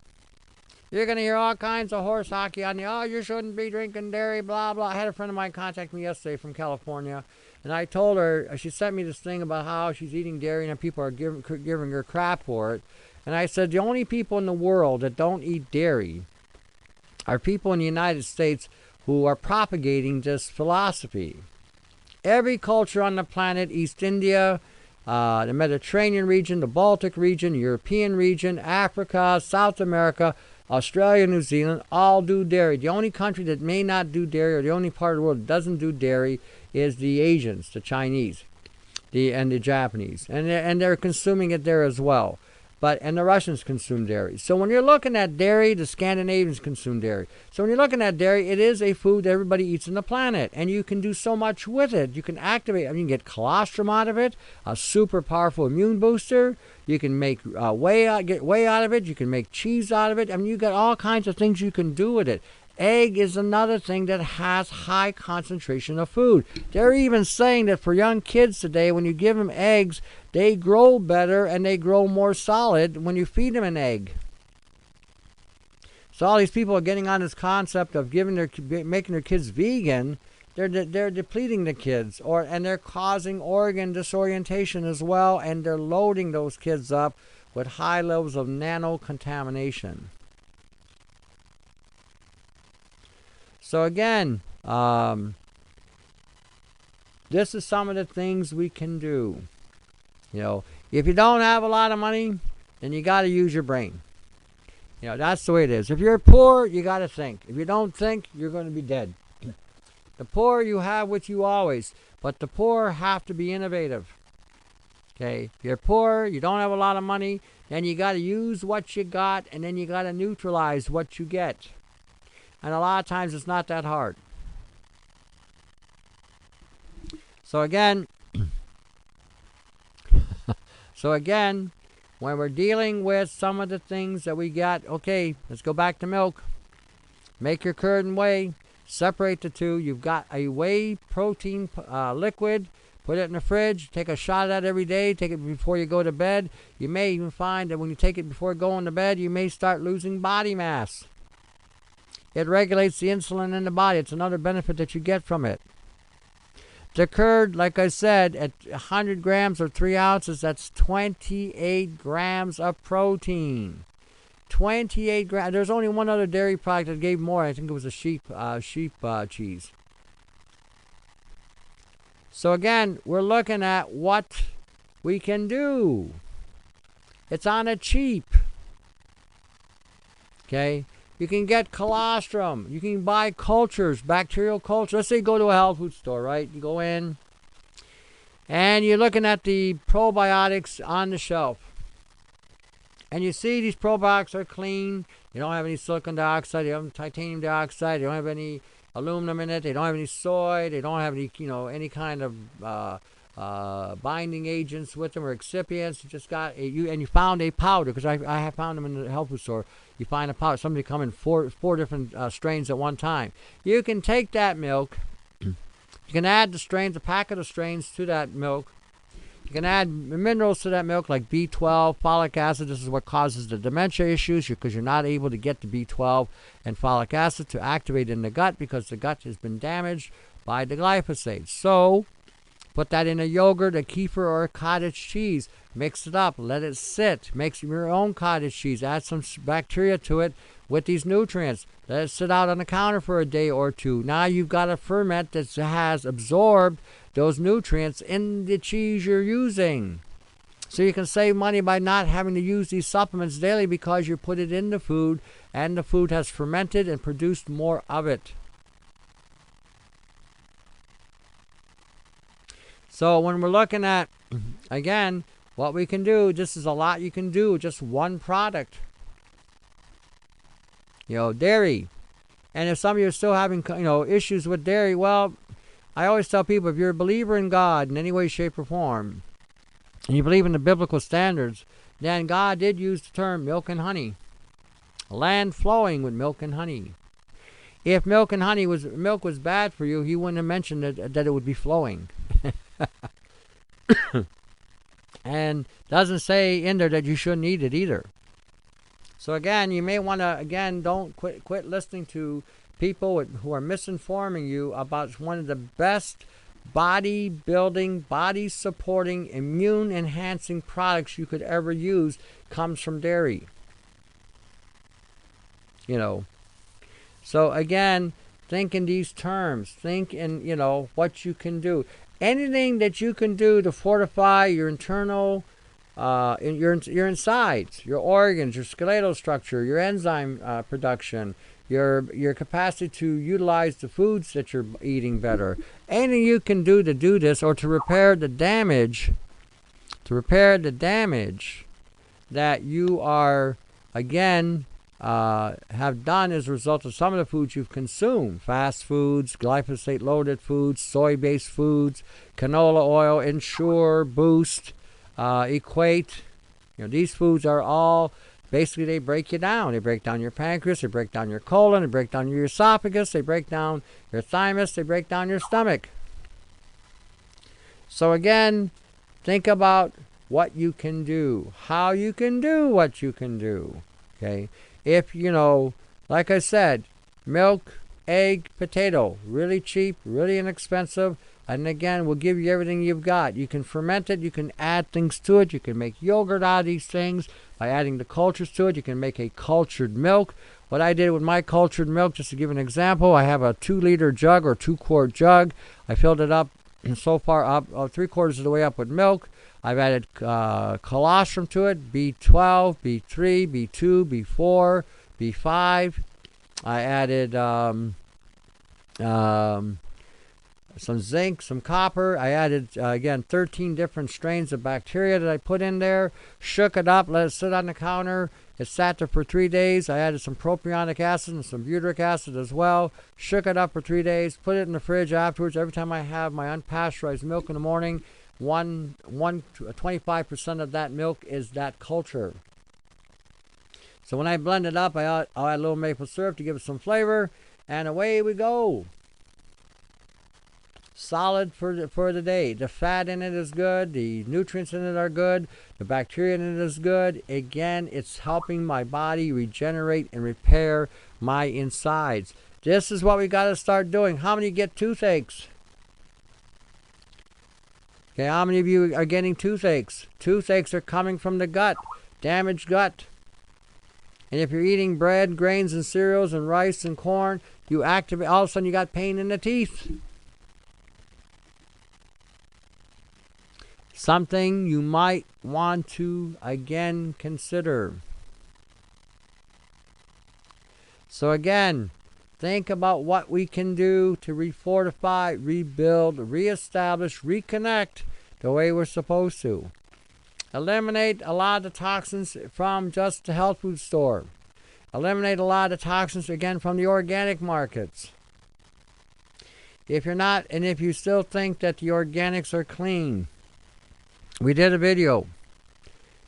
A: You're going to hear all kinds of horse hockey on you shouldn't be drinking dairy, blah, blah. I had a friend of mine contact me yesterday from California, and I told her, she sent me this thing about how she's eating dairy and people are giving her crap for it. And I said, the only people in the world that don't eat dairy are people in the United States who are propagating this philosophy. Every culture on the planet, East India, the Mediterranean region, the Baltic region, European region, Africa, South America, Australia, New Zealand, all do dairy. The only country that may not do dairy, or the only part of the world that doesn't do dairy, is the Asians, the Chinese, and the Japanese. And they're consuming it there as well. And the Russians consume dairy. So when you're looking at dairy, the Scandinavians consume dairy. So when you're looking at dairy, it is a food that everybody eats on the planet. And you can do so much with it. You can activate, you can get colostrum out of it, a super powerful immune booster. You can make get whey out of it. You can make cheese out of it. You got all kinds of things you can do with it. Egg is another thing that has high concentration of food. They're even saying that for young kids today, when you give them eggs, they grow better and they grow more solid when you feed them an egg. So all these people are getting on this concept of making their kids vegan. They're depleting the kids, and they're causing organ disorientation as well, and they're loading those kids up with high levels of nano contamination. So again, this is some of the things we can do. If you don't have a lot of money, then you got to use your brain. That's the way it is. If you're poor, you got to think. If you don't think, you're going to be dead. The poor you have with you always, but the poor have to be innovative. Okay? If you're poor, you don't have a lot of money, then you got to use what you got, and then you got to neutralize what you get. And a lot of times it's not that hard. So again, when we're dealing with some of the things that we got, okay, let's go back to milk. Make your curd and whey. Separate the two. You've got a whey protein liquid. Put it in the fridge. Take a shot of that every day. Take it before you go to bed. You may even find that when you take it before going to bed, you may start losing body mass. It regulates the insulin in the body. It's another benefit that you get from it. The curd, like I said, at 100 grams or 3 ounces, that's 28 grams of protein. 28 grams. There's only one other dairy product that gave more. I think it was a sheep cheese. So again, we're looking at what we can do. It's on a cheap. Okay? You can get colostrum. You can buy cultures, bacterial cultures. Let's say you go to a health food store, right? You go in, and you're looking at the probiotics on the shelf. And you see these probiotics are clean. You don't have any silicon dioxide. You don't have titanium dioxide. You don't have any aluminum in it. They don't have any soy. They don't have any, any kind of binding agents with them or excipients. You just got and you found a powder, because I have found them in the health food store. You find a powder. Somebody come in four different strains at one time. You can take that milk. You can add the strains, a packet of strains to that milk. You can add minerals to that milk like B12, folic acid. This is what causes the dementia issues, because you're not able to get the B12 and folic acid to activate in the gut because the gut has been damaged by the glyphosate. So put that in a yogurt, a kefir, or a cottage cheese. Mix it up. Let it sit. Make your own cottage cheese. Add some bacteria to it. with these nutrients. Let it sit out on the counter for a day or two. Now you've got a ferment that has absorbed those nutrients in the cheese you're using. So you can save money by not having to use these supplements daily because you put it in the food and the food has fermented and produced more of it. So when we're looking at, again, what we can do, this is a lot you can do with just one product. Dairy. And if some of you are still having, issues with dairy, well, I always tell people, if you're a believer in God in any way, shape, or form, and you believe in the biblical standards, then God did use the term milk and honey. A land flowing with milk and honey. If milk was bad for you, he wouldn't have mentioned that it would be flowing. And doesn't say in there that you shouldn't eat it either. So again, you may want to, don't quit listening to people who are misinforming you about one of the best body-building, body-supporting, immune-enhancing products you could ever use comes from dairy. So again, think in these terms. Think in, what you can do. Anything that you can do to fortify your internal, your insides, your organs, your skeletal structure, your enzyme production, your capacity to utilize the foods that you're eating better. Anything you can do to do this, or to repair the damage, that you are, again, have done as a result of some of the foods you've consumed. Fast foods, glyphosate-loaded foods, soy-based foods, canola oil, Ensure, Boost, Equate. These foods are all, basically they break you down. They break down your pancreas, they break down your colon, they break down your esophagus, they break down your thymus, they break down your stomach. So again, think about what you can do, how you can do what you can do. Okay? If, like I said, milk, egg, potato, really cheap, really inexpensive, and again, we'll give you everything you've got. You can ferment it, you can add things to it, you can make yogurt out of these things by adding the cultures to it. You can make a cultured milk. What I did with my cultured milk, just to give an example, I have a 2-liter jug or 2-quart jug. I filled it up, so far up, 3/4 of the way up with milk. I've added colostrum to it, B12, B3, B2, B4, B5. I added some zinc, some copper. I added, again, 13 different strains of bacteria that I put in there. Shook it up, let it sit on the counter. It sat there for 3 days. I added some propionic acid and some butyric acid as well. Shook it up for 3 days. Put it in the fridge afterwards. Every time I have my unpasteurized milk in the morning, 25% of that milk is that culture. So when I blend it up, I'll add a little maple syrup to give it some flavor, and away we go. Solid for the day. The fat in it is good. The nutrients in it are good. The bacteria in it is good. Again, it's helping my body regenerate and repair my insides. This is what we got to start doing. How many get toothaches? Okay, how many of you are getting toothaches? Toothaches are coming from the gut, damaged gut. And if you're eating bread, grains, and cereals, and rice and corn, you activate, all of a sudden you got pain in the teeth. Something you might want to, again, consider. So again, think about what we can do to refortify, rebuild, reestablish, reconnect the way we're supposed to. Eliminate a lot of the toxins from just the health food store. Eliminate a lot of the toxins, again, from the organic markets. If you're not, and if you still think that the organics are clean, we did a video.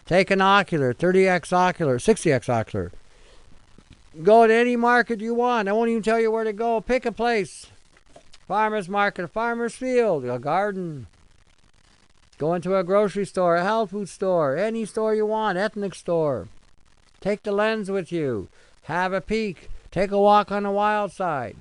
A: Take an ocular, 30x ocular, 60x ocular. Go to any market you want. I won't even tell you where to go. Pick a place. Farmer's market, a farmer's field, a garden. Go into a grocery store, a health food store, any store you want, ethnic store. Take the lens with you. Have a peek. Take a walk on the wild side.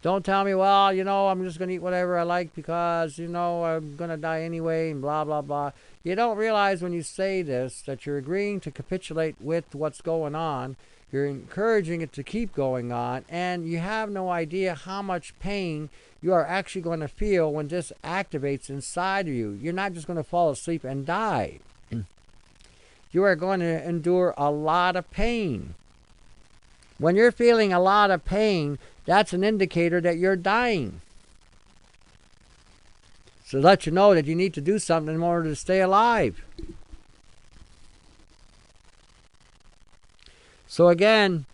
A: Don't tell me, well, I'm just going to eat whatever I like because, I'm going to die anyway and blah, blah, blah. You don't realize when you say this that you're agreeing to capitulate with what's going on. You're encouraging it to keep going on, and you have no idea how much pain you are actually going to feel when this activates inside of you. You're not just going to fall asleep and die. You are going to endure a lot of pain. When you're feeling a lot of pain, that's an indicator that you're dying. So let you know that you need to do something in order to stay alive. So again,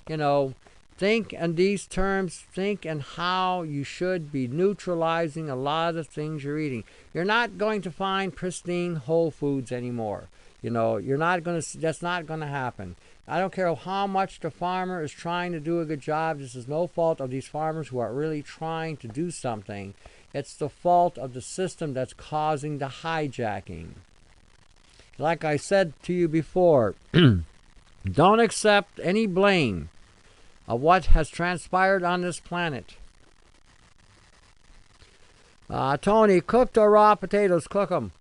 A: think in these terms. Think in how you should be neutralizing a lot of the things you're eating. You're not going to find pristine whole foods anymore. You're not going to. That's not going to happen. I don't care how much the farmer is trying to do a good job. This is no fault of these farmers who are really trying to do something. It's the fault of the system that's causing the hijacking. Like I said to you before, don't accept any blame of what has transpired on this planet. Tony, cooked or raw potatoes, cook them.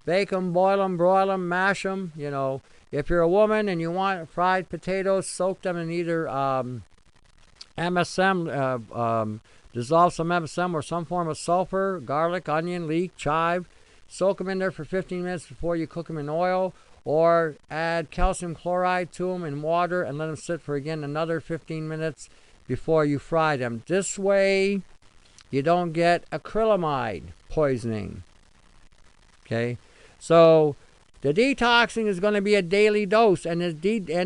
A: Bake them, boil them, broil them, mash them. If you're a woman and you want fried potatoes, soak them in either MSM, dissolve some MSM or some form of sulfur, garlic, onion, leek, chive. Soak them in there for 15 minutes before you cook them in oil, or add calcium chloride to them in water and let them sit for, again, another 15 minutes before you fry them. This way, you don't get acrylamide poisoning. Okay? So, the detoxing is going to be a daily dose, and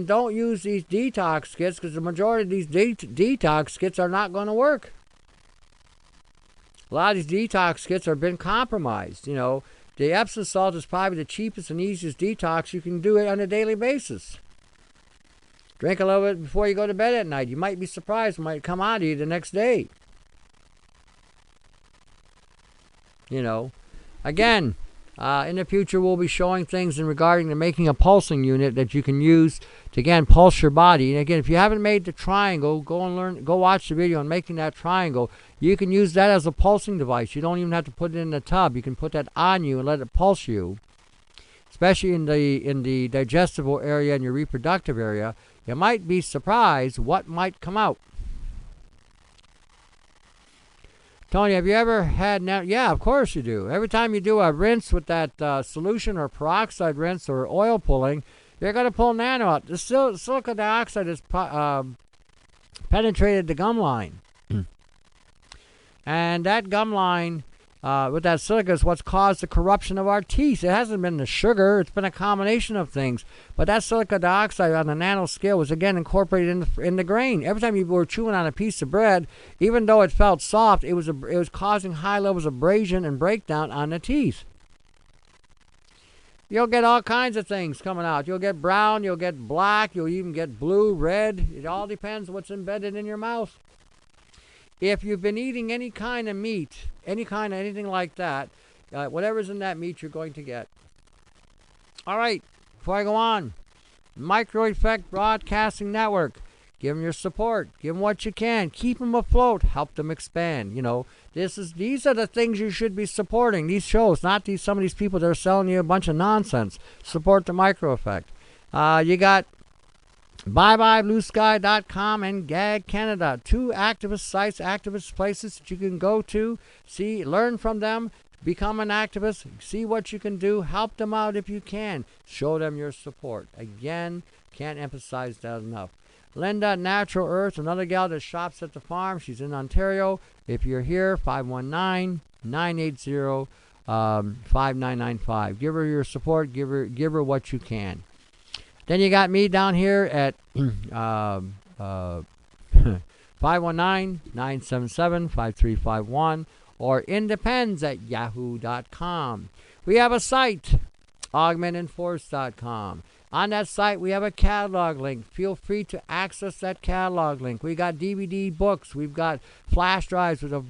A: don't use these detox kits, because the majority of these detox kits are not going to work. A lot of these detox kits have been compromised. The Epsom salt is probably the cheapest and easiest detox you can do it on a daily basis. Drink a little bit before you go to bed at night. You might be surprised; it might come out of you the next day. Again. In the future, we'll be showing things in regarding to making a pulsing unit that you can use to, again, pulse your body. And again, if you haven't made the triangle, go watch the video on making that triangle. You can use that as a pulsing device. You don't even have to put it in the tub. You can put that on you and let it pulse you, especially in the digestible area and your reproductive area. You might be surprised what might come out. Tony, have you ever had... Yeah, of course you do. Every time you do a rinse with that solution or peroxide rinse or oil pulling, you're going to pull nano out. The silicon dioxide has penetrated the gum line. And that gum line with that silica is what's caused the corruption of our teeth. It hasn't been the sugar. It's been a combination of things. But that silica dioxide on the nanoscale was, again, incorporated in the grain. Every time you were chewing on a piece of bread, even though it felt soft, it was causing high levels of abrasion and breakdown on the teeth. You'll get all kinds of things coming out. You'll get brown, you'll get black, you'll even get blue, red. It all depends what's embedded in your mouth. If you've been eating any kind of meat, anything like that, whatever's in that meat, you're going to get. All right, before I go on, Micro Effect Broadcasting Network. Give them your support. Give them what you can. Keep them afloat. Help them expand. These are the things you should be supporting. These shows, not some of these people that are selling you a bunch of nonsense. Support the Micro Effect. You got ByeByeBlueSky.com and Gag Canada, 2 activist sites, activist places that you can go to, see, learn from them, become an activist, see what you can do, help them out if you can, show them your support. Again, can't emphasize that enough. Linda Natural Earth, another gal that shops at the farm, she's in Ontario. If you're here, 519-980-5995. Give her your support, give her what you can. Then you got me down here at 519-977-5351 or independs@yahoo.com. We have a site, augmentandforce.com. On that site, we have a catalog link. Feel free to access that catalog link. We got DVD books. We've got flash drives with a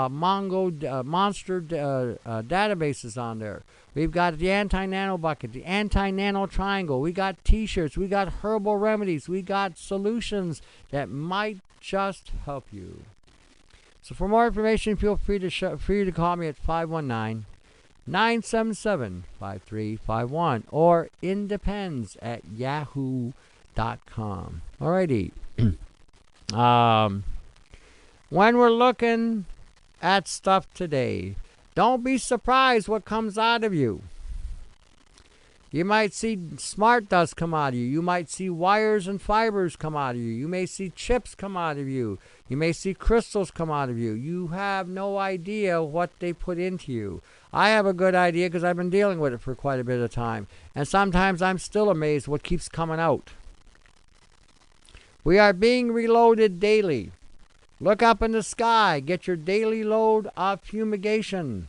A: monster databases on there. We've got the anti-nano bucket, the anti-nano triangle. We got T-shirts. We got herbal remedies. We got solutions that might just help you. So for more information, feel free to call me at 519-977-5351 or independs@yahoo.com. Alrighty. When we're looking at stuff today, don't be surprised what comes out of you. You might see smart dust come out of you. You might see wires and fibers come out of you. You may see chips come out of you. You may see crystals come out of you. You have no idea what they put into you. I have a good idea because I've been dealing with it for quite a bit of time. And sometimes I'm still amazed what keeps coming out. We are being reloaded daily. Look up in the sky. Get your daily load of fumigation.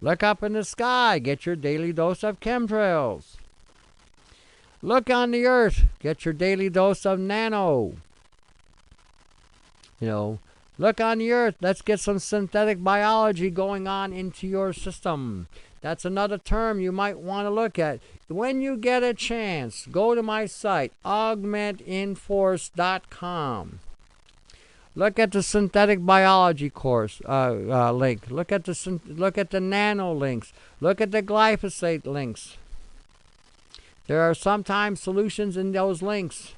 A: Look up in the sky. Get your daily dose of chemtrails. Look on the earth. Get your daily dose of nano. Look on the earth. Let's get some synthetic biology going on into your system. That's another term you might want to look at. When you get a chance, go to my site, augmentinforce.com. Look at the synthetic biology course link. Look at the nano links. Look at the glyphosate links. There are sometimes solutions in those links.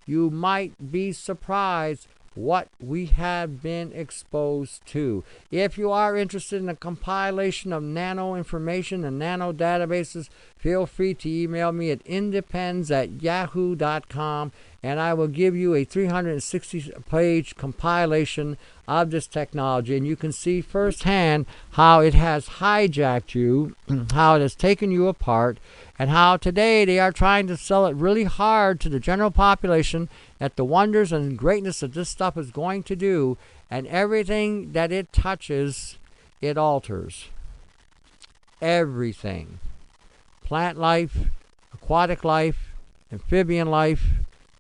A: You might be surprised what we have been exposed to. If you are interested in a compilation of nano information and nano databases, feel free to email me at independs@yahoo.com, and I will give you a 360-page compilation of this technology, and you can see firsthand how it has hijacked you, how it has taken you apart, and how today they are trying to sell it really hard to the general population at the wonders and greatness that this stuff is going to do, and everything that it touches, it alters. Everything. Plant life, aquatic life, amphibian life,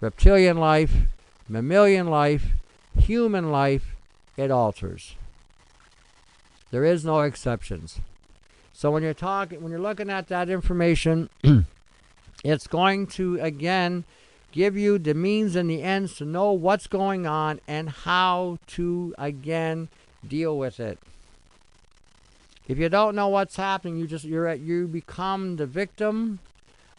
A: reptilian life, mammalian life, human life, it alters. There is no exceptions. So when you're looking at that information, it's going to, again, give you the means and the ends to know what's going on and how to, again, deal with it. If you don't know what's happening, you become the victim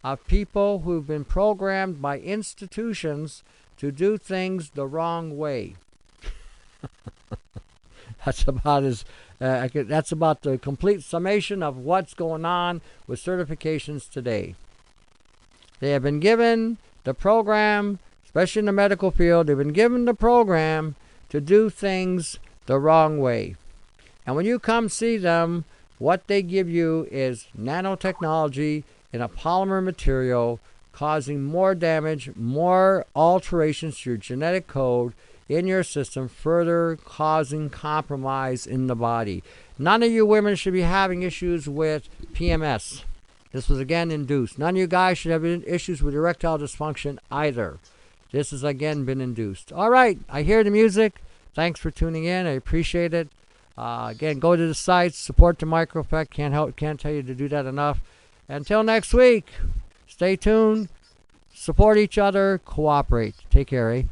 A: of people who've been programmed by institutions to do things the wrong way. That's about the complete summation of what's going on with certifications today. They have been given the program, especially in the medical field, they've been given the program to do things the wrong way. And when you come see them, what they give you is nanotechnology in a polymer material causing more damage, more alterations to your genetic code in your system, further causing compromise in the body. None of you women should be having issues with PMS. This was again induced. None of you guys should have issues with erectile dysfunction either. This has again been induced. All right, I hear the music. Thanks for tuning in. I appreciate it. Again, go to the sites, support the micro effect. Can't tell you to do that enough. Until next week, stay tuned, support each other, cooperate. Take care, eh?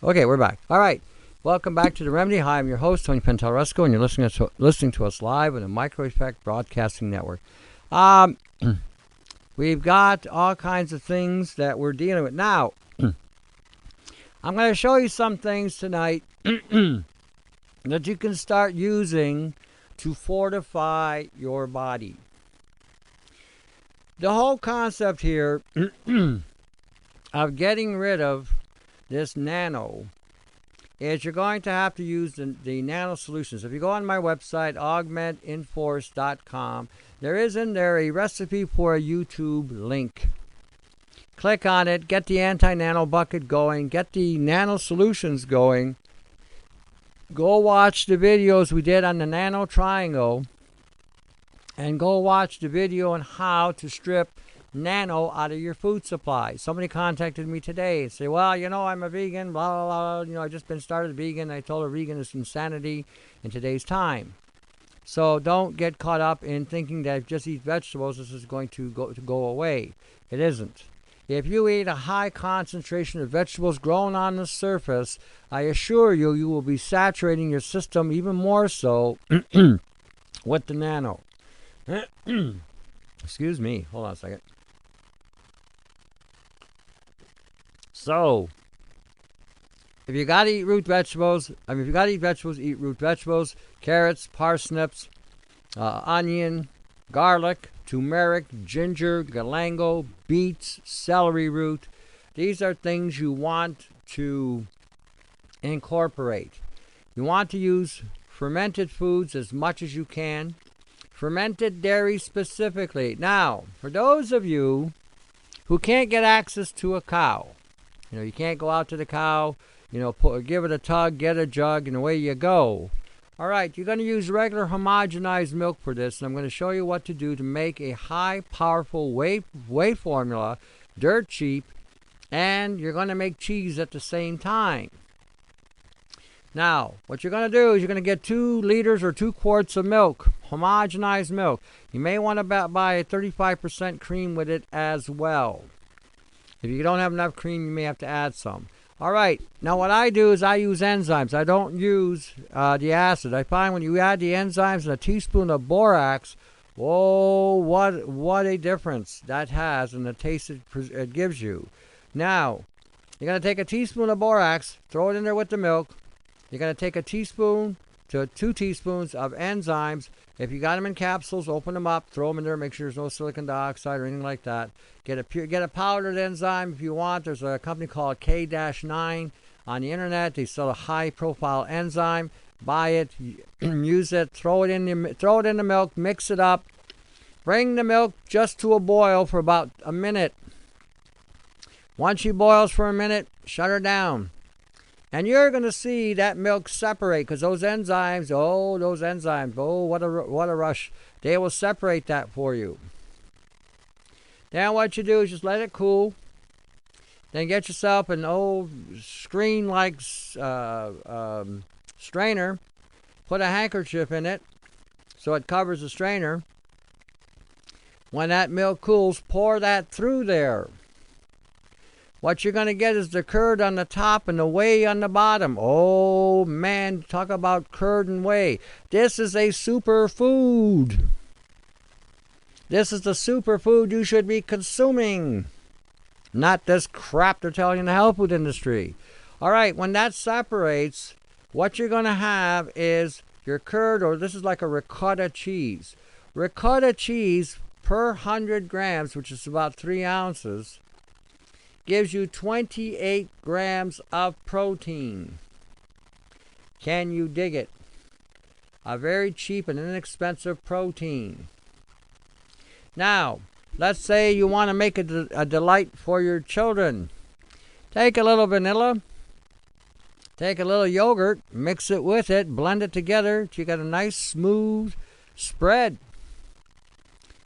A: Okay, we're back. All right. Welcome back to The Remedy. Hi, I'm your host, Tony Pentelresco, and you're listening to us live on the Micro Effect Broadcasting Network. We've got all kinds of things that we're dealing with. Now, I'm going to show you some things tonight that you can start using to fortify your body. The whole concept here of getting rid of this nano is you're going to have to use the nano solutions. If you go on my website, augmentinforce.com, there is in there a recipe for a YouTube link. Click on it, get the anti-nano bucket going, get the nano solutions going. Go watch the videos we did on the nano triangle, and go watch the video on how to strip nano out of your food supply. Somebody contacted me today and said, well, you know, I'm a vegan, blah, blah, blah. You know, I just been started vegan. I told her vegan is insanity in today's time. So don't get caught up in thinking that if you just eat vegetables, this is going to go away. It isn't. If you eat a high concentration of vegetables grown on the surface, I assure you, you will be saturating your system even more so with the nano. Excuse me. Hold on a second. So, if you gotta eat root vegetables, if you gotta eat vegetables, eat root vegetables, carrots, parsnips, onion, garlic, turmeric, ginger, galangal, beets, celery root. These are things you want to incorporate. You want to use fermented foods as much as you can. Fermented dairy specifically. Now, for those of you who can't get access to a cow, you know, you can't go out to the cow, you know, give it a tug, get a jug, and away you go. All right, you're going to use regular homogenized milk for this, and I'm going to show you what to do to make a high, powerful whey formula, dirt cheap, and you're going to make cheese at the same time. Now, what you're going to do is you're going to get 2 liters or 2 quarts of milk, homogenized milk. You may want to buy a 35% cream with it as well. If you don't have enough cream, you may have to add some. All right, now what I do is I use enzymes. I don't use the acid. I find when you add the enzymes and a teaspoon of borax, whoa, what a difference that has in the taste it gives you. Now, you're going to take a teaspoon of borax, throw it in there with the milk. You're going to take a teaspoon to 2 teaspoons of enzymes. If you got them in capsules, open them up, throw them in there, make sure there's no silicon dioxide or anything like that. Get a powdered enzyme if you want. There's a company called t0ny on the internet. They sell a high-profile enzyme. Buy it, use it, throw it in the milk, mix it up. Bring the milk just to a boil for about a minute. Once she boils for a minute, shut her down. And you're going to see that milk separate because those enzymes, what a rush. They will separate that for you. Then what you do is just let it cool. Then get yourself an old screen-like strainer. Put a handkerchief in it so it covers the strainer. When that milk cools, pour that through there. What you're going to get is the curd on the top and the whey on the bottom. Oh, man, talk about curd and whey. This is a superfood. This is the superfood you should be consuming. Not this crap they're telling you in the health food industry. All right, when that separates, what you're going to have is your curd, or this is like a ricotta cheese. Ricotta cheese per 100 grams, which is about 3 ounces, gives you 28 grams of protein. Can you dig it? A very cheap and inexpensive protein. Now, let's say you want to make a delight for your children. Take a little vanilla, take a little yogurt, mix it with it, blend it together till you got a nice smooth spread.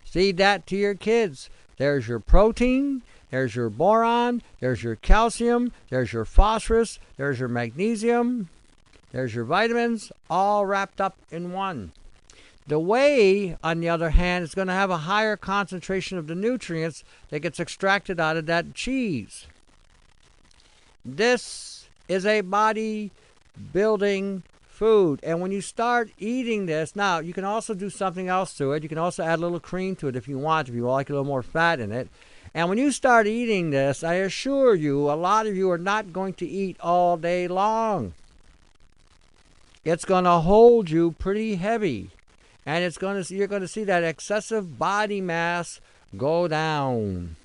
A: Feed that to your kids. There's your protein. There's your boron, there's your calcium, there's your phosphorus, there's your magnesium, there's your vitamins, all wrapped up in one. The whey, on the other hand, is going to have a higher concentration of the nutrients that gets extracted out of that cheese. This is a body-building food. And when you start eating this, now you can also do something else to it. You can also add a little cream to it if you want, if you like a little more fat in it. And when you start eating this, I assure you, a lot of you are not going to eat all day long. It's going to hold you pretty heavy. And you're going to see that excessive body mass go down.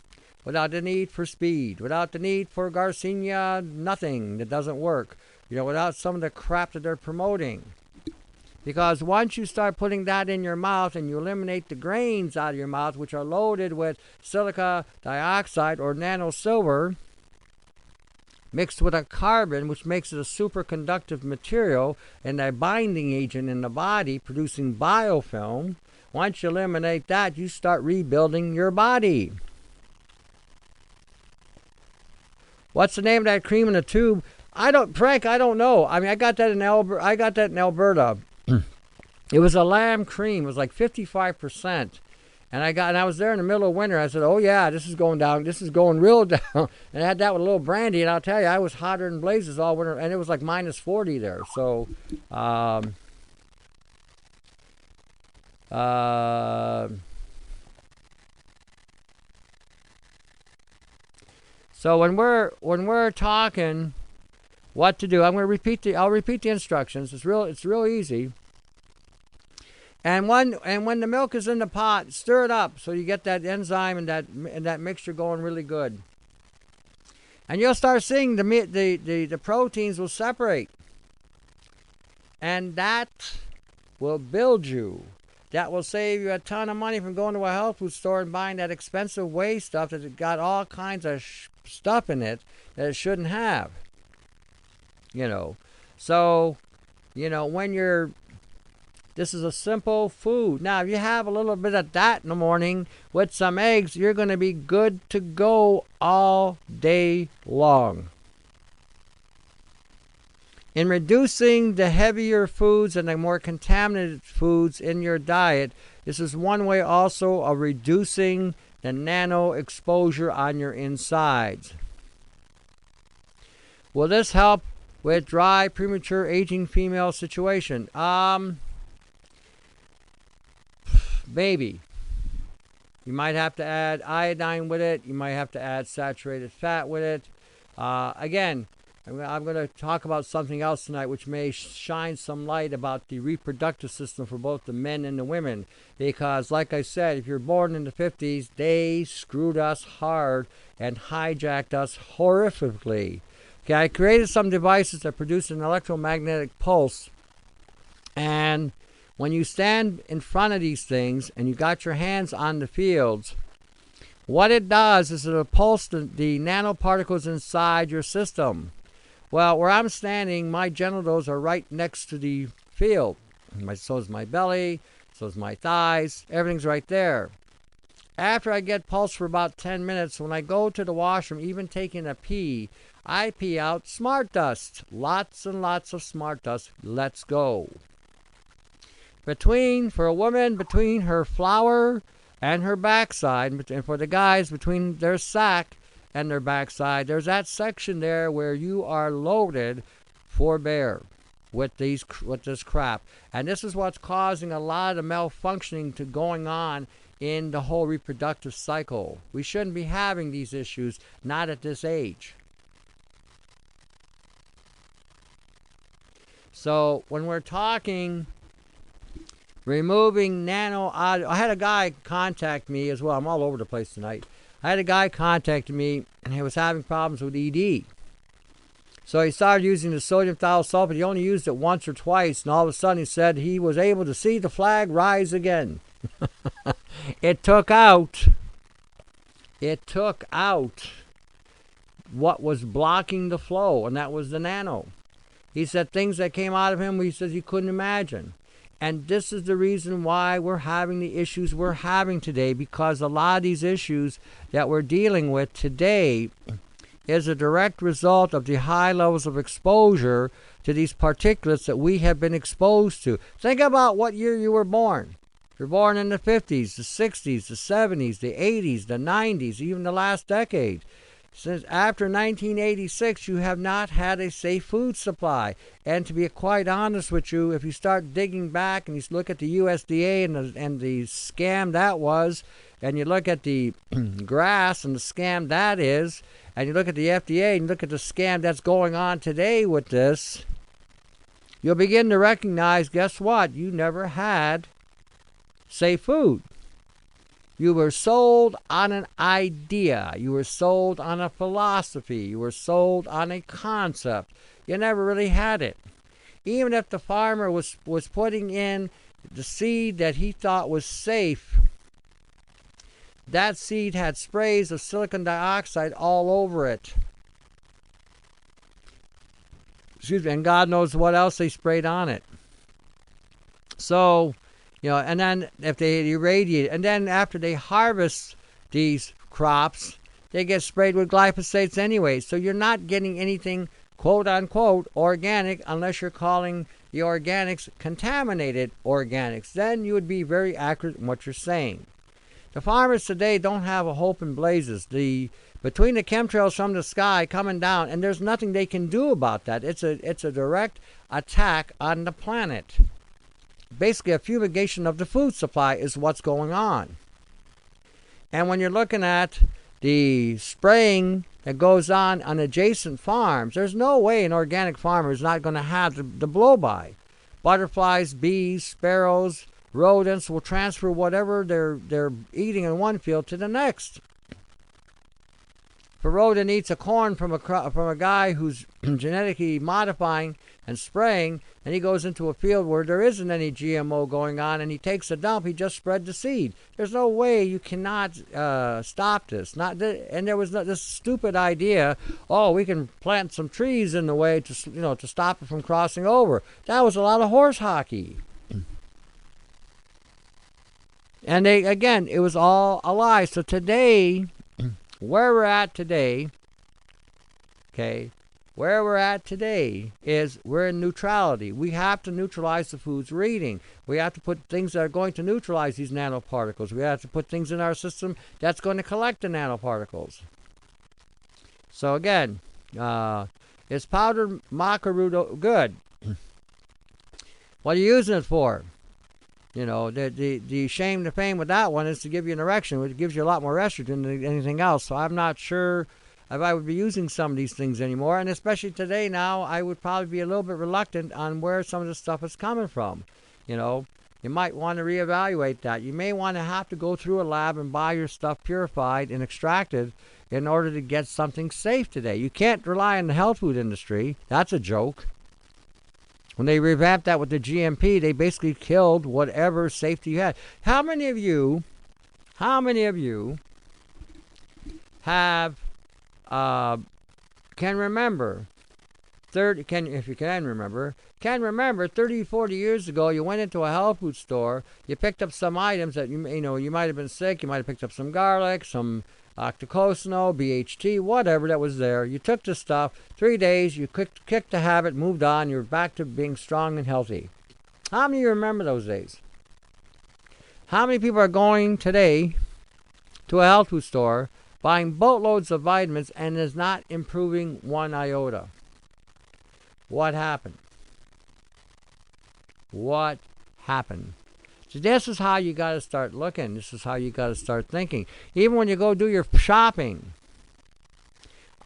A: Without the need for speed, without the need for Garcinia, nothing that doesn't work. You know, without some of the crap that they're promoting. Because once you start putting that in your mouth and you eliminate the grains out of your mouth, which are loaded with silica dioxide or nanosilver, mixed with a carbon, which makes it a superconductive material and a binding agent in the body, producing biofilm, once you eliminate that, you start rebuilding your body. What's the name of that cream in the tube? Frank, I don't know. I mean, I got that in Alberta. It was a lamb cream. It was like 55%. And I was there in the middle of winter. I said, "Oh yeah, this is going down. This is going real down." And I had that with a little brandy, and I'll tell you, I was hotter than blazes all winter, and it was like minus 40 there. So, so when we're talking what to do, I'll repeat the instructions. It's real easy. And when the milk is in the pot, stir it up so you get that enzyme and that mixture going really good. And you'll start seeing the proteins will separate. And that will build you. That will save you a ton of money from going to a health food store and buying that expensive whey stuff that's got all kinds of stuff in it that it shouldn't have. So, this is a simple food. Now, if you have a little bit of that in the morning with some eggs, you're going to be good to go all day long. In reducing the heavier foods and the more contaminated foods in your diet, this is one way also of reducing the nano exposure on your insides. Will this help with dry, premature aging female situation? Maybe. You might have to add iodine with it. You might have to add saturated fat with it. Again, I'm going to talk about something else tonight which may shine some light about the reproductive system for both the men and the women. Because, like I said, if you're born in the 50s, they screwed us hard and hijacked us horrifically. Okay, I created some devices that produce an electromagnetic pulse, and when you stand in front of these things and you got your hands on the fields, what it does is it'll pulse the nanoparticles inside your system. Well, where I'm standing, my genitals are right next to the field. So is my belly, so is my thighs, everything's right there. After I get pulsed for about 10 minutes, when I go to the washroom, even taking a pee, I pee out smart dust. Lots and lots of smart dust. Let's go. For a woman, between her flower and her backside, and for the guys, between their sack and their backside, there's that section there where you are loaded for bear with this crap. And this is what's causing a lot of malfunctioning to going on in the whole reproductive cycle. We shouldn't be having these issues, not at this age. So when we're talking removing I had a guy contact me as well. I'm all over the place tonight. I had a guy contact me, and he was having problems with ED. So he started using the sodium thiosulfate. He only used it once or twice, and all of a sudden he said he was able to see the flag rise again. It took out what was blocking the flow, and that was the nano. He said things that came out of him, he says he couldn't imagine. And this is the reason why we're having the issues we're having today, because a lot of these issues that we're dealing with today is a direct result of the high levels of exposure to these particulates that we have been exposed to. Think about what year you were born. You're born in the 50s, the 60s, the 70s, the 80s, the 90s, even the last decade. Since after 1986, you have not had a safe food supply. And to be quite honest with you, if you start digging back and you look at the USDA and the scam that was, and you look at the grass and the scam that is, and you look at the FDA and look at the scam that's going on today with this, you'll begin to recognize, guess what? You never had safe food. You were sold on an idea. You were sold on a philosophy. You were sold on a concept. You never really had it. Even if the farmer was putting in the seed that he thought was safe, that seed had sprays of silicon dioxide all over it. Excuse me, and God knows what else they sprayed on it. So, and then if they irradiate, and then after they harvest these crops, they get sprayed with glyphosates anyway. So you're not getting anything quote unquote organic unless you're calling the organics contaminated organics. Then you would be very accurate in what you're saying. The farmers today don't have a hope in blazes. Between the chemtrails from the sky coming down, and there's nothing they can do about that. It's a direct attack on the planet. Basically, a fumigation of the food supply is what's going on. And when you're looking at the spraying that goes on adjacent farms, there's no way an organic farmer is not going to have the blow-by. Butterflies, bees, sparrows, rodents will transfer whatever they're eating in one field to the next. If a rodent eats a corn from a guy who's genetically modifying and spraying, and he goes into a field where there isn't any GMO going on, and he takes a dump, he just spread the seed. There's no way you cannot stop this. And there was this stupid idea, we can plant some trees in the way to stop it from crossing over. That was a lot of horse hockey. And it was all a lie. So today, where we're at today is we're in neutrality. We have to neutralize the foods we're eating. We have to put things that are going to neutralize these nanoparticles. We have to put things in our system that's going to collect the nanoparticles. So again, is powdered maca root good? What are you using it for? The shame, the fame with that one is to give you an erection, which gives you a lot more estrogen than anything else. So I'm not sure if I would be using some of these things anymore. And especially today now, I would probably be a little bit reluctant on where some of this stuff is coming from. You might want to reevaluate that. You may want to have to go through a lab and buy your stuff purified and extracted in order to get something safe today. You can't rely on the health food industry. That's a joke. When they revamped that with the GMP, they basically killed whatever safety you had. How many of you have can remember 30 40 years ago you went into a health food store, you picked up some items that you might have been sick, you might have picked up some garlic, some octocosano, BHT, whatever that was there. You took the stuff, 3 days, you kicked the habit, moved on, you're back to being strong and healthy. How many of you remember those days? How many people are going today to a health food store, buying boatloads of vitamins, and is not improving one iota? What happened? What happened? So this is how you got to start looking. This is how you got to start thinking. Even when you go do your shopping,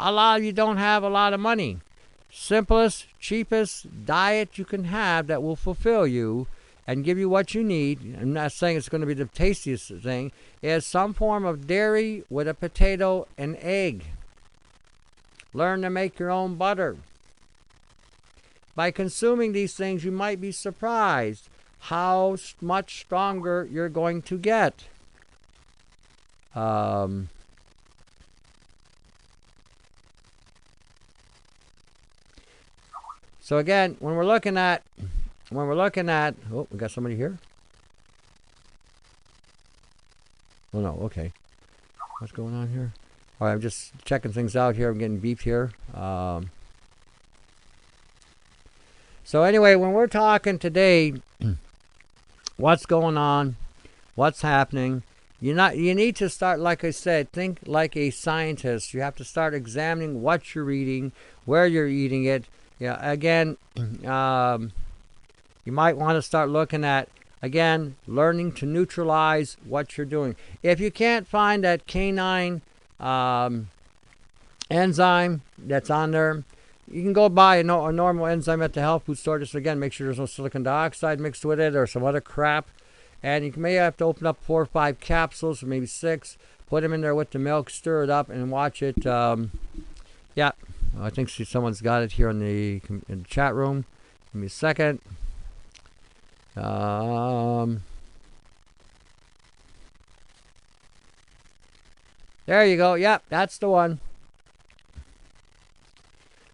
A: a lot of you don't have a lot of money. Simplest, cheapest diet you can have that will fulfill you and give you what you need, I'm not saying it's going to be the tastiest thing, is some form of dairy with a potato and egg. Learn to make your own butter. By consuming these things, you might be surprised how much stronger you're going to get. So again, when we're looking at, oh, we got somebody here? Oh no, okay. What's going on here? All right, I'm just checking things out here. I'm getting beeped here. So anyway, when we're talking today, what's going on, what's happening, you need to start, like I said, think like a scientist. You have to start examining what you're eating, where you're eating it. Yeah, again, you might want to start looking at, again, learning to neutralize what you're doing. If you can't find that canine enzyme that's on there, you can go buy a normal enzyme at the health food store. Just again, make sure there's no silicon dioxide mixed with it or some other crap. And you may have to open up 4 or 5 capsules, or maybe 6. Put them in there with the milk, stir it up, and watch it. Yeah, I think someone's got it here in the chat room. Give me a second. There you go. Yep, that's the one.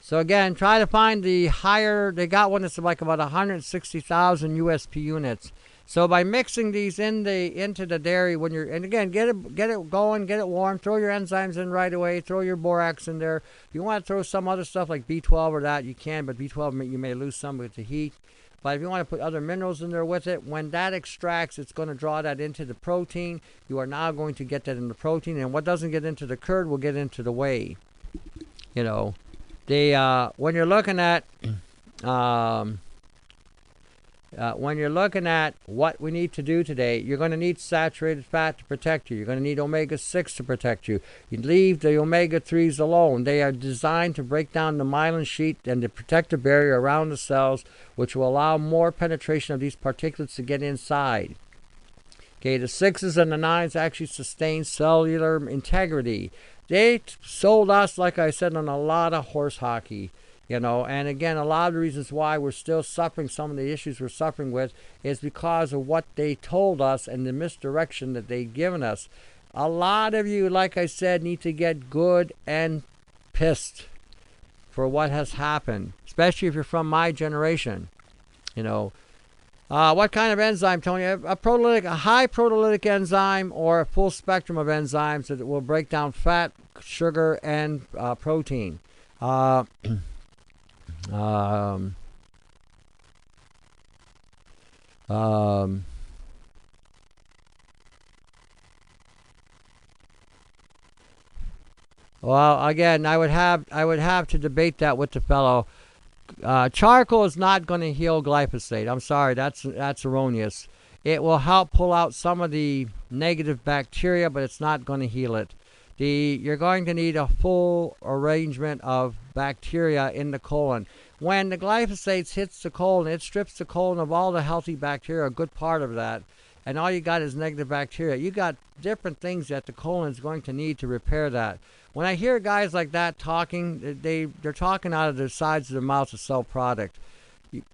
A: So again, try to find the higher. They got one that's like about 160,000 USP units. So by mixing these into the dairy when you're, and again, get it going, get it warm, throw your enzymes in right away, throw your borax in there. If you want to throw some other stuff like B12 or that, you can, but B12 you may lose some with the heat. But if you want to put other minerals in there with it, when that extracts, it's going to draw that into the protein. You are now going to get that in the protein, and what doesn't get into the curd will get into the whey. You know, when you're looking at what we need to do today, you're going to need saturated fat to protect you. You're going to need omega-6 to protect you. You leave the omega-3s alone. They are designed to break down the myelin sheet and the protective barrier around the cells, which will allow more penetration of these particulates to get inside. Okay, the 6s and the 9s actually sustain cellular integrity. They sold us, like I said, on a lot of horse hockey. You know, and again, a lot of the reasons why we're still suffering some of the issues we're suffering with is because of what they told us and the misdirection that they've given us. A lot of you, like I said, need to get good and pissed for what has happened, especially if you're from my generation. You know, what kind of enzyme, Tony? A high proteolytic enzyme, or a full spectrum of enzymes that will break down fat, sugar, and protein. Well, again, I would have to debate that with the fellow. Charcoal is not going to heal glyphosate. I'm sorry, that's erroneous. It will help pull out some of the negative bacteria, but it's not going to heal it. You're going to need a full arrangement of bacteria in the colon. When the glyphosate hits the colon, it strips the colon of all the healthy bacteria, a good part of that, and all you got is negative bacteria. You got different things that the colon is going to need to repair that. When I hear guys like that talking, they're talking out of the sides of their mouth to sell product.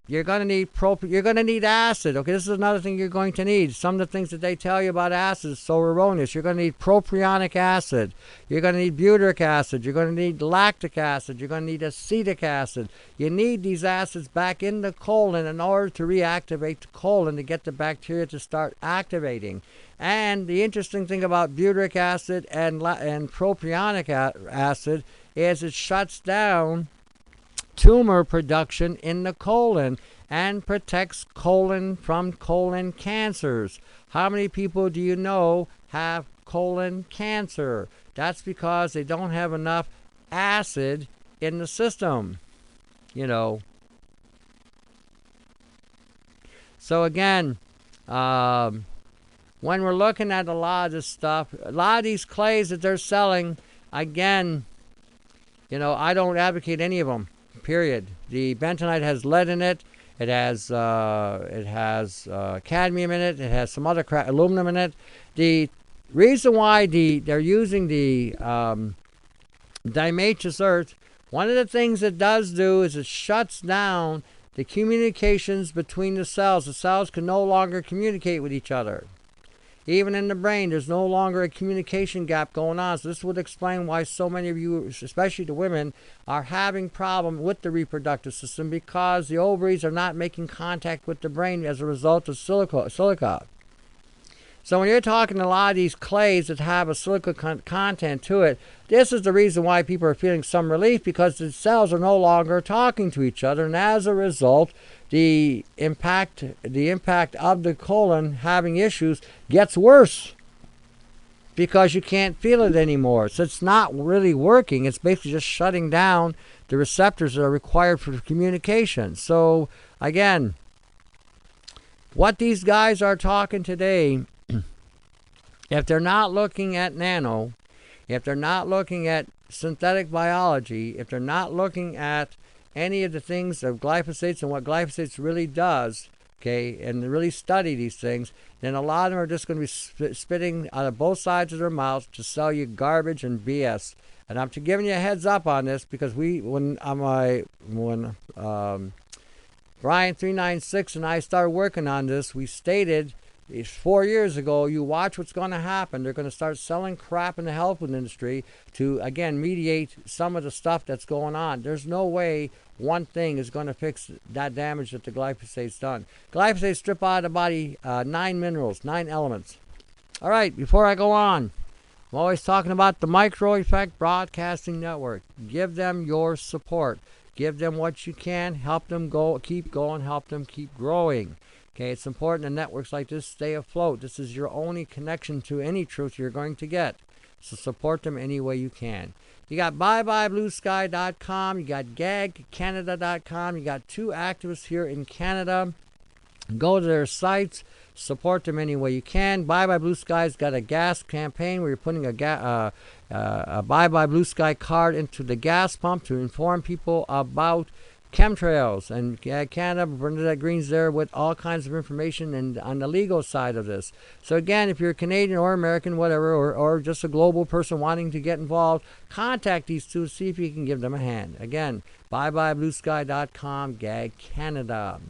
A: You're going to need acid. Okay, this is another thing you're going to need. Some of the things that they tell you about acid is so erroneous. You're going to need propionic acid. You're going to need butyric acid. You're going to need lactic acid. You're going to need acetic acid. You need these acids back in the colon in order to reactivate the colon to get the bacteria to start activating. And the interesting thing about butyric acid and propionic acid is it shuts down tumor production in the colon and protects colon from colon cancers. How many people do you know have colon cancer? That's because they don't have enough acid in the system, you know. So again, when we're looking at a lot of this stuff, a lot of these clays that they're selling, again, you know, I don't advocate any of them. Period. The bentonite has lead in it. It has cadmium in it. It has some other aluminum in it. The reason why they're using the diatomaceous earth, one of the things it does do is it shuts down the communications between the cells. The cells can no longer communicate with each other. Even in the brain, there's no longer a communication gap going on. So this would explain why so many of you, especially the women, are having problem with the reproductive system, because the ovaries are not making contact with the brain as a result of silica. So when you're talking a lot of these clays that have a silica content to it, this is the reason why people are feeling some relief, because the cells are no longer talking to each other, and as a result, the impact of the colon having issues gets worse because you can't feel it anymore. So it's not really working. It's basically just shutting down the receptors that are required for communication. So again, what these guys are talking today, if they're not looking at nano, if they're not looking at synthetic biology, if they're not looking at any of the things of glyphosates and what glyphosates really does, okay, and really study these things, then a lot of them are just going to be spitting out of both sides of their mouths to sell you garbage and BS. And I'm giving you a heads up on this, because when Brian 396 and I started working on this, we stated It's 4 years ago. You watch what's going to happen. They're going to start selling crap in the health food industry to, again, mediate some of the stuff that's going on. There's no way one thing is going to fix that damage that the glyphosate's done. Glyphosate strip out of the body 9 minerals, 9 elements. All right, before I go on, I'm always talking about the Micro Effect Broadcasting Network. Give them your support. Give them what you can. Help them keep going. Help them keep growing. Okay, it's important that networks like this stay afloat. This is your only connection to any truth you're going to get. So support them any way you can. You got byebyebluesky.com. You got gagcanada.com. You got 2 activists here in Canada. Go to their sites. Support them any way you can. Bye Bye Blue Sky's got a gas campaign where you're putting a Bye Bye Blue Sky card into the gas pump to inform people about chemtrails. And Canada, Bernadette Green's there with all kinds of information and on the legal side of this. So again, if you're Canadian or American, whatever, or just a global person wanting to get involved, contact these two to see if you can give them a hand. Again, byebyebluesky.com, Gag Canada.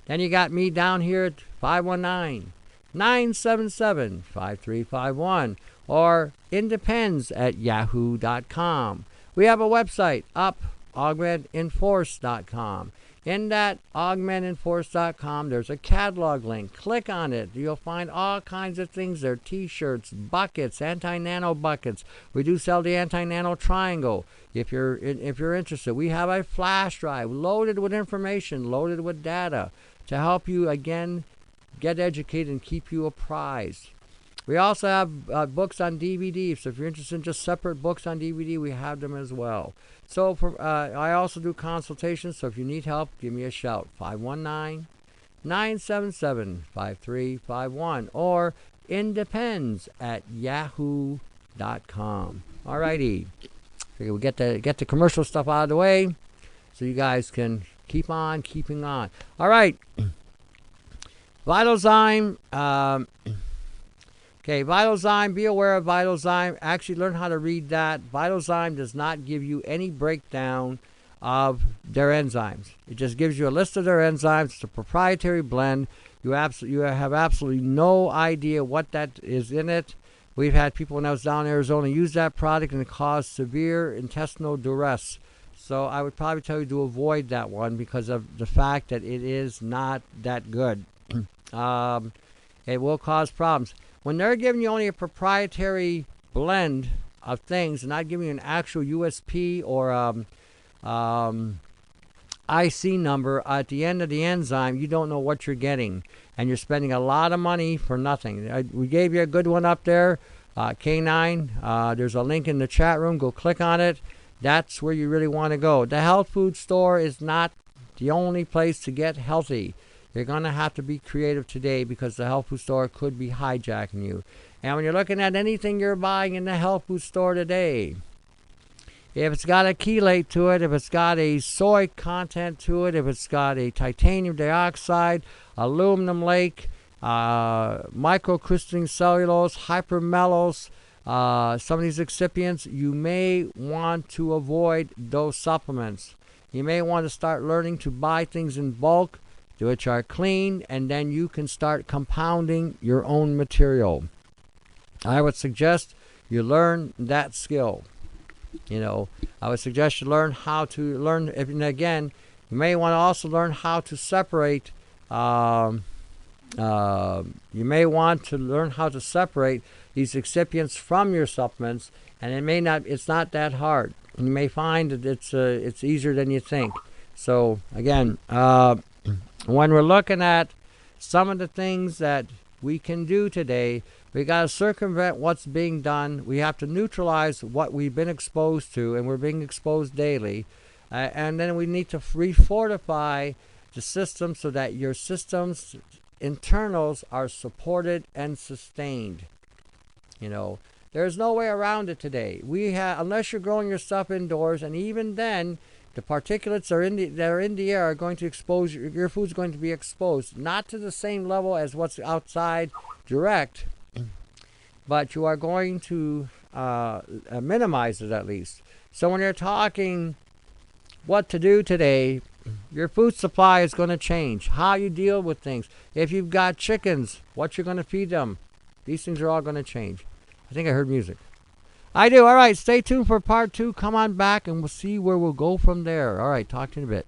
A: Then you got me down here at 519-977-5351 or independs@yahoo.com. We have a website up, augmentinforce.com. In that augmentinforce.com, there's a catalog link. Click on it. You'll find all kinds of things there. T-shirts, buckets, anti-nano buckets. We do sell the anti-nano triangle. If you're interested, we have a flash drive loaded with information, loaded with data to help you, again, get educated and keep you apprised. We also have books on DVD. So if you're interested in just separate books on DVD, we have them as well. So I also do consultations. So if you need help, give me a shout. 519-977-5351 or independs@yahoo.com. All righty. We'll get the commercial stuff out of the way so you guys can keep on keeping on. All right. VitalZyme. Okay, VitalZyme, be aware of VitalZyme. Actually learn how to read that. VitalZyme does not give you any breakdown of their enzymes. It just gives you a list of their enzymes. It's a proprietary blend. You have absolutely no idea what that is in it. We've had people when I was down in Arizona use that product and it caused severe intestinal duress. So I would probably tell you to avoid that one because of the fact that it is not that good. It will cause problems. When they're giving you only a proprietary blend of things and not giving you an actual USP or IC number at the end of the enzyme, you don't know what you're getting. And you're spending a lot of money for nothing. We gave you a good one up there, K9. There's a link in the chat room. Go click on it. That's where you really want to go. The health food store is not the only place to get healthy. You're going to have to be creative today because the health food store could be hijacking you. And when you're looking at anything you're buying in the health food store today, if it's got a chelate to it, if it's got a soy content to it, if it's got a titanium dioxide, aluminum lake, microcrystalline cellulose, hypermellose, some of these excipients, you may want to avoid those supplements. You may want to start learning to buy things in bulk, which are clean, and then you can start compounding your own material. I would suggest you learn that skill. I would suggest you learn how to learn, and again, you may want to also learn how to separate, you may want to learn how to separate these excipients from your supplements, and it's not that hard. You may find that it's easier than you think. So again, when we're looking at some of the things that we can do today, we got to circumvent what's being done. We have to neutralize what we've been exposed to, and we're being exposed daily. And then we need to refortify the system so that your system's internals are supported and sustained. There's no way around it today. Unless you're growing your stuff indoors, and even then, the particulates that are in the air are going to expose your food's going to be exposed, not to the same level as what's outside direct, but you are going to minimize it at least. So when you're talking what to do today, Your food supply is going to change. How you deal with things. If you've got chickens, what you're going to feed them. These things are all going to change. I think I heard music. I do. All right, stay tuned for part 2. Come on back, and we'll see where we'll go from there. All right, talk to you in a bit.